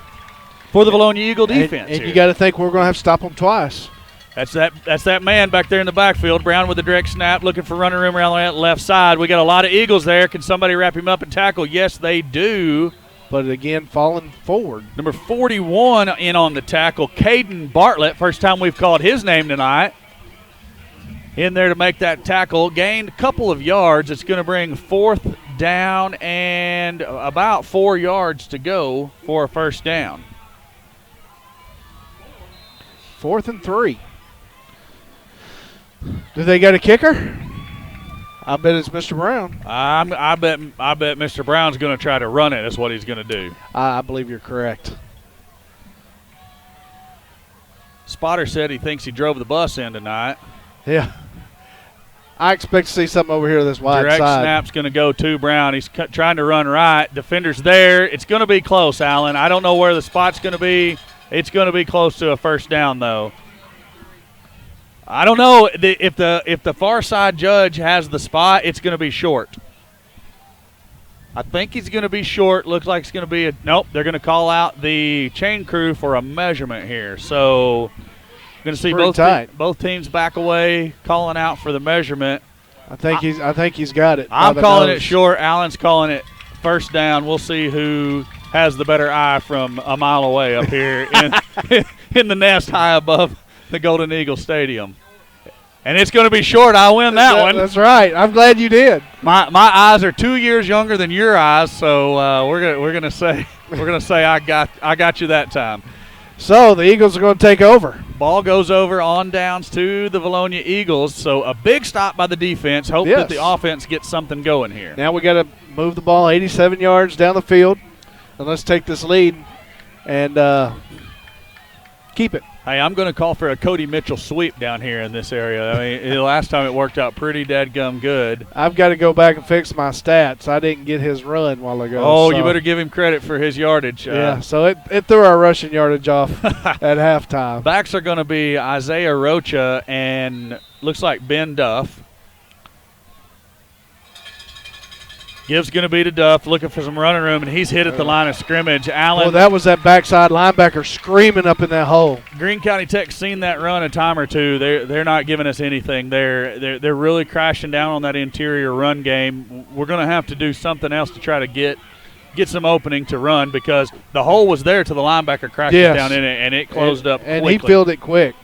for the Vilonia Eagle defense. And you got to think we're going to have to stop them twice. That's that man back there in the backfield. Brown with the direct snap, looking for running room around the left side. We got a lot of Eagles there. Can somebody wrap him up and tackle? Yes, they do. But again, falling forward. Number 41 in on the tackle, Caden Bartlett. First time we've called his name tonight. In there to make that tackle. Gained a couple of yards. It's going to bring 4th down and about 4 yards to go for a first down. 4th and 3. Do they got a kicker? I bet it's Mr. Brown. I bet Mr. Brown's going to try to run it. That's what he's going to do. I believe you're correct. Spotter said he thinks he drove the bus in tonight. Yeah. I expect to see something over here this wide Direct side. snap's going to go to Brown. He's trying to run right. Defender's there. It's going to be close, Allen. I don't know where the spot's going to be. It's going to be close to a first down, though. I don't know if the far side judge has the spot. It's going to be short. I think he's going to be short. Looks like it's going to be nope. They're going to call out the chain crew for a measurement here. So going to see both teams back away, calling out for the measurement. I think he's got it. I'm calling it short. Allen's calling it first down. We'll see who has the better eye from a mile away up here in the nest high above the Golden Eagle Stadium. And it's going to be short. I win that one. That's right. I'm glad you did. My eyes are 2 years younger than your eyes, so we're gonna say I got you that time. So the Eagles are going to take over. Ball goes over on downs to the Vilonia Eagles. So a big stop by the defense. Hope that the offense gets something going here. Now we got to move the ball 87 yards down the field, and let's take this lead and keep it. Hey, I'm going to call for a Cody Mitchell sweep down here in this area. I mean, the last time it worked out pretty dadgum good. I've got to go back and fix my stats. I didn't get his run while ago. Oh, so you better give him credit for his yardage. Yeah, so it threw our rushing yardage off at halftime. Backs are going to be Isaiah Rocha and looks like Ben Duff. Gibbs going to be to Duff, looking for some running room, and he's hit at the line of scrimmage. Allen. Well, that was that backside linebacker screaming up in that hole. Greene County Tech's seen that run a time or two. They're not giving us anything. They're really crashing down on that interior run game. We're going to have to do something else to try to get some opening to run because the hole was there till the linebacker crashed down in it, and it closed up quickly. And he filled it quick.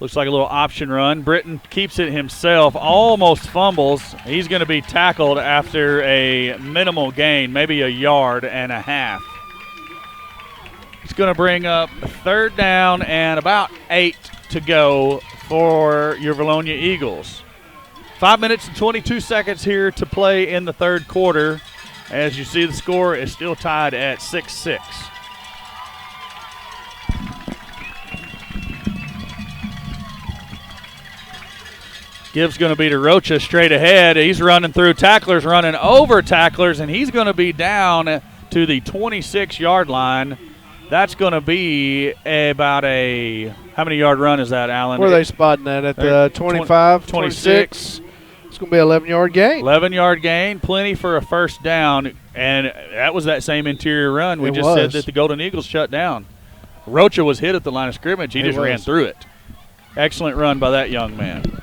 Looks like a little option run. Britton keeps it himself, almost fumbles. He's going to be tackled after a minimal gain, maybe a yard and a half. It's going to bring up 3rd down and about 8 to go for your Vilonia Eagles. 5 minutes and 22 seconds here to play in the 3rd quarter. As you see, the score is still tied at 6-6. Gibbs going to be to Rocha straight ahead. He's running through tacklers, running over tacklers, and he's going to be down to the 26-yard line. That's going to be about a – how many yard run is that, Alan? Where are they spotting that? At the 25, 26? It's going to be an 11-yard gain. 11-yard gain, plenty for a first down, and that was that same interior run. We just said that the Golden Eagles shut down. Rocha was hit at the line of scrimmage. He just ran through it. Excellent run by that young man.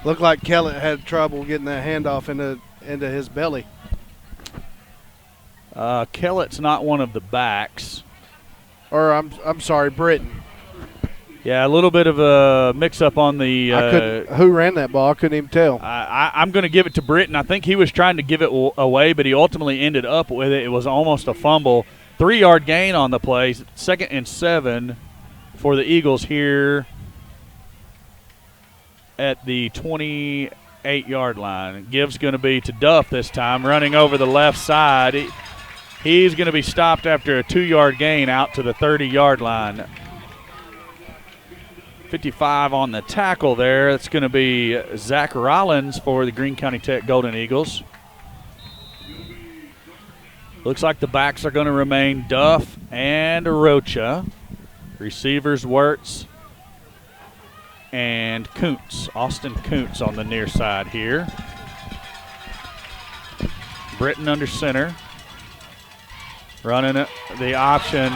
Looked like Kellett had trouble getting that handoff into his belly. Kellett's not one of the backs. Or I'm sorry, Britton. Yeah, a little bit of a mix-up on the who ran that ball? I couldn't even tell. I'm going to give it to Britton. I think he was trying to give it away, but he ultimately ended up with it. It was almost a fumble. 3-yard gain on the play. 2nd and 7 for the Eagles here at the 28-yard line. Gibbs going to be to Duff this time, running over the left side. He's going to be stopped after a 2-yard gain out to the 30-yard line. 55 on the tackle there. It's going to be Zach Rollins for the Greene County Tech Golden Eagles. Looks like the backs are going to remain Duff and Rocha. Receivers Wirtz and Kuntz, Austin Kuntz on the near side here. Britton under center. Running the option.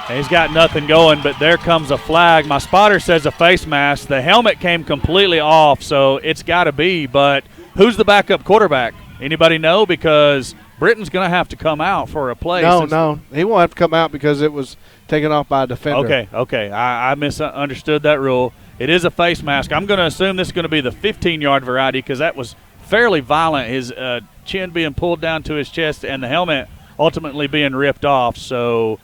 And he's got nothing going, but there comes a flag. My spotter says a face mask. The helmet came completely off, so it's got to be. But who's the backup quarterback? Anybody know? Because Britton's going to have to come out for a play. No. He won't have to come out because it was taken off by a defender. Okay. I misunderstood that rule. It is a face mask. I'm going to assume this is going to be the 15-yard variety because that was fairly violent, his chin being pulled down to his chest and the helmet ultimately being ripped off. So,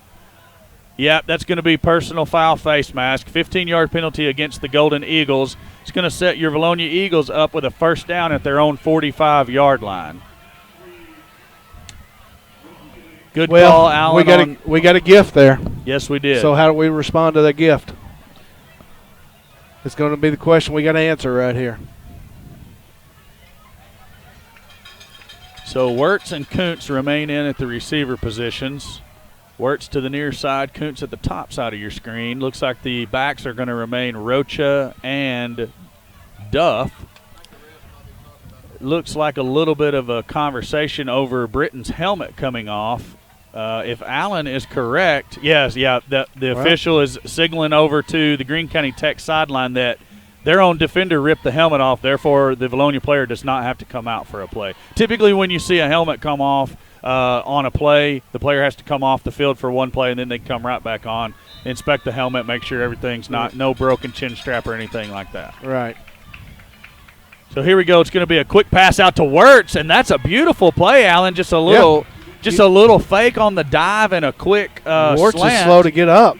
yeah, that's going to be personal foul face mask. 15-yard penalty against the Golden Eagles. It's going to set your Vilonia Eagles up with a first down at their own 45-yard line. Good call, Alan. We got a gift there. Yes, we did. So how do we respond to that gift? It's going to be the question we got to answer right here. So Wirtz and Kuntz remain in at the receiver positions. Wirtz to the near side, Kuntz at the top side of your screen. Looks like the backs are going to remain Rocha and Duff. Looks like a little bit of a conversation over Britton's helmet coming off. If Allen is correct, the official is signaling over to the Greene County Tech sideline that their own defender ripped the helmet off. Therefore, the Vilonia player does not have to come out for a play. Typically, when you see a helmet come off on a play, the player has to come off the field for one play, and then they come right back on, inspect the helmet, make sure everything's no broken chin strap or anything like that. Right. So here we go. It's going to be a quick pass out to Wirtz, and that's a beautiful play, Allen. Just a little fake on the dive and a quick Wirtz slant. is slow to get up.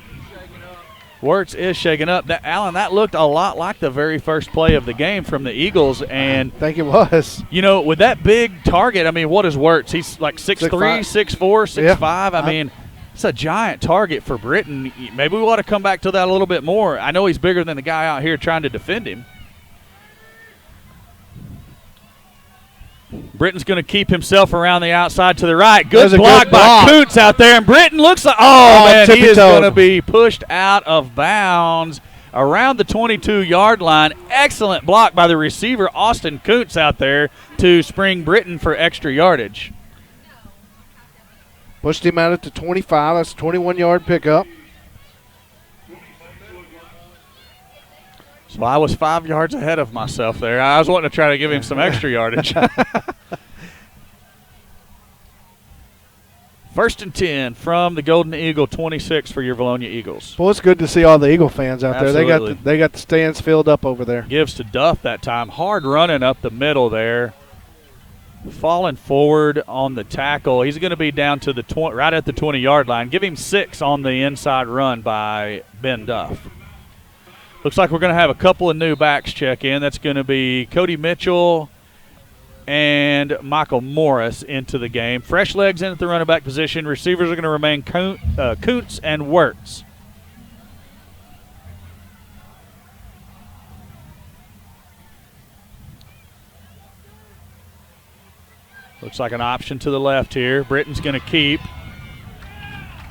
Wirtz is shaking up. Allen, that looked a lot like the very first play of the game from the Eagles. And I think it was. You know, with that big target, I mean, what is Wirtz? He's like 6'3", 6'4", 6'5". I mean, it's a giant target for Britton. Maybe we want to come back to that a little bit more. I know he's bigger than the guy out here trying to defend him. Britton's going to keep himself around the outside to the right. Good block by Kuntz out there. And Britton looks like, man, he is going to be pushed out of bounds around the 22-yard line. Excellent block by the receiver, Austin Kuntz, out there to spring Britton for extra yardage. Pushed him out at the 25. That's a 21-yard pickup. So I was 5 yards ahead of myself there. I was wanting to try to give him some extra yardage. First and 10 from the Golden Eagle 26 for your Vilonia Eagles. Well, it's good to see all the Eagle fans out Absolutely. there. They got the stands filled up over there. Gives to Duff that time. Hard running up the middle there. Falling forward on the tackle. He's going to be down to the right at the 20-yard line. Give him 6 on the inside run by Ben Duff. Looks like we're going to have a couple of new backs check in. That's going to be Cody Mitchell and Michael Morris into the game. Fresh legs in at the running back position. Receivers are going to remain Kuntz and Wirtz. Looks like an option to the left here. Britton's going to keep.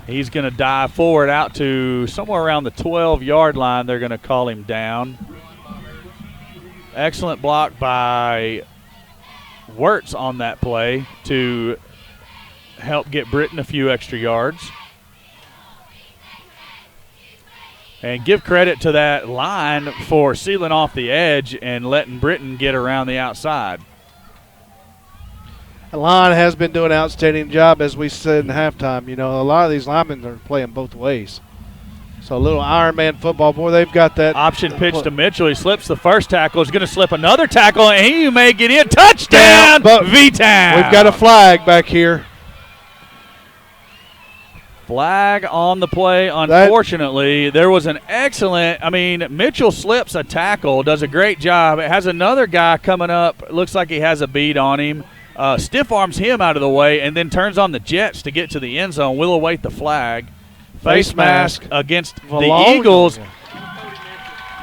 He's going to dive forward out to somewhere around the 12-yard line. They're going to call him down. Excellent block by Wirtz on that play to help get Britton a few extra yards. And give credit to that line for sealing off the edge and letting Britton get around the outside. The line has been doing an outstanding job, as we said in halftime. You know, a lot of these linemen are playing both ways. So a little Iron Man football. Boy, they've got that. Option pitch to Mitchell. He slips the first tackle. He's going to slip another tackle, and he may get in. Touchdown, V-Town. We've got a flag back here. Flag on the play. Unfortunately, there was an excellent, Mitchell slips a tackle, does a great job. It has another guy coming up. Looks like he has a beat on him. Stiff arms him out of the way and then turns on the jets to get to the end zone. We'll await the flag. Face mask against Vilonia. the Eagles.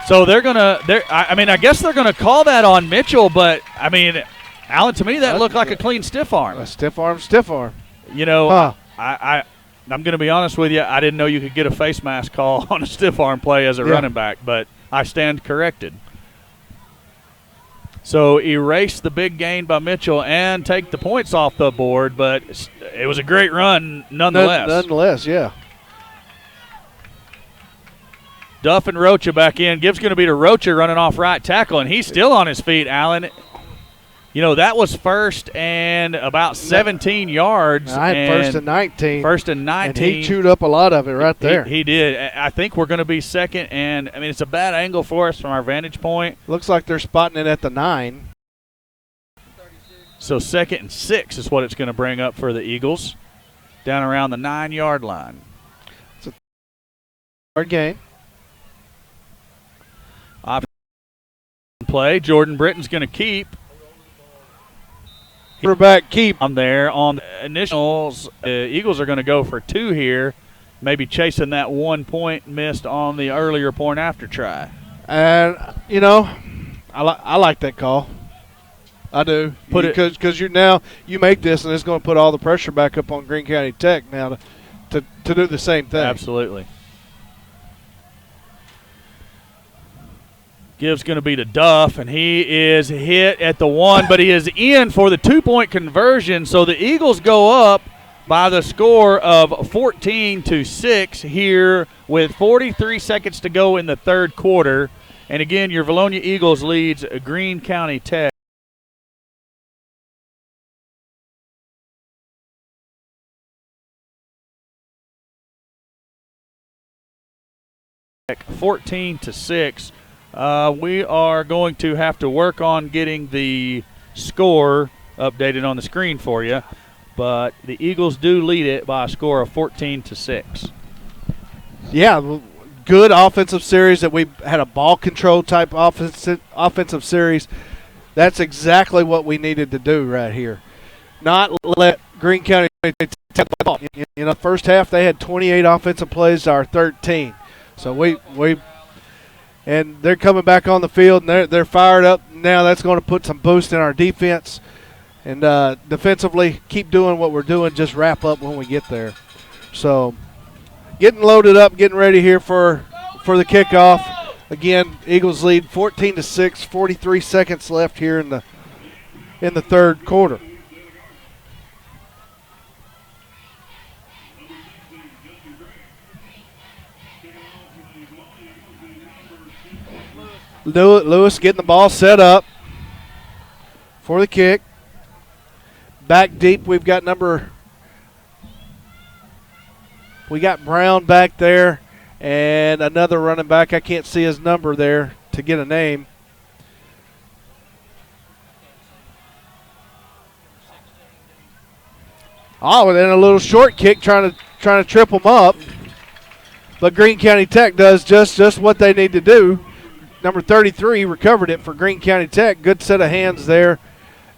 So they're going to – I guess they're going to call that on Mitchell, but, Alan, to me that looked like a clean stiff arm. A stiff arm. You know, I'm going to be honest with you. I didn't know you could get a face mask call on a stiff arm play as a running back, but I stand corrected. So erase the big gain by Mitchell and take the points off the board, but it was a great run nonetheless. Nonetheless, yeah. Duff and Rocha back in. Gibbs going to be to Rocha running off right tackle, and he's still on his feet, Allen. You know, that was first and about 17 yards. First and 19. First and 19. And he chewed up a lot of it right there. He did. I think we're going to be second, and, it's a bad angle for us from our vantage point. Looks like they're spotting it at the 9. So 2nd and 6 is what it's going to bring up for the Eagles down around the 9-yard line. It's a hard game. Play. Jordan Britton's going to keep. Quarterback keep. On there on the initials, Eagles are going to go for 2 here, maybe chasing that 1 point missed on the earlier point after try. And, you know, I like that call. I do. Because you make this, and it's going to put all the pressure back up on Greene County Tech now to do the same thing. Absolutely. Gibbs going to be to Duff, and he is hit at the 1, but he is in for the 2-point conversion. So the Eagles go up by the score of 14-6 here with 43 seconds to go in the third quarter. And again, your Vilonia Eagles leads Greene County Tech 14-6. We are going to have to work on getting the score updated on the screen for you, but the Eagles do lead it by a score of 14-6. Yeah, good offensive series that we had a ball control type offensive series. That's exactly what we needed to do right here. Not let Greene County take the ball. You know, first half they had 28 offensive plays to our 13. So and they're coming back on the field, and they're fired up. Now that's going to put some boost in our defense. And defensively, keep doing what we're doing. Just wrap up when we get there. So getting loaded up, getting ready here for the kickoff. Again, Eagles lead 14-6, 43 seconds left here in the third quarter. Lewis getting the ball set up for the kick. Back deep, we've got number We got Brown back there and another running back. I can't see his number there to get a name. Oh, and then a little short kick trying to trip them up. But Greene County Tech does just what they need to do. Number 33 recovered it for Greene County Tech. Good set of hands there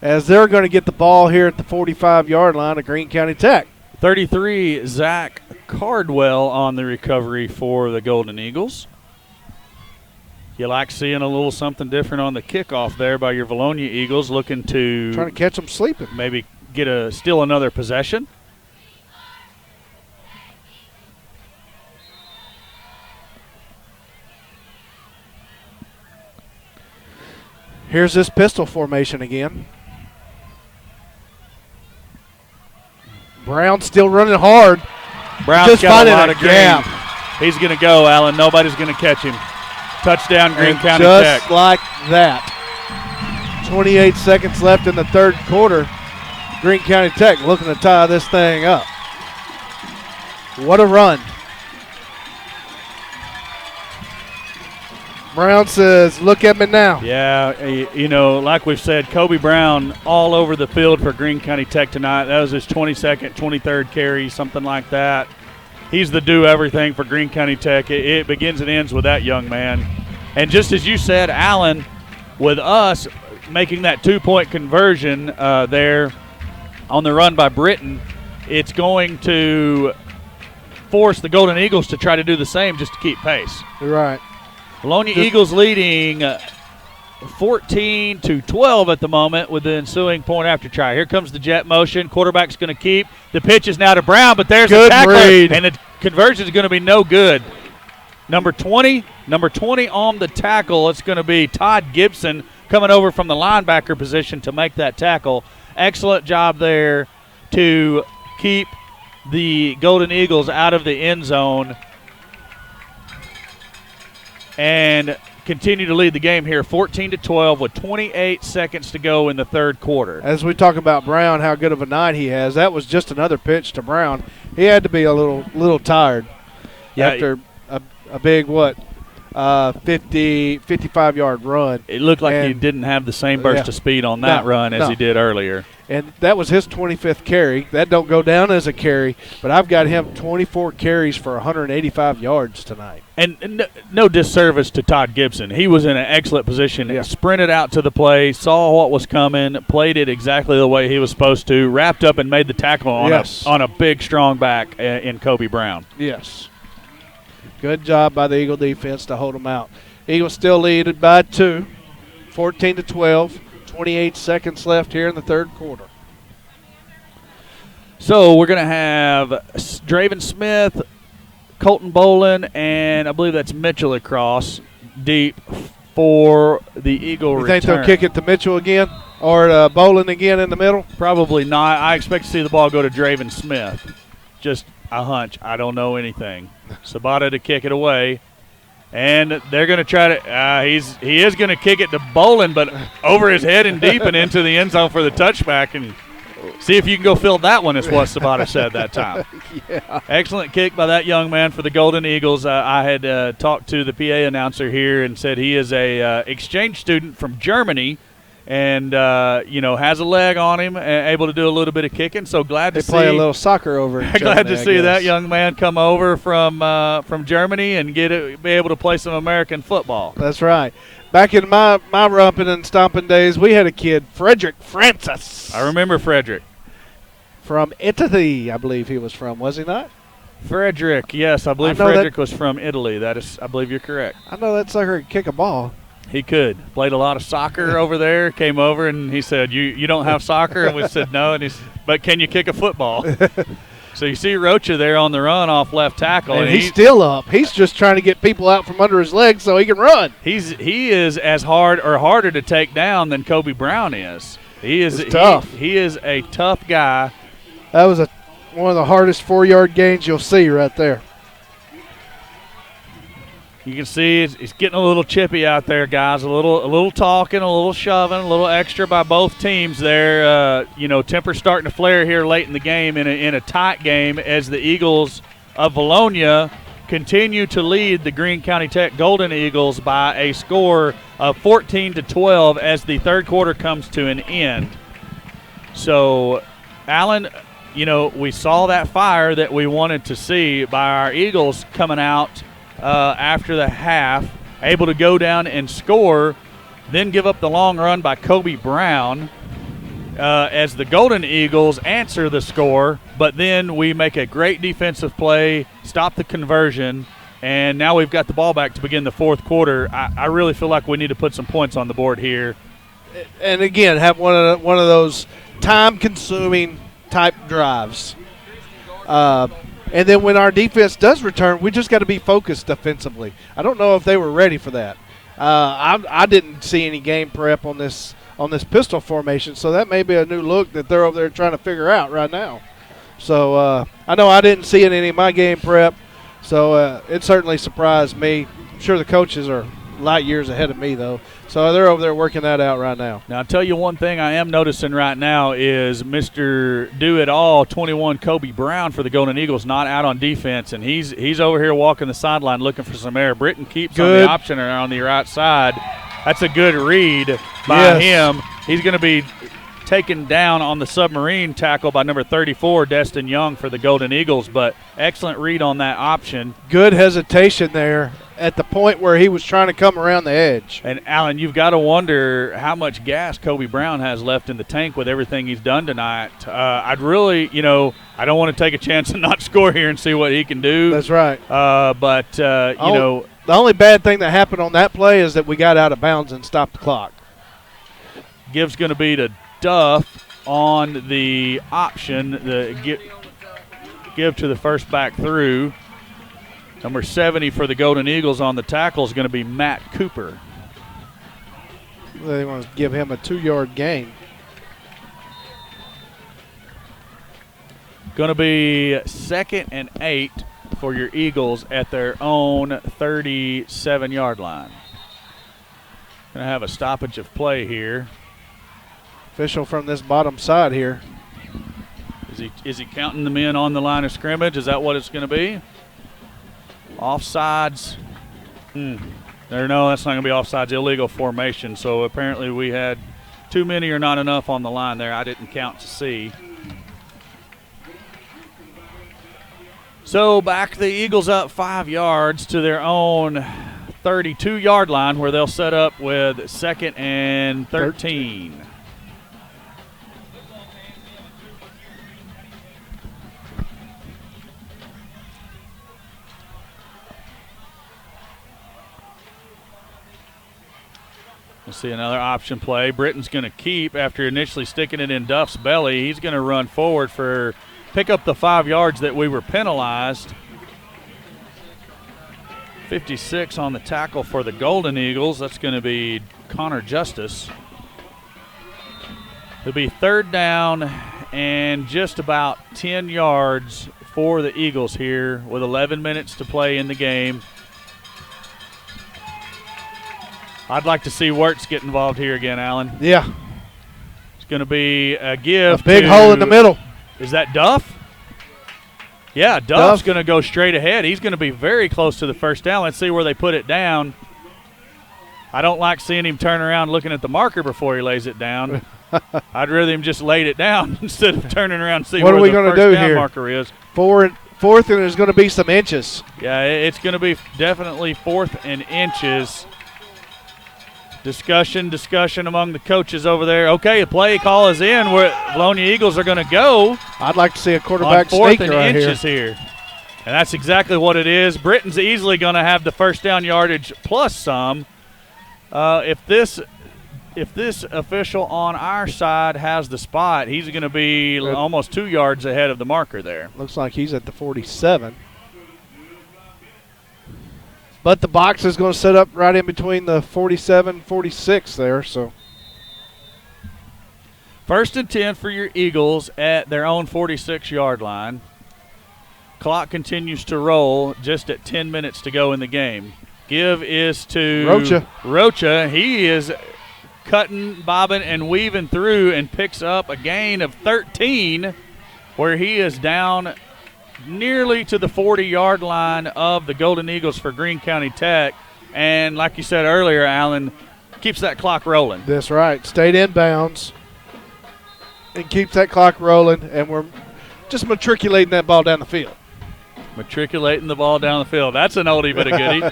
as they're going to get the ball here at the 45-yard line of Greene County Tech. 33, Zach Cardwell on the recovery for the Golden Eagles. You like seeing a little something different on the kickoff there by your Vilonia Eagles, looking to trying to catch them sleeping. Maybe steal another possession. Here's this pistol formation again. Brown still running hard. Brown's just got a lot a of gap. He's going to go, Allen. Nobody's going to catch him. Touchdown, Greene County Tech. Just like that. 28 seconds left in the third quarter. Greene County Tech looking to tie this thing up. What a run. Brown says, look at me now. Yeah, you know, like we've said, Kobe Brown all over the field for Greene County Tech tonight. That was his 22nd, 23rd carry, something like that. He's the do-everything for Greene County Tech. It begins and ends with that young man. And just as you said, Allen, with us making that two-point conversion there on the run by Britton, it's going to force the Golden Eagles to try to do the same just to keep pace. You're right. Vilonia Eagles leading 14-12 at the moment with the ensuing point after try. Here comes the jet motion. Quarterback's going to keep. The pitch is now to Brown, but there's a tackler. Read. And the conversion is going to be no good. Number 20 on the tackle. It's going to be Todd Gibson coming over from the linebacker position to make that tackle. Excellent job there to keep the Golden Eagles out of the end zone and continue to lead the game here 14-12 with 28 seconds to go in the third quarter. As we talk about Brown, how good of a night he has, that was just another pitch to Brown. He had to be a little tired after a big 55-yard run. It looked like he didn't have the same burst of speed on that run as he did earlier. And that was his 25th carry. That don't go down as a carry, but I've got him 24 carries for 185 yards tonight. And no disservice to Todd Gibson. He was in an excellent position, sprinted out to the play, saw what was coming, played it exactly the way he was supposed to, wrapped up and made the tackle on a big, strong back in Kobe Brown. Yes. Good job by the Eagle defense to hold them out. Eagles still lead by 2, 14-12. 28 seconds left here in the third quarter. So we're going to have Draven Smith, Colton Bolin, and I believe that's Mitchell across deep for the Eagle return. You think they'll kick it to Mitchell again or Bolin again in the middle? Probably not. I expect to see the ball go to Draven Smith. Just a hunch. I don't know anything. Sabata to kick it away. And they're going to try to he is going to kick it to Bolin, but over his head and deep and into the end zone for the touchback. And see if you can go fill that one, is what Sabata said that time. Yeah. Excellent kick by that young man for the Golden Eagles. I had talked to the PA announcer here and said he is a exchange student from Germany. And, has a leg on him, able to do a little bit of kicking. So glad to see. They play a little soccer over in Germany, glad to see that young man come over from Germany and be able to play some American football. That's right. Back in my rumping and stomping days, we had a kid, Frederick Francis. I remember Frederick. From Italy, I believe he was from, was he not? Frederick, yes. I believe Frederick was from Italy. I believe you're correct. I know that sucker could kick a ball. He could. Played a lot of soccer over there. Came over and he said, "You don't have soccer?" And we said, "No." And but can you kick a football? So you see Rocha there on the run off left tackle, and he's still up. He's just trying to get people out from under his legs so he can run. He is as hard or harder to take down than Kobe Brown is. He is tough. He is a tough guy. That was one of the hardest 4-yard gains you'll see right there. You can see he's getting a little chippy out there, guys. A little talking, a little shoving, a little extra by both teams there. Temper starting to flare here late in the game in a tight game as the Eagles of Vilonia continue to lead the Greene County Tech Golden Eagles by a score of 14-12 as the third quarter comes to an end. So, Alan, we saw that fire that we wanted to see by our Eagles coming out after the half, able to go down and score, then give up the long run by Kobe Brown as the Golden Eagles answer the score, but then we make a great defensive play, stop the conversion, and now we've got the ball back to begin the fourth quarter. I really feel like we need to put some points on the board here. And again, have one of those time-consuming type drives. And then when our defense does return, we just got to be focused defensively. I don't know if they were ready for that. I didn't see any game prep on this pistol formation, so that may be a new look that they're over there trying to figure out right now. So I know I didn't see it in any of my game prep, so it certainly surprised me. I'm sure the coaches are light years ahead of me, though. So they're over there working that out right now. Now, I'll tell you one thing I am noticing right now is Mr. Do-It-All, 21, Kobe Brown for the Golden Eagles, not out on defense, and he's over here walking the sideline looking for some air. Britton keeps on the option on the right side. That's a good read by him. He's going to be taken down on the submarine tackle by number 34, Destin Young for the Golden Eagles, but excellent read on that option. Good hesitation there at the point where he was trying to come around the edge. And, Alan, you've got to wonder how much gas Kobe Brown has left in the tank with everything he's done tonight. I'd really, I don't want to take a chance and not score here and see what he can do. That's right. The only bad thing that happened on that play is that we got out of bounds and stopped the clock. Give's going to be to Duff on the option, give to the first back through. Number 70 for the Golden Eagles on the tackle is going to be Matt Cooper. They want to give him a 2-yard gain. Going to be 2nd and 8 for your Eagles at their own 37-yard line. Going to have a stoppage of play here. Official from this bottom side here. Is he counting the men on the line of scrimmage? Is that what it's going to be? Offsides. No, that's not going to be offsides. Illegal formation. So apparently we had too many or not enough on the line there. I didn't count to see. So back the Eagles up 5 yards to their own 32-yard line where they'll set up with 2nd and 13. We'll see another option play. Britton's going to keep after initially sticking it in Duff's belly. He's going to run forward pick up the 5 yards that we were penalized. 56 on the tackle for the Golden Eagles. That's going to be Connor Justice. It'll be 3rd down and just about 10 yards for the Eagles here with 11 minutes to play in the game. I'd like to see Wirtz get involved here again, Alan. Yeah. It's going to be a give. A big hole in the middle. Is that Duff? Yeah, Duff's going to go straight ahead. He's going to be very close to the first down. Let's see where they put it down. I don't like seeing him turn around looking at the marker before he lays it down. I'd rather him just laid it down instead of turning around and see where the first down marker is. Fourth, and there's going to be some inches. Yeah, it's going to be definitely 4th and inches. Discussion among the coaches over there. Okay, a play call is in where Vilonia Eagles are going to go. I'd like to see a quarterback on 4th sneak and right inches here. And that's exactly what it is. Britton's easily going to have the first down yardage plus some. If this official on our side has the spot, he's going to be almost 2 yards ahead of the marker there. Looks like he's at the 47. But the box is going to set up right in between the 47 and 46 there. So 1st and 10 for your Eagles at their own 46-yard line. Clock continues to roll just at 10 minutes to go in the game. Give is to Rocha. He is cutting, bobbing, and weaving through and picks up a gain of 13 where he is down nearly to the 40-yard line of the Golden Eagles for Greene County Tech. And like you said earlier, Alan, keeps that clock rolling. That's right. Stayed in bounds and keeps that clock rolling, and we're just matriculating that ball down the field. Matriculating the ball down the field. That's an oldie but a goodie.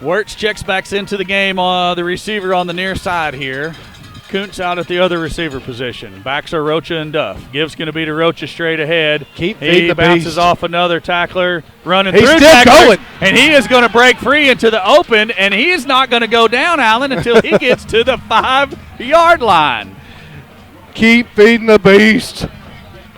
Wirtz checks back into the game. The receiver on the near side here. Kuntz out at the other receiver position. Backs are Rocha and Duff. Gives going to be to Rocha straight ahead. He bounces off another tackler, running through tacklers, and he is going to break free into the open, and he is not going to go down, Allen, until he gets to the 5-yard line. Keep feeding the beast.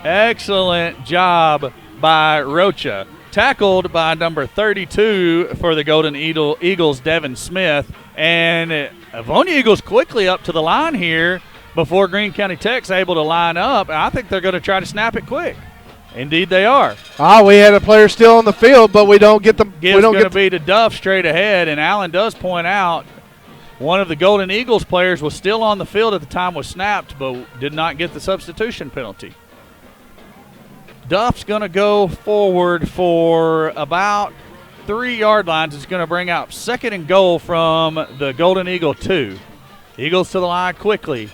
Excellent job by Rocha. Tackled by number 32 for the Golden Eagles, Devin Smith. And Vilonia Eagles quickly up to the line here before Greene County Tech's able to line up. I think they're going to try to snap it quick. Indeed they are. We had a player still on the field, but we don't get them. It's going to be to Duff straight ahead, and Allen does point out one of the Golden Eagles players was still on the field at the time was snapped, but did not get the substitution penalty. Duff's going to go forward for about 3-yard lines. It's going to bring out 2nd and goal from the Golden Eagle 2. Eagles to the line quickly.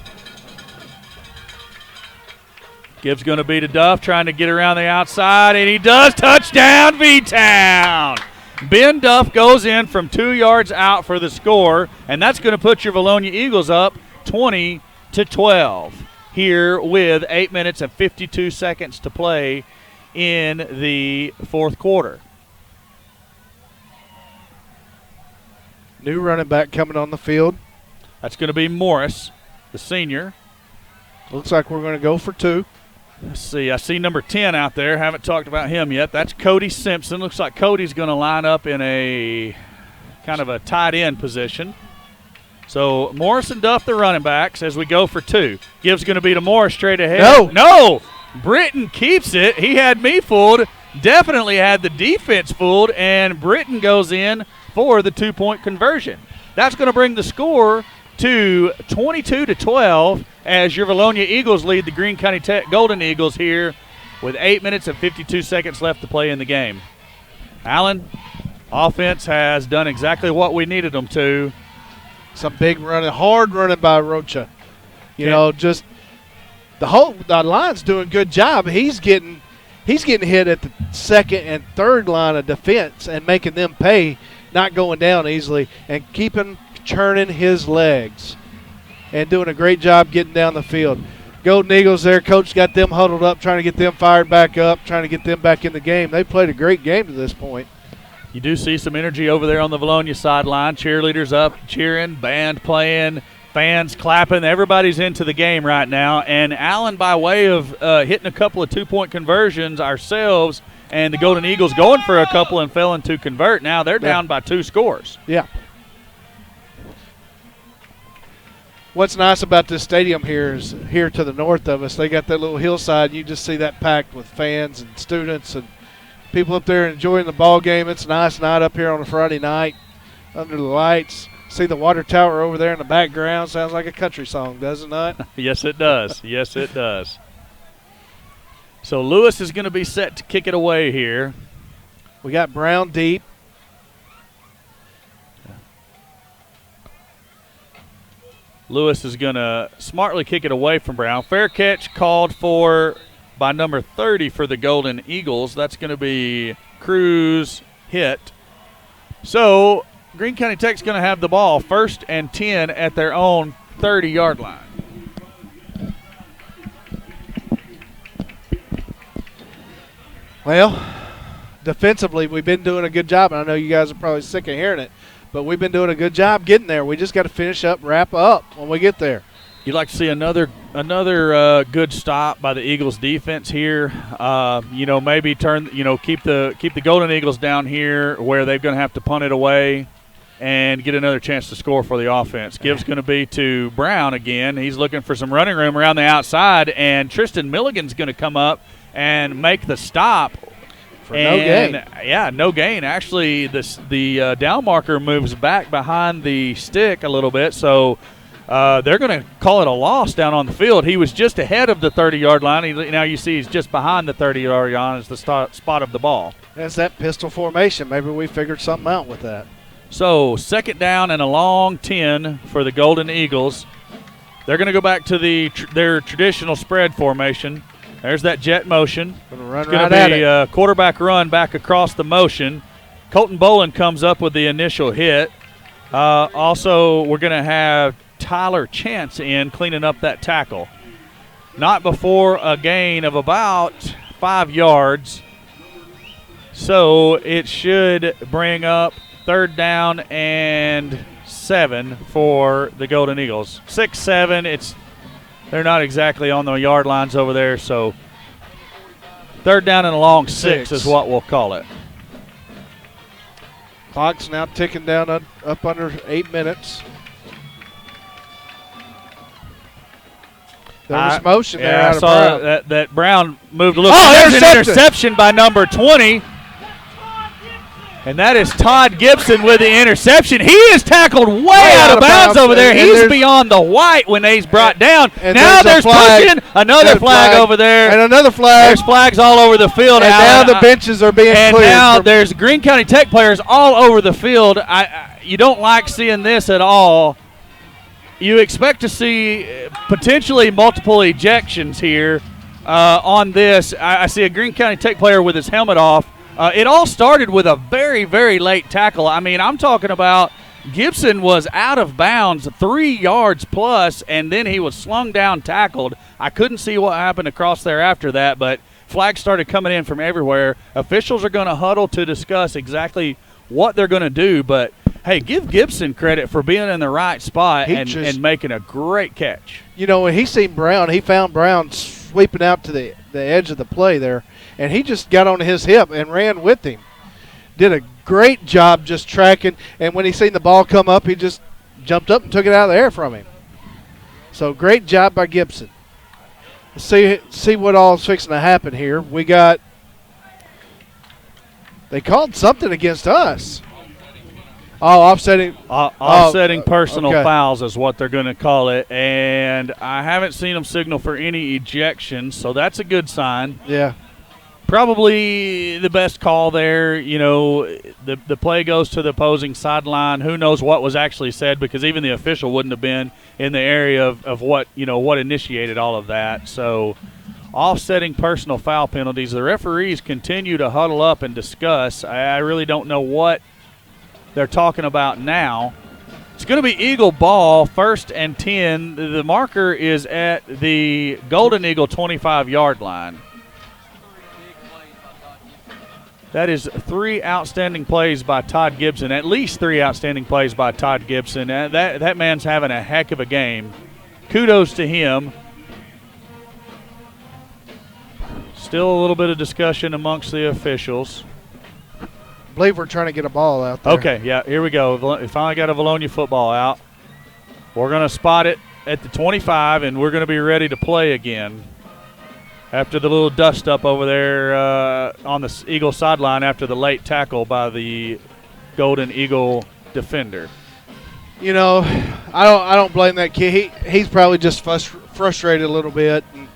Gibbs going to be to Duff, trying to get around the outside, and he does. Touchdown, V-Town! Ben Duff goes in from 2 yards out for the score, and that's going to put your Vilonia Eagles up 20-12 here with 8 minutes and 52 seconds to play in the fourth quarter. New running back coming on the field. That's going to be Morris, the senior. Looks like we're going to go for 2. Let's see. I see number 10 out there. Haven't talked about him yet. That's Cody Simpson. Looks like Cody's going to line up in a kind of a tight end position. So Morris and Duff, the running backs, as we go for 2. Gibbs going to be to Morris straight ahead. No! Britton keeps it. He had me fooled. Definitely had the defense fooled, and Britton goes in for the 2-point conversion. That's going to bring the score to 22-12 as your Vilonia Eagles lead the Greene County Tech Golden Eagles here with 8 minutes and 52 seconds left to play in the game. Allen, offense has done exactly what we needed them to. Some big running, hard running by Rocha. You know, just the line's doing a good job. He's getting hit at the 2nd and 3rd line of defense and making them pay, not going down easily, and keeping churning his legs and doing a great job getting down the field. Golden Eagles there, coach got them huddled up, trying to get them fired back up, trying to get them back in the game. They played a great game to this point. You do see some energy over there on the Vilonia sideline. Cheerleaders up, cheering, band playing, fans clapping. Everybody's into the game right now. And Allen, by way of hitting a couple of 2-point conversions ourselves, and the Golden Eagles going for a couple and failing to convert. Now they're down by 2 scores. Yeah. What's nice about this stadium here is here to the north of us, they got that little hillside. You just see that packed with fans and students and people up there enjoying the ball game. It's a nice night up here on a Friday night under the lights. See the water tower over there in the background. Sounds like a country song, does it not? Yes, it does. Yes, it does. So Lewis is going to be set to kick it away here. We got Brown deep. Lewis is going to smartly kick it away from Brown. Fair catch called for by number 30 for the Golden Eagles. That's going to be Cruz hit. So Greene County Tech's going to have the ball 1st and 10 at their own 30-yard line. Well, defensively, we've been doing a good job. And I know you guys are probably sick of hearing it, but we've been doing a good job getting there. We just got to finish up, wrap up when we get there. You'd like to see another good stop by the Eagles defense here. Maybe keep the Golden Eagles down here where they're going to have to punt it away and get another chance to score for the offense. Gibbs going to be to Brown again. He's looking for some running room around the outside, and Tristan Milligan's going to come up and make the stop. For no gain. Yeah, no gain. Actually, the down marker moves back behind the stick a little bit, so they're going to call it a loss down on the field. He was just ahead of the 30-yard line. Now you see he's just behind the 30-yard line as the spot of the ball. That's that pistol formation. Maybe we figured something out with that. So 2nd down and a long 10 for the Golden Eagles. They're going to go back to their traditional spread formation. There's that jet motion. It's going to be a quarterback run back across the motion. Colton Bolin comes up with the initial hit. Also, we're going to have Tyler Chance in cleaning up that tackle. Not before a gain of about 5 yards. So it should bring up 3rd down and 7 for the Golden Eagles. 6-7. They're not exactly on the yard lines over there, so 3rd down and a long 6 is what we'll call it. Clock's now ticking down up under 8 minutes. There was motion there. I saw that Brown moved a little. Oh, there's an interception by number 20. And that is Todd Gibson with the interception. He is tackled way out of bounds over there. He's beyond the white when he's brought down. Now there's pushing. Another flag over there. And another flag. There's flags all over the field. And now the benches are being cleared. And now there's Greene County Tech players all over the field. You don't like seeing this at all. You expect to see potentially multiple ejections here on this. I see a Greene County Tech player with his helmet off. It all started with a very, very late tackle. I mean, I'm talking about Gibson was out of bounds 3 yards plus, and then he was slung down, tackled. I couldn't see what happened across there after that, but flags started coming in from everywhere. Officials are going to huddle to discuss exactly what they're going to do, but, hey, give Gibson credit for being in the right spot and making a great catch. You know, when he seen Brown, he found Brown sweeping out to the edge of the play there, and he just got on his hip and ran with him. Did a great job just tracking, and when he seen the ball come up, he just jumped up and took it out of the air from him. So great job by Gibson. Let's see what all is fixing to happen here. We got – they called something against us. Oh, offsetting. Offsetting personal fouls is what they're going to call it. And I haven't seen them signal for any ejections, so that's a good sign. Yeah. Probably the best call there. You know, the play goes to the opposing sideline. Who knows what was actually said, because even the official wouldn't have been in the area of what initiated all of that. So offsetting personal foul penalties. The referees continue to huddle up and discuss. I really don't know what they're talking about now. It's going to be Eagle ball, 1st and 10. The marker is at the Golden Eagle 25-yard line. That is 3 outstanding plays by Todd Gibson, at least 3 outstanding plays by Todd Gibson. That man's having a heck of a game. Kudos to him. Still a little bit of discussion amongst the officials. I believe we're trying to get a ball out there. Okay, yeah, here we go. We finally got a Vilonia football out. We're going to spot it at the 25, and we're going to be ready to play again after the little dust-up over there on the Eagle sideline after the late tackle by the Golden Eagle defender. You know, I don't blame that kid. He's probably just frustrated a little bit. And,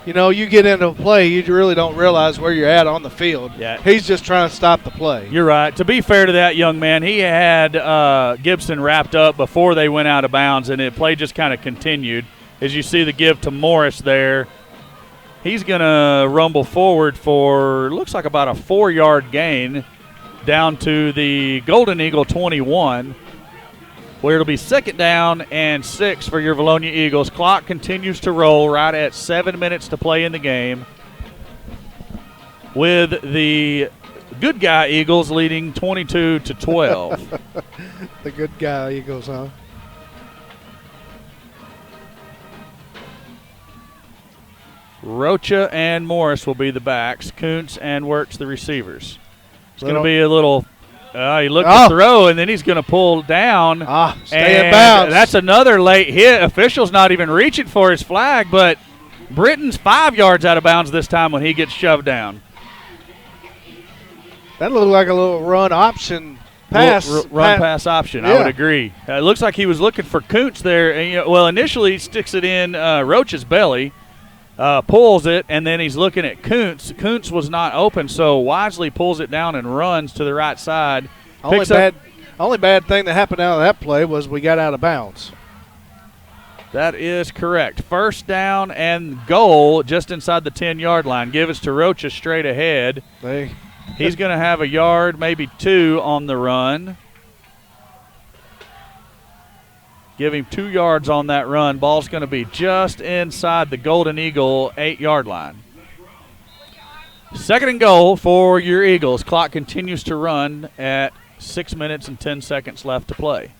you know, you get into a play, you really don't realize where you're at on the field. Yeah. He's just trying to stop the play. You're right. To be fair to that young man, he had Gibson wrapped up before they went out of bounds, and the play just kind of continued. As you see the give to Morris there, he's going to rumble forward for, looks like about a 4-yard gain down to the Golden Eagle 21, where it'll be 2nd down and 6 for your Vilonia Eagles. Clock continues to roll right at 7 minutes to play in the game, with the good guy Eagles leading 22-12. The good guy Eagles, huh? Rocha and Morris will be the backs. Kuntz and Wertz the receivers. It's going to be a little he looked to throw, and then he's going to pull down. Stay in bounds. That's another late hit. Official's not even reaching for his flag, but Britton's 5 yards out of bounds this time when he gets shoved down. That looked like a little run option pass option. Yeah. I would agree. It looks like he was looking for Kuntz there. And, initially he sticks it in Roach's belly, pulls it, and then he's looking at Kuntz. Kuntz was not open, so wisely pulls it down and runs to the right side. Only bad thing that happened out of that play was we got out of bounds. That is correct. First down and goal just inside the 10-yard line. Give us to Rocha straight ahead. He's going to have a yard, maybe 2 on the run. Give him 2 yards on that run. Ball's going to be just inside the Golden Eagle 8-yard line. Second and goal for your Eagles. Clock continues to run at 6 minutes and 10 seconds left to play.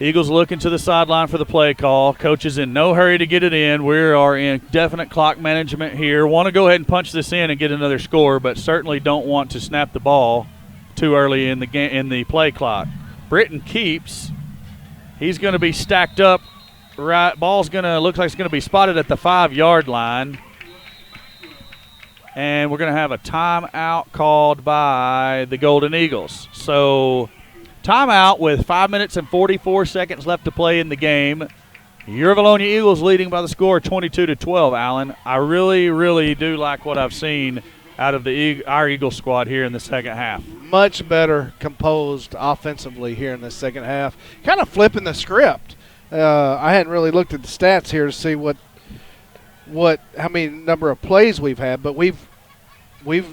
Eagles looking to the sideline for the play call. Coach is in no hurry to get it in. We are in definite clock management here. Want to go ahead and punch this in and get another score, but certainly don't want to snap the ball too early in the game, in the play clock. Britton keeps. He's going to be stacked up. Right, ball's going to look like it's going to be spotted at the 5-yard line. And we're going to have a timeout called by the Golden Eagles. So timeout with 5 minutes and 44 seconds left to play in the game. Your Vilonia Eagles leading by the score 22-12, Allen. I really, really do like what I've seen out of our Eagles squad here in the second half. Much better composed offensively here in the second half. Kind of flipping the script. I hadn't really looked at the stats here to see how many number of plays we've had, but we've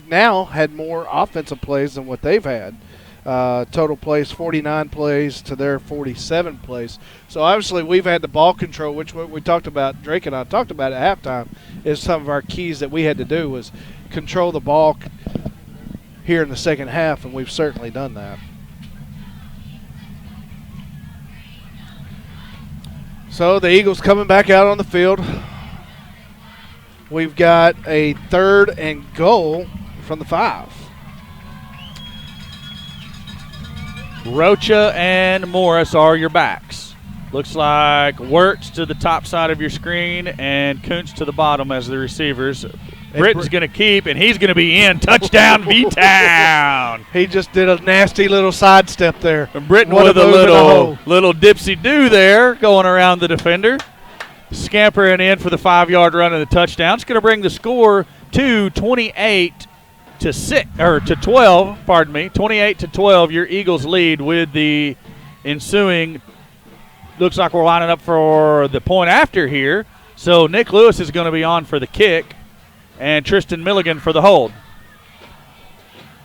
now had more offensive plays than what they've had. Total plays, 49 plays to their 47 plays. So obviously we've had the ball control, which we talked about, Drake and I talked about at halftime, is some of our keys that we had to do was control the ball here in the second half, and we've certainly done that. So the Eagles coming back out on the field. We've got a 3rd and goal from the 5. Rocha and Morris are your backs. Looks like Wirtz to the top side of your screen and Kuntz to the bottom as the receivers. Britton's going to keep, and he's going to be in. Touchdown, V-Town. He just did a nasty little sidestep there. And Britton with a little dipsy-do there going around the defender. Scampering in for the 5-yard run and the touchdown. It's going to bring the score to 28 to 12, pardon me, 28-12. Your Eagles lead with the ensuing. Looks like we're lining up for the point after here. So Nick Lewis is going to be on for the kick, and Tristan Milligan for the hold.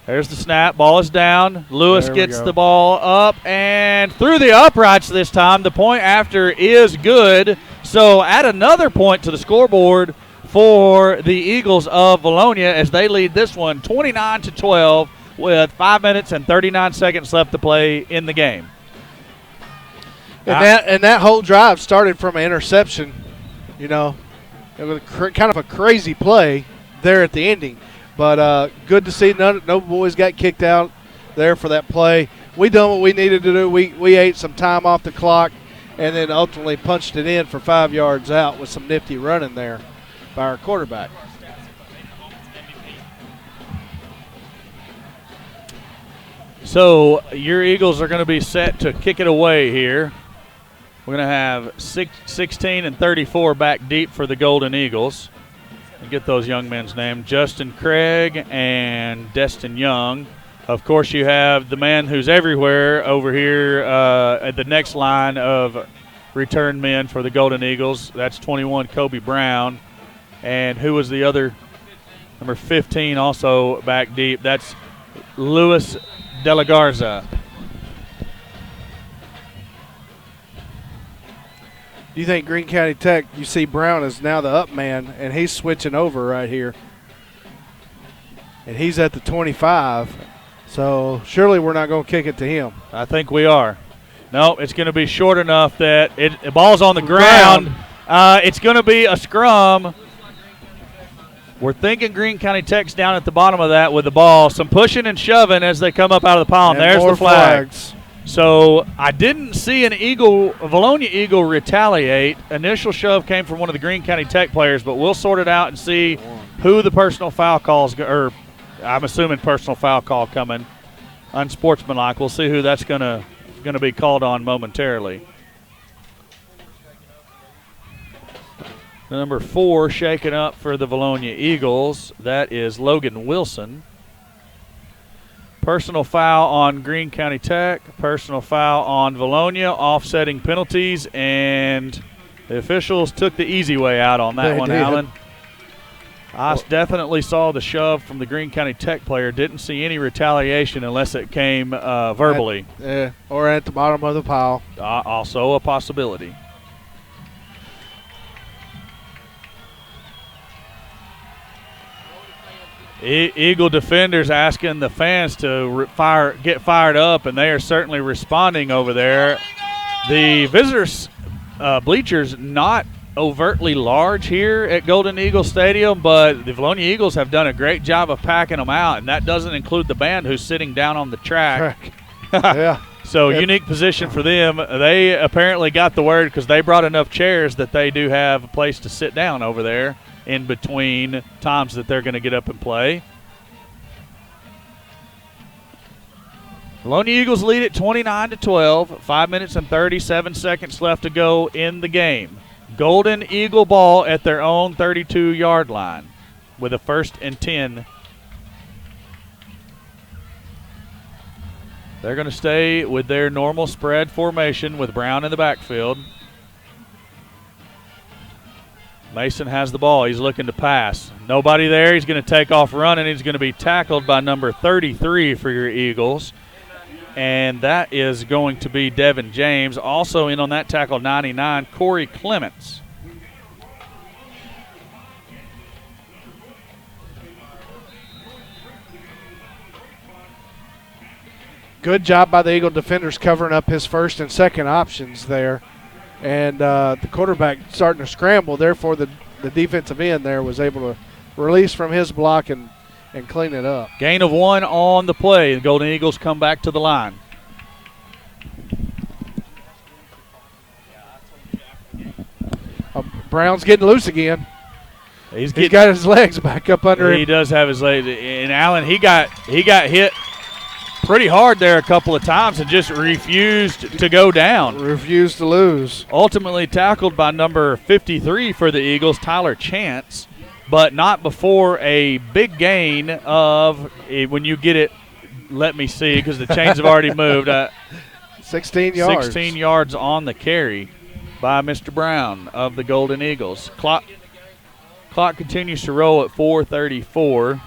There's the snap. Ball is down. Lewis gets the ball up and through the uprights this time. The point after is good. So add another point to the scoreboard for the Eagles of Vilonia as they lead this one 29-12 with 5 minutes and 39 seconds left to play in the game. And that whole drive started from an interception. You know, it was kind of a crazy play there at the ending. But good to see no boys got kicked out there for that play. We done what we needed to do. We ate some time off the clock and then ultimately punched it in for 5 yards out with some nifty running there by our quarterback. So your Eagles are going to be set to kick it away here. We're going to have 16 and 34 back deep for the Golden Eagles. Get those young men's names, Justin Craig and Destin Young. Of course, you have the man who's everywhere over here at the next line of return men for the Golden Eagles. That's 21, Kobe Brown. And who was the other? Number 15 also back deep. That's Luis De La Garza. You think Greene County Tech, you see Brown is now the up man, and he's switching over right here. And he's at the 25, so surely we're not going to kick it to him. I think we are. No, it's going to be short enough that the ball's on the ground. It's going to be a scrum. We're thinking Greene County Tech's down at the bottom of that with the ball. Some pushing and shoving as they come up out of the pile. There's the flags. So I didn't see a Vilonia Eagle retaliate. Initial shove came from one of the Greene County Tech players, but we'll sort it out and see who the personal foul calls or I'm assuming personal foul call coming. Unsportsmanlike. We'll see who that's going to be called on momentarily. Number 4 shaking up for the Vilonia Eagles. That is Logan Wilson. Personal foul on Greene County Tech. Personal foul on Vilonia. Offsetting penalties, and the officials took the easy way out on that one, did. Alan. I definitely saw the shove from the Greene County Tech player. Didn't see any retaliation unless it came verbally. Or at the bottom of the pile. Also a possibility. Eagle defenders asking the fans to get fired up, and they are certainly responding over there. The visitors' bleachers not overtly large here at Golden Eagle Stadium, but the Vilonia Eagles have done a great job of packing them out, and that doesn't include the band who's sitting down on the track. Yeah. So unique position for them. They apparently got the word because they brought enough chairs that they do have a place to sit down over there in between times that they're going to get up and play. Vilonia Eagles lead at 29-12. 5 minutes and 37 seconds left to go in the game. Golden Eagle ball at their own 32-yard line with a 1st and 10. They're going to stay with their normal spread formation with Brown in the backfield. Mason has the ball. He's looking to pass. Nobody there. He's going to take off running. He's going to be tackled by number 33 for your Eagles. And that is going to be Devin James. Also in on that tackle, 99, Corey Clements. Good job by the Eagle defenders covering up his first and second options there. And the quarterback starting to scramble. Therefore, the defensive end there was able to release from his block and clean it up. Gain of 1 on the play. The Golden Eagles come back to the line. Brown's getting loose again. He's got his legs back up under him. He does have his legs. And Allen, he got hit pretty hard there a couple of times and just refused to go down. Refused to lose. Ultimately tackled by number 53 for the Eagles, Tyler Chance, but not before a big gain of, when you get it, let me see, because the chains have already moved. 16 yards. 16 yards on the carry by Mr. Brown of the Golden Eagles. Clock continues to roll at 4:34.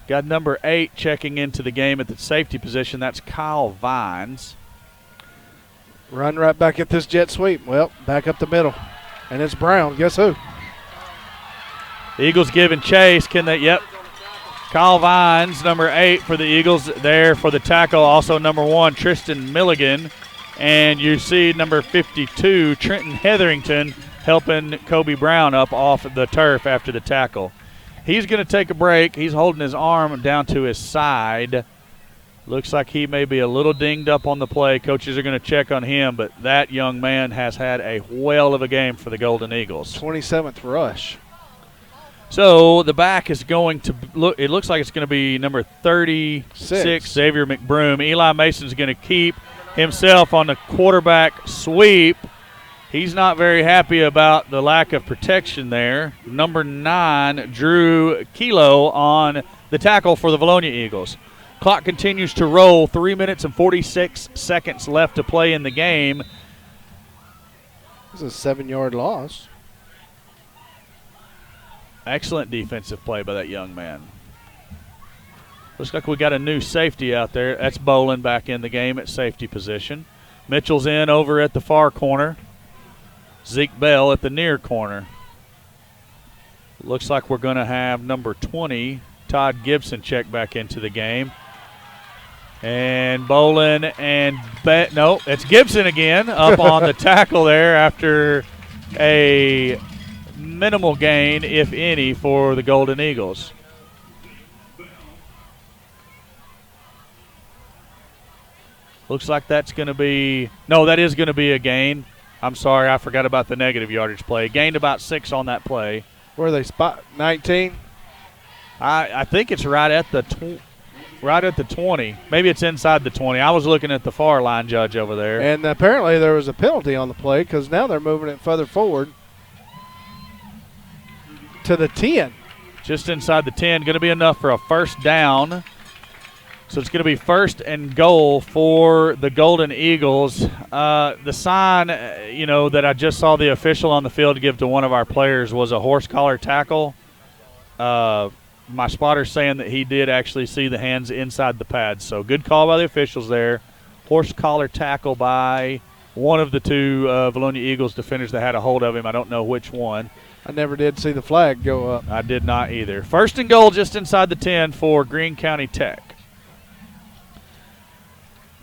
Got number 8 checking into the game at the safety position. That's Kyle Vines. Run right back at this jet sweep. Well, back up the middle. And it's Brown. Guess who? Eagles giving chase. Can they? Yep. Kyle Vines, number 8 for the Eagles there for the tackle. Also number 1, Tristan Milligan. And you see number 52, Trenton Hetherington, helping Kobe Brown up off the turf after the tackle. He's going to take a break. He's holding his arm down to his side. Looks like he may be a little dinged up on the play. Coaches are going to check on him, but that young man has had a whale of a game for the Golden Eagles. 27th rush. So the back is going to look. It looks like it's going to be number 36, Xavier McBroom. Eli Mason's going to keep himself on the quarterback sweep. He's not very happy about the lack of protection there. Number 9, Drew Kilo on the tackle for the Vilonia Eagles. Clock continues to roll. 3 minutes and 46 seconds left to play in the game. This is a 7-yard loss. Excellent defensive play by that young man. Looks like we got a new safety out there. That's Bolin back in the game at safety position. Mitchell's in over at the far corner. Zeke Bell at the near corner. Looks like we're going to have number 20, Todd Gibson, check back into the game. And Bolin and no, it's Gibson again up on the tackle there after a minimal gain, if any, for the Golden Eagles. Looks like that's going to be – no, that is going to be a gain. I'm sorry, I forgot about the negative yardage play. Gained about 6 on that play. Where are they spot? 19? I think it's right at the 20. Maybe it's inside the 20. I was looking at the far line judge over there. And apparently there was a penalty on the play because now they're moving it further forward to the 10. Just inside the 10. Going to be enough for a first down. So it's going to be 1st and goal for the Golden Eagles. The sign, that I just saw the official on the field give to one of our players was a horse collar tackle. My spotter's saying that he did actually see the hands inside the pads. So good call by the officials there. Horse collar tackle by one of the two Vilonia Eagles defenders that had a hold of him. I don't know which one. I never did see the flag go up. I did not either. 1st and goal just inside the 10 for Greene County Tech.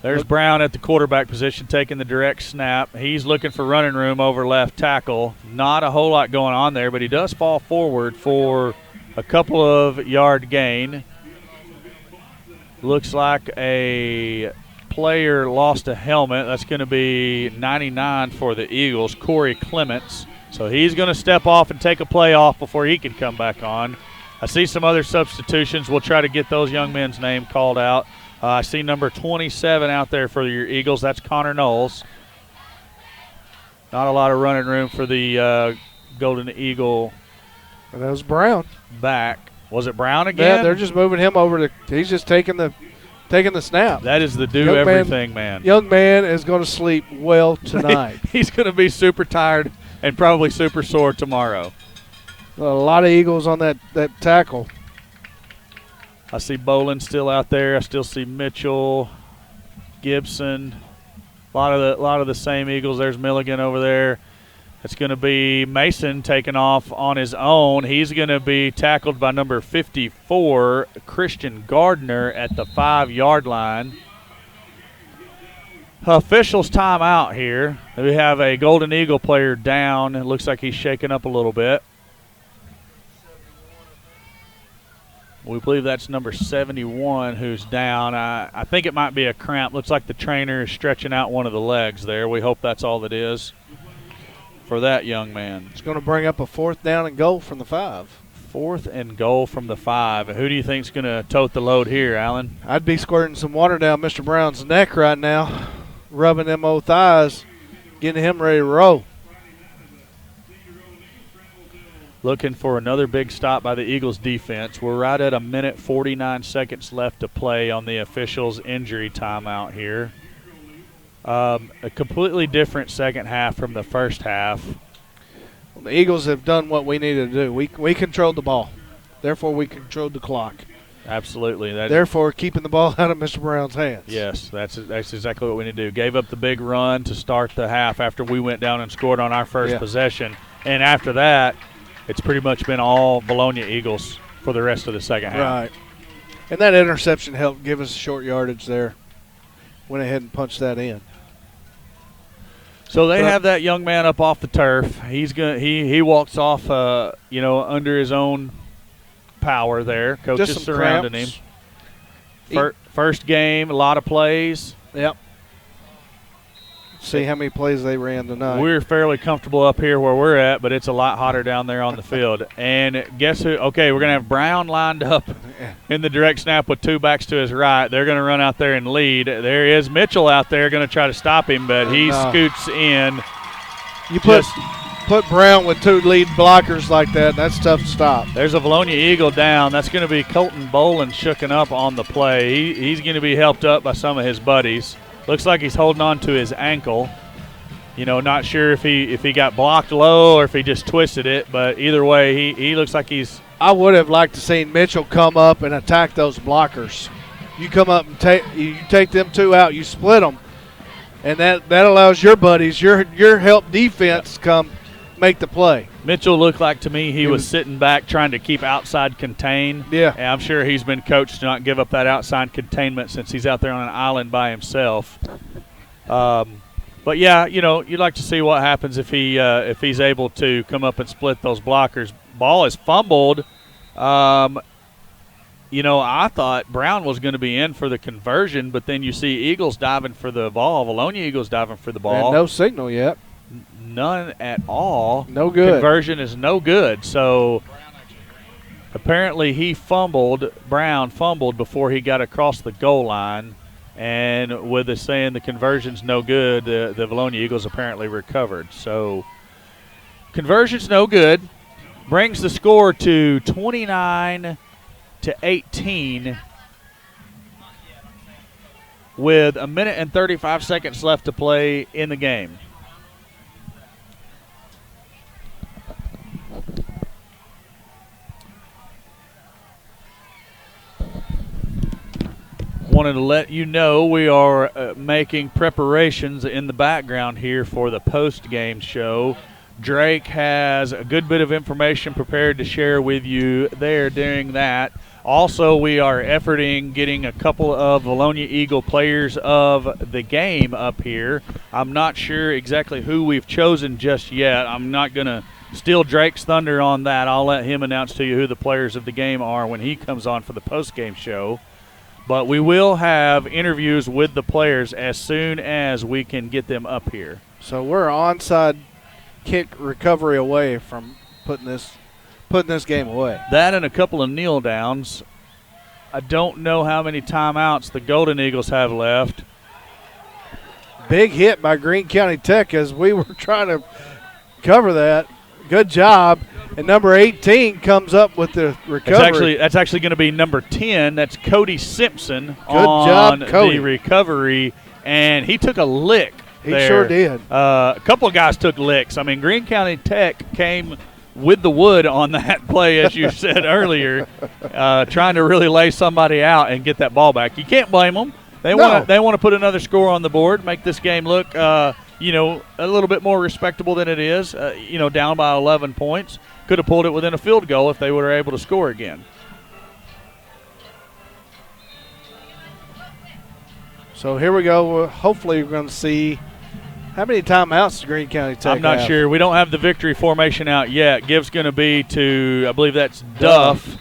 There's Brown at the quarterback position taking the direct snap. He's looking for running room over left tackle. Not a whole lot going on there, but he does fall forward for a couple of yard gain. Looks like a player lost a helmet. That's going to be 99 for the Eagles, Corey Clements. So he's going to step off and take a play off before he can come back on. I see some other substitutions. We'll try to get those young men's name called out. I see number 27 out there for your Eagles. That's Connor Knowles. Not a lot of running room for the Golden Eagle. And that was Brown. Back. Was it Brown again? Yeah, they're just moving him over to. He's just taking the snap. That is the do everything man. Young man is going to sleep well tonight. He's going to be super tired and probably super sore tomorrow. A lot of Eagles on that tackle. I see Bolin still out there. I still see Mitchell, Gibson. A lot of the same Eagles. There's Milligan over there. It's going to be Mason taking off on his own. He's going to be tackled by number 54, Christian Gardner, at the 5-yard line. Officials timeout here. We have a Golden Eagle player down. It looks like he's shaking up a little bit. We believe that's number 71 who's down. I think it might be a cramp. Looks like the trainer is stretching out one of the legs there. We hope that's all it is for that young man. It's going to bring up a 4th down and goal from the 5. 4th and goal from the 5. Who do you think's going to tote the load here, Alan? I'd be squirting some water down Mr. Brown's neck right now, rubbing them old thighs, getting him ready to roll. Looking for another big stop by the Eagles defense. We're right at 1:49 seconds left to play on the officials' injury timeout here. A completely different second half from the first half. Well, the Eagles have done what we needed to do. We controlled the ball. Therefore, we controlled the clock. Absolutely. Therefore, keeping the ball out of Mr. Brown's hands. Yes, that's exactly what we need to do. Gave up the big run to start the half after we went down and scored on our first possession. And after that, it's pretty much been all Vilonia Eagles for the rest of the second half. Right. And that interception helped give us short yardage there. Went ahead and punched that in. So they have that young man up off the turf. He walks off under his own power there. Coaches surrounding him. First game, a lot of plays. Yep. See how many plays they ran tonight. We're fairly comfortable up here where we're at, but it's a lot hotter down there on the field. And guess who? Okay, we're going to have Brown lined up in the direct snap with 2 backs to his right. They're going to run out there and lead. There is Mitchell out there going to try to stop him, but he scoots in. You put Brown with 2 lead blockers like that, that's tough to stop. There's a Vilonia Eagle down. That's going to be Colton Bolin shooken up on the play. He's going to be helped up by some of his buddies. Looks like he's holding on to his ankle. Not sure if he got blocked low or if he just twisted it, but either way, he looks like he's. I would have liked to seen Mitchell come up and attack those blockers. You come up and take them 2 out, you split them, and that allows your buddies, your help defense come make the play. Mitchell looked like to me he was sitting back trying to keep outside contain. Yeah. And I'm sure he's been coached to not give up that outside containment since he's out there on an island by himself. But yeah, you'd like to see what happens if he's able to come up and split those blockers. Ball is fumbled. I thought Brown was going to be in for the conversion, but then you see Eagles diving for the ball. Vilonia Eagles diving for the ball. And no signal yet. None at all. No good. Conversion is no good. So Apparently Brown fumbled before he got across the goal line. And with us saying the conversion's no good, the Vilonia Eagles apparently recovered. So conversion's no good. Brings the score to 29-18 with a minute and 35 seconds left to play in the game. Wanted to let you know we are making preparations in the background here for the post-game show. Drake has a good bit of information prepared to share with you there during that. Also, we are efforting getting a couple of Vilonia Eagle players of the game up here. I'm not sure exactly who we've chosen just yet. I'm not going to steal Drake's thunder on that. I'll let him announce to you who the players of the game are when he comes on for the post-game show. But we will have interviews with the players as soon as we can get them up here. So we're onside kick recovery away from putting this game away. That and a couple of kneel downs. I don't know how many timeouts the Golden Eagles have left. Big hit by Greene County Tech as we were trying to cover that. Good job. And number 18 comes up with the recovery. That's actually going to be number 10. That's Cody Simpson on the recovery. And he took a lick. He sure did. A couple of guys took licks. I mean, Greene County Tech came with the wood on that play, as you said earlier, trying to really lay somebody out and get that ball back. You can't blame them. They want to put another score on the board, make this game look, a little bit more respectable than it is. Down by 11 points. Could have pulled it within a field goal if they were able to score again. So here we go. Hopefully we're going to see how many timeouts does Greene County Tech I'm not have? sure. We don't have the victory formation out yet. Give's going to be to, I believe that's Duff.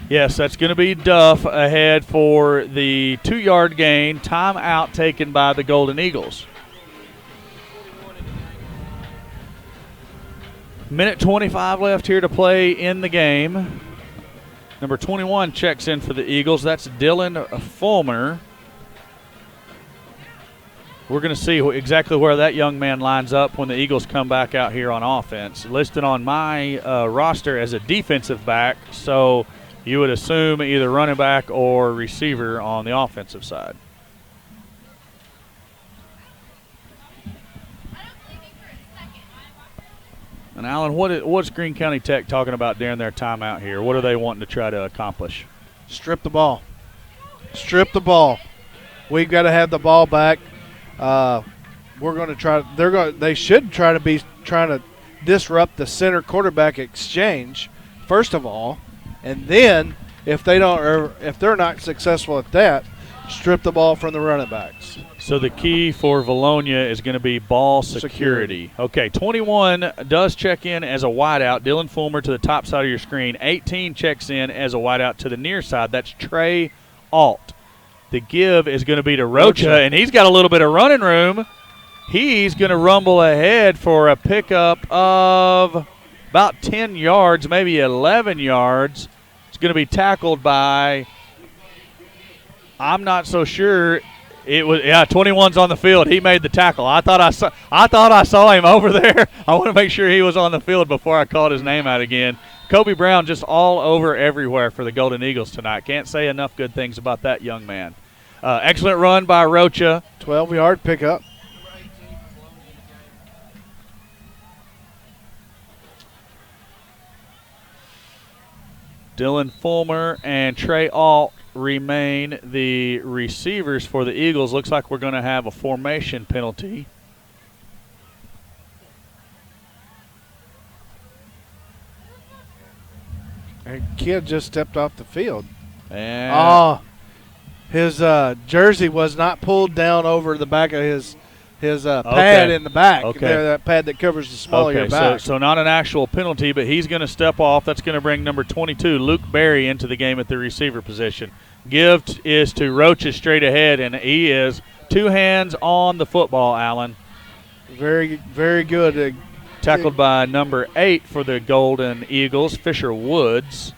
Yes, that's going to be Duff ahead for the 2-yard gain. Timeout taken by the Golden Eagles. Minute 25 left here to play in the game. Number 21 checks in for the Eagles. That's Dylan Fulmer. We're going to see exactly where that young man lines up when the Eagles come back out here on offense. Listed on my roster as a defensive back, so you would assume either running back or receiver on the offensive side. And, Alan, what's Greene County Tech talking about during their timeout here? What are they wanting to try to accomplish? Strip the ball. Strip the ball. We've got to have the ball back. We're going to try. They should try to be trying to disrupt the center quarterback exchange first of all, and then if they're not successful at that, strip the ball from the running backs. So the key for Vilonia is going to be ball security. Okay, 21 does check in as a wideout. Dylan Fulmer to the top side of your screen. 18 checks in as a wideout to the near side. That's Trey Alt. The give is going to be to Rocha, and he's got a little bit of running room. He's going to rumble ahead for a pickup of about 10 yards, maybe 11 yards. It's going to be tackled by, I'm not so sure. It was 21's on the field. He made the tackle. I thought I saw him over there. I want to make sure he was on the field before I called his name out again. Kobe Brown just all over everywhere for the Golden Eagles tonight. Can't say enough good things about that young man. Excellent run by Rocha. 12-yard pickup. Dylan Fulmer and Trey Alt remain the receivers for the Eagles. Looks like we're going to have a formation penalty. A kid just stepped off the field. And his jersey was not pulled down over the back of his pad in the back. Okay. There, that pad that covers the small of your back. So not an actual penalty, but he's going to step off. That's going to bring number 22, Luke Berry, into the game at the receiver position. Give is to Rocha straight ahead, and he is 2 hands on the football, Allen. Very, very good. Tackled by number 8 for the Golden Eagles, Fisher Woods.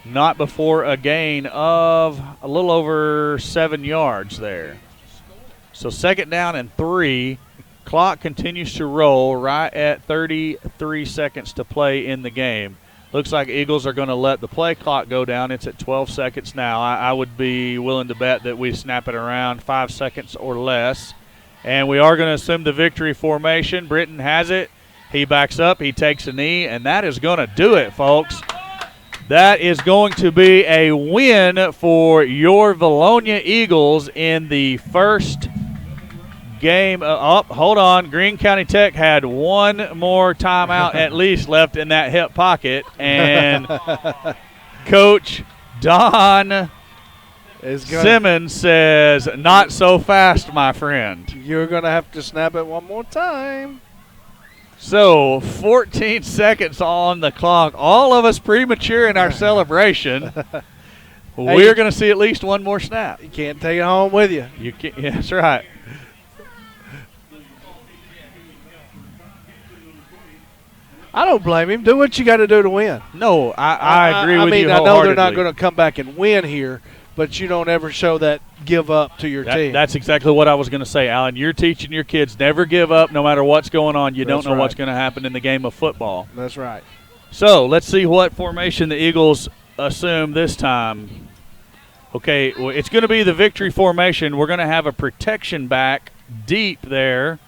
Not before a gain of a little over 7 yards there. So 2nd down and 3. Clock continues to roll right at 33 seconds to play in the game. Looks like Eagles are going to let the play clock go down. It's at 12 seconds now. I would be willing to bet that we snap it around 5 seconds or less. And we are going to assume the victory formation. Britton has it. He backs up. He takes a knee, and that is going to do it, folks. That is going to be a win for your Vilonia Eagles in the first game. Hold on. Greene County Tech had one more timeout at least left in that hip pocket. And Coach Don Simmons says, not so fast, my friend. You're going to have to snap it one more time. So 14 seconds on the clock. All of us premature in our celebration. We're going to see at least one more snap. You can't take it home with you. You can't, yeah, that's right. I don't blame him. Do what you got to do to win. No, I agree with you wholeheartedly. I know they're not going to come back and win here, but you don't ever show that give up to your team. That's exactly what I was going to say, Alan. You're teaching your kids never give up no matter what's going on. You don't know what's going to happen in the game of football. That's right. So let's see what formation the Eagles assume this time. Okay, well, it's going to be the victory formation. We're going to have a protection back deep there.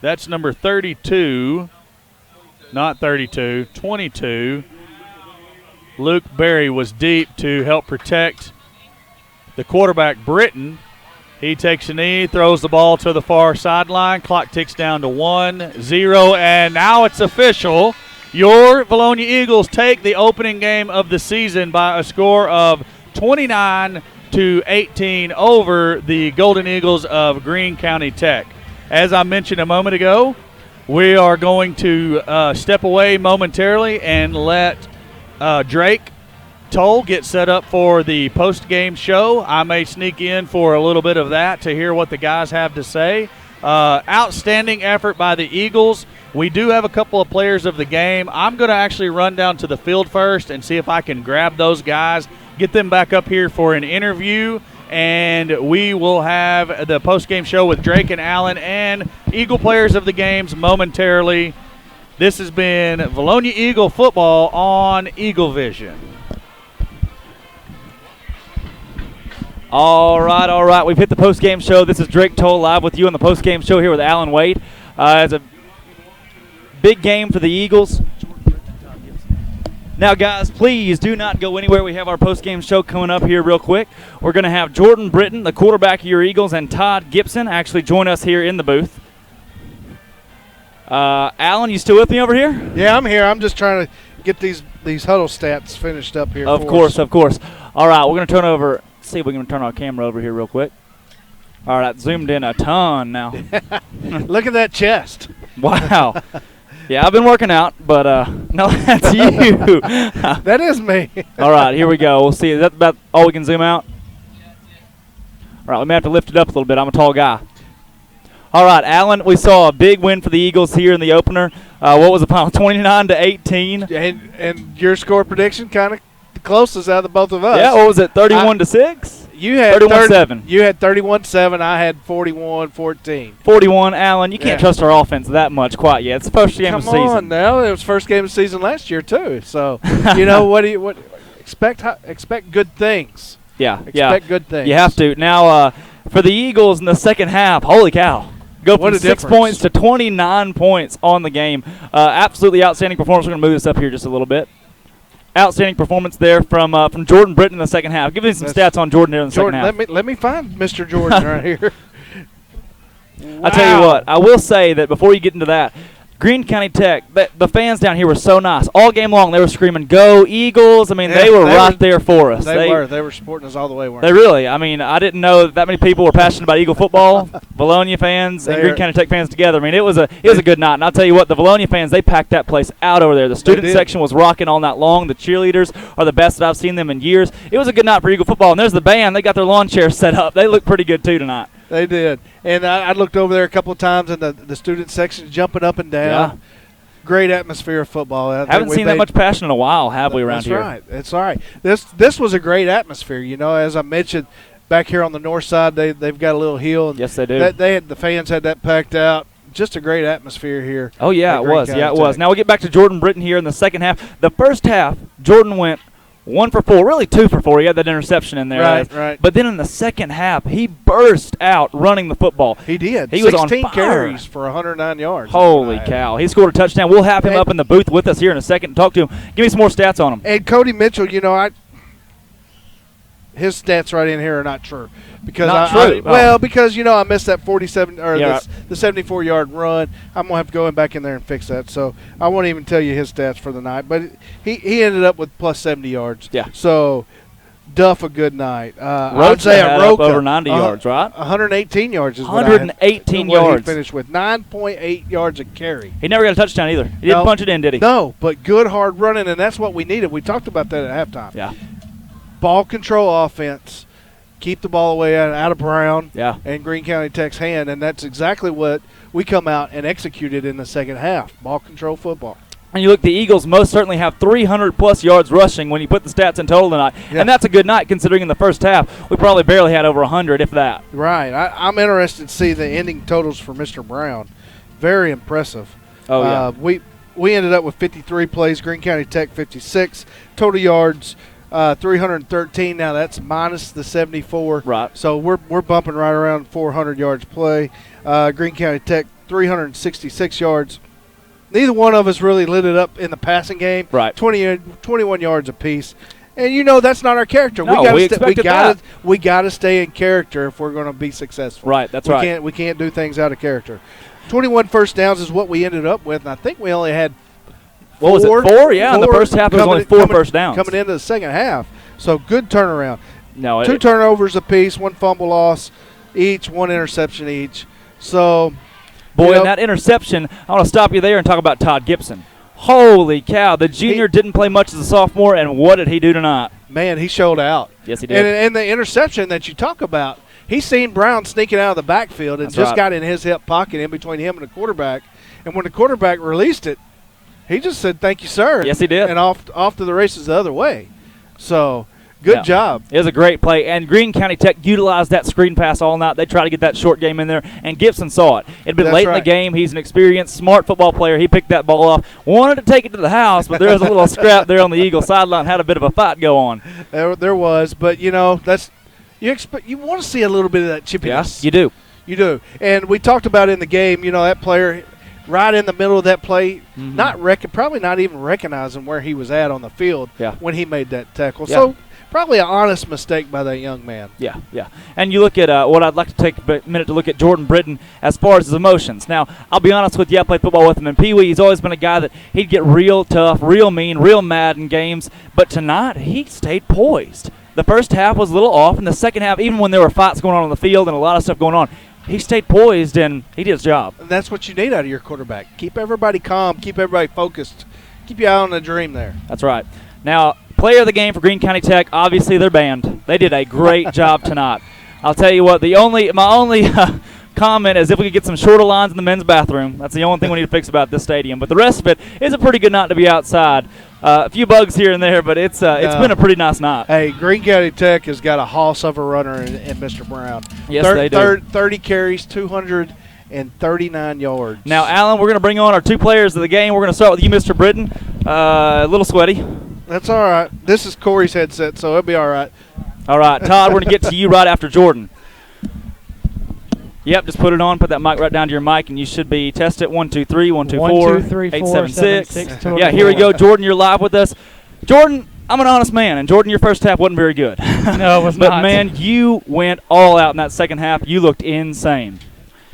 That's number 32. Not 32, 22. Luke Berry was deep to help protect the quarterback, Britton. He takes a knee, throws the ball to the far sideline. Clock ticks down to 1-0, and now it's official. Your Vilonia Eagles take the opening game of the season by a score of 29-18 over the Golden Eagles of Greene County Tech. As I mentioned a moment ago, we are going to step away momentarily and let Drake Toll get set up for the post-game show. I may sneak in for a little bit of that to hear what the guys have to say. Outstanding effort by the Eagles. We do have a couple of players of the game. I'm going to actually run down to the field first and see if I can grab those guys, get them back up here for an interview, and we will have the post-game show with Drake and Allen and Eagle players of the games momentarily. This has been Vilonia Eagle football on Eagle Vision. All right. We've hit the post-game show. This is Drake Toll live with you on the post-game show here with Alan Wade. It's a big game for the Eagles. Now, guys, please do not go anywhere. We have our post-game show coming up here real quick. We're going to have Jordan Britton, the quarterback of your Eagles, and Todd Gibson actually join us here in the booth. Alan, you still with me over here? Yeah, I'm here. I'm just trying to get these huddle stats finished up here. Of course. All right, we're going to turn over. See if we can turn our camera over here real quick. All right, zoomed in a ton now. Look at that chest. Wow. Yeah, I've been working out, but no, that's you. That is me. All right, here we go. We'll see. Is that about all we can zoom out? All right, we may have to lift it up a little bit. I'm a tall guy. All right, Alan, we saw a big win for the Eagles here in the opener. What was the final? 29-18. And your score prediction kind of the closest out of the both of us. Yeah, what was it? 31-6. You had 31-7. You had 31-7. I had 41-14. 41. Alan, you can't trust our offense that much quite yet. It's the first game of the season. Come on now, it was first game of the season last year too. So you know what expect good things. Yeah, expect good things. You have to. Now for the Eagles in the second half, holy cow. Go from 6 points to 29 points on the game. Absolutely outstanding performance. We're going to move this up here just a little bit. Outstanding performance there from Jordan Britton in the second half. Give me some stats on Jordan here in the second half. Let me find Mr. Jordan right here. Wow. I tell you what, I will say that before you get into that, Greene County Tech, the fans down here were so nice. All game long, they were screaming, "Go Eagles!" I mean, they were right there for us. They were supporting us all the way. They really. I mean, I didn't know that many people were passionate about Eagle football. Vilonia fans and Greene County Tech fans together. I mean, it was a good night. And I'll tell you what, the Vilonia fans, they packed that place out over there. The student section was rocking all night long. The cheerleaders are the best that I've seen them in years. It was a good night for Eagle football. And there's the band. They got their lawn chairs set up. They look pretty good too tonight. They did. And I looked over there a couple of times, and the student section jumping up and down. Yeah. great atmosphere of football. Haven't seen that much passion in a while, have we, around here? That's right. That's all right. This was a great atmosphere. You know, as I mentioned, back here on the north side, they've got a little hill. And yes, they do. The fans had that packed out. Just a great atmosphere here. Oh, yeah, it was. Yeah, it was. Now we'll get back to Jordan Britton here in the second half. The first half, Jordan went 1 for 4, really 2 for 4. He had that interception in there. Right. But then in the second half, he burst out running the football. He did. He was on 16 fire. carries for 109 yards. Holy cow. He scored a touchdown. We'll have him up in the booth with us here in a second and talk to him. Give me some more stats on him. And Cody Mitchell, you know, his stats right in here are not true. Because because, you know, I missed that 47 or the 74-yard run. I'm going to have to go back in there and fix that. So I won't even tell you his stats for the night. But he ended up with plus 70 yards. Yeah. So Duff a good night. Isaiah Roca over 90 yards, right? 118 yards is 118 yards. He finished with 9.8 yards a carry. He never got a touchdown either. He didn't punch it in, did he? No, but good hard running, and that's what we needed. We talked about that at halftime. Yeah. Ball control offense. Keep the ball away out of Brown and Greene County Tech's hand, and that's exactly what we come out and executed in the second half. Ball control football. And you look, the Eagles most certainly have 300-plus yards rushing when you put the stats in total tonight. Yeah. And that's a good night considering in the first half we probably barely had over 100, if that. Right. I'm interested to see the ending totals for Mr. Brown. Very impressive. Oh, yeah. We ended up with 53 plays, Greene County Tech 56. Total yards 313. Now that's minus the 74. Right. So we're bumping right around 400 yards play. Greene County Tech 366 yards. Neither one of us really lit it up in the passing game. Right. 21 yards apiece. And you know that's not our character. No, we got to stay in character if we're going to be successful. Right. That's right. We can't do things out of character. 21 first downs is what we ended up with, and I think we only had What was it, 4? Yeah, in the first half, it was only 4 first downs. Coming into the second half. So, good turnaround. No, 2 turnovers apiece, 1 fumble loss each, 1 interception each. So, boy, and that interception, I want to stop you there and talk about Todd Gibson. Holy cow, the junior didn't play much as a sophomore, and what did he do tonight? Man, he showed out. Yes, he did. And the interception that you talk about, he seen Brown sneaking out of the backfield and got in his hip pocket in between him and the quarterback. And when the quarterback released it, he just said, "Thank you, sir." Yes, he did. And off to the races the other way. So, good job. It was a great play. And Greene County Tech utilized that screen pass all night. They tried to get that short game in there, and Gibson saw it. It had been late in the game. He's an experienced, smart football player. He picked that ball off. Wanted to take it to the house, but there was a little scrap there on the Eagle sideline. Had a bit of a fight go on. There was. But, you know, you want to see a little bit of that chippiness. Yes, you do. You do. And we talked about in the game, you know, that player – right in the middle of that play, probably not even recognizing where he was at on the field when he made that tackle. Yeah. So probably an honest mistake by that young man. Yeah. And you look at what I'd like to take a minute to look at Jordan Britton as far as his emotions. Now, I'll be honest with you, I played football with him in Pee Wee. He's always been a guy that he'd get real tough, real mean, real mad in games. But tonight, he stayed poised. The first half was a little off. In the second half, even when there were fights going on the field and a lot of stuff going on, he stayed poised, and he did his job. And that's what you need out of your quarterback. Keep everybody calm. Keep everybody focused. Keep your eye on the dream there. That's right. Now, player of the game for Greene County Tech, obviously their band. They did a great job tonight. I'll tell you what, my only comment is if we could get some shorter lines in the men's bathroom. That's the only thing we need to fix about this stadium. But the rest of it is a pretty good night to be outside. A few bugs here and there, but it's been a pretty nice night. Hey, Greene County Tech has got a hoss of a runner in Mr. Brown. Yes, they do. 30 carries, 239 yards. Now, Alan, we're going to bring on our 2 players of the game. We're going to start with you, Mr. Britton. A little sweaty. That's all right. This is Corey's headset, so it'll be all right. All right, Todd, we're going to get to you right after Jordan. Yep, just put it on. Put that mic right down to your mic, and you should be test it. 1 2 3 1 2 4 1 2 3 4 7 876. Yeah, here we go. Jordan, you're live with us. Jordan, I'm an honest man, and Jordan, your first half wasn't very good. No, it was but not. But man, you went all out in that second half. You looked insane.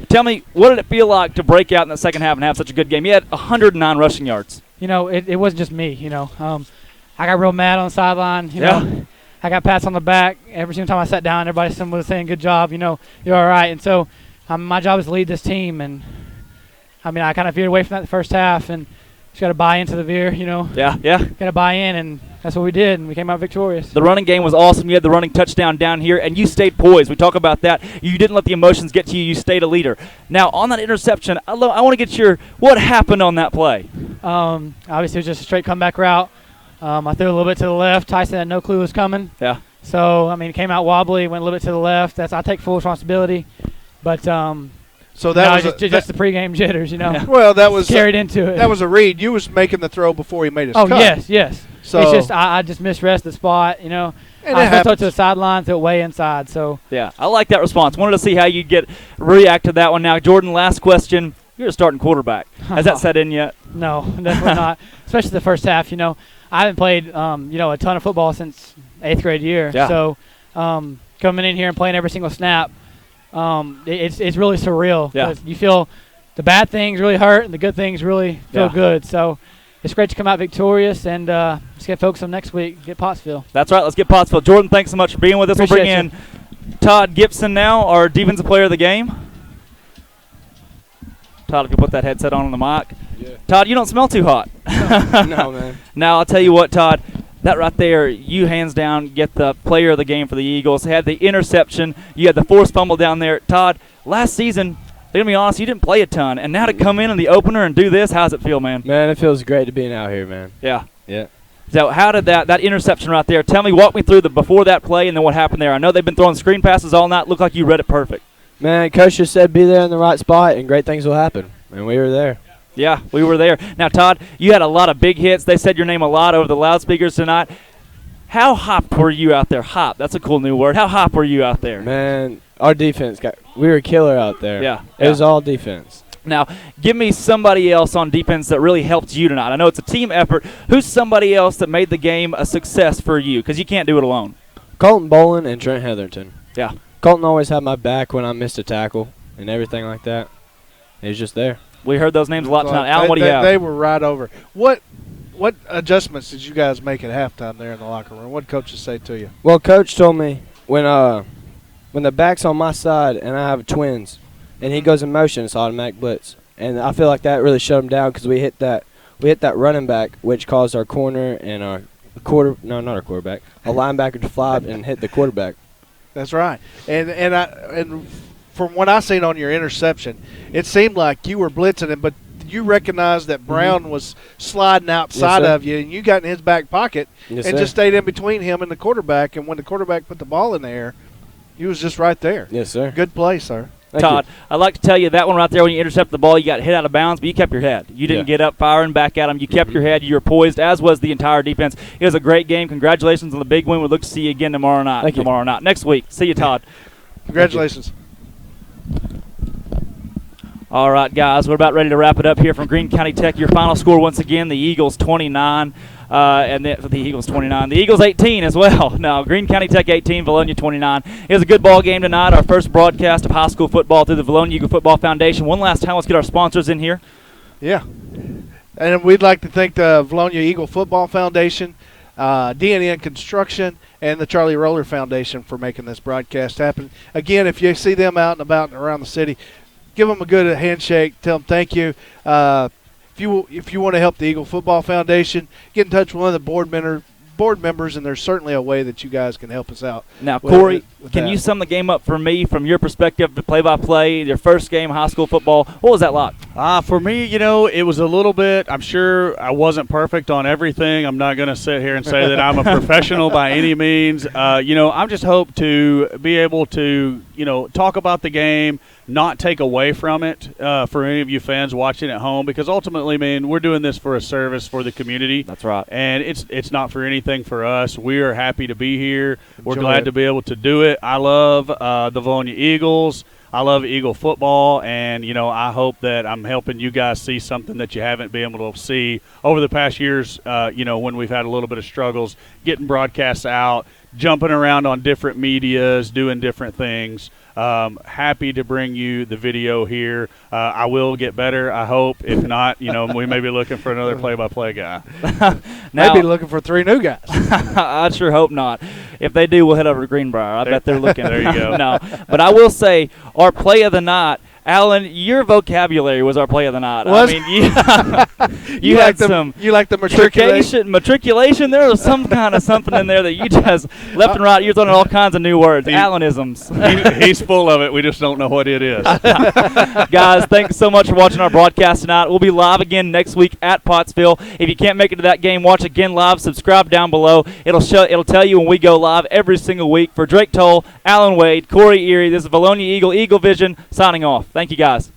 Tell me, what did it feel like to break out in that second half and have such a good game? You had 109 rushing yards. You know, it wasn't just me. You know, I got real mad on the sideline. You know, I got pats on the back every single time I sat down. Everybody was saying, "Good job." You know, you're all right. And so, my job is to lead this team. And I mean, I kind of veered away from that the first half, and just got to buy into the veer, you know. Yeah. Got to buy in, and that's what we did, and we came out victorious. The running game was awesome. You had the running touchdown down here, and you stayed poised. We talk about that. You didn't let the emotions get to you. You stayed a leader. Now, on that interception, I want to get what happened on that play? Obviously, it was just a straight comeback route. I threw a little bit to the left. Tyson had no clue it was coming. Yeah. So, I mean, it came out wobbly, went a little bit to the left. I take full responsibility. But so that was just the pregame jitters, you know. Yeah. Well, that was carried into it. That was a read. You was making the throw before he made his cut. Oh, yes. So it's just I just misread the spot, you know. And I threw it to the sideline, threw it way inside. So yeah, I like that response. Wanted to see how you react to that one. Now, Jordan, last question. You're a starting quarterback. Has that set in yet? No, definitely not. Especially the first half. You know, I haven't played a ton of football since 8th grade year. Yeah. So coming in here and playing every single snap, it's really surreal. Yeah. You feel the bad things really hurt and the good things really feel good. So it's great to come out victorious, and let's get focused on next week, get Pottsville. That's right. Let's get Pottsville. Jordan, thanks so much for being with us. We'll bring in Todd Gibson now, our defensive player of the game. Todd, if you put that headset on the mic. Yeah. Todd, you don't smell too hot. No, man. Now, I'll tell you what, Todd, that right there, you hands down get the player of the game for the Eagles. Had the interception. You had the forced fumble down there. Todd, last season, I'm going to be honest, you didn't play a ton. And now to come in the opener and do this, how's it feel, man? Man, it feels great to be out here, man. Yeah. Yeah. So how did that interception right there, walk me through the before that play and then what happened there. I know they've been throwing screen passes all night. Looked like you read it perfect. Man, Coach just said be there in the right spot and great things will happen. And we were there. Yeah, we were there. Now, Todd, you had a lot of big hits. They said your name a lot over the loudspeakers tonight. How hopped were you out there? Hop, that's a cool new word. How hopped were you out there? Man, our defense we were killer out there. Yeah. It was all defense. Now, give me somebody else on defense that really helped you tonight. I know it's a team effort. Who's somebody else that made the game a success for you? Because you can't do it alone. Colton Bolin and Trent Heatherton. Yeah. Colton always had my back when I missed a tackle and everything like that. He was just there. We heard those names a lot tonight. Alan, what do you have? They were right over. What adjustments did you guys make at halftime there in the locker room? What did coaches say to you? Well, Coach told me when the back's on my side and I have twins and he goes in motion, it's automatic blitz. And I feel like that really shut him down because we hit that running back, which caused our corner and our linebacker to fly and hit the quarterback. That's right. And from what I seen on your interception, it seemed like you were blitzing him, but you recognized that Brown was sliding outside of you, and you got in his back pocket and just stayed in between him and the quarterback. And when the quarterback put the ball in the air, he was just right there. Yes, sir. Good play, sir. Thank Todd, you. I'd like to tell you that one right there when you intercepted the ball, you got hit out of bounds, but you kept your head. You didn't get up firing back at him. You kept your head. You were poised, as was the entire defense. It was a great game. Congratulations on the big win. We'll look to see you again tomorrow night. Thank you. Next week. See you, Todd. Congratulations. All right, guys, we're about ready to wrap it up here from Greene County Tech. Your final score once again, the Eagles 29, and the Eagles 29. The Eagles 18 as well. No, Greene County Tech 18, Vilonia 29. It was a good ball game tonight, our first broadcast of high school football through the Vilonia Eagle Football Foundation. One last time, let's get our sponsors in here. Yeah. And we'd like to thank the Vilonia Eagle Football Foundation, DNN Construction, and the Charlie Roller Foundation for making this broadcast happen. Again, if you see them out and about and around the city, give them a good handshake. Tell them thank you. If you want to help the Eagle Football Foundation, get in touch with one of the board members, and there's certainly a way that you guys can help us out. Now, Corey, can you sum the game up for me from your perspective, play-by-play, your first game, high school football? What was that like? For me, it was a little bit. I'm sure I wasn't perfect on everything. I'm not going to sit here and say that I'm a professional by any means. I'm just hope to be able to, talk about the game, not take away from it for any of you fans watching at home, because ultimately, man, we're doing this for a service for the community. That's right. And it's not for anything for us. We are happy to be here. We're glad to be able to do it. I love the Vilonia Eagles. I love Eagle football, and, I hope that I'm helping you guys see something that you haven't been able to see over the past years, when we've had a little bit of struggles getting broadcasts out, jumping around on different medias, doing different things. Happy to bring you the video here. I will get better, I hope. If not, we may be looking for another play-by-play guy. Now, maybe looking for 3 new guys. I sure hope not. If they do, we'll head over to Greenbrier. I bet they're looking. There you go. No, but I will say our play of the night, Alan, your vocabulary was our play of the night. Was? I mean, you had some. You like the matriculation? Matriculation. There was some kind of something in there that you just left and right. You're throwing all kinds of new words. Alanisms. He's full of it. We just don't know what it is. Guys, thanks so much for watching our broadcast tonight. We'll be live again next week at Pottsville. If you can't make it to that game, watch again live. Subscribe down below. It'll tell you when we go live every single week. For Drake Toll, Alan Wade, Corey Erie, this is Vilonia Eagle Vision signing off. Thank you, guys.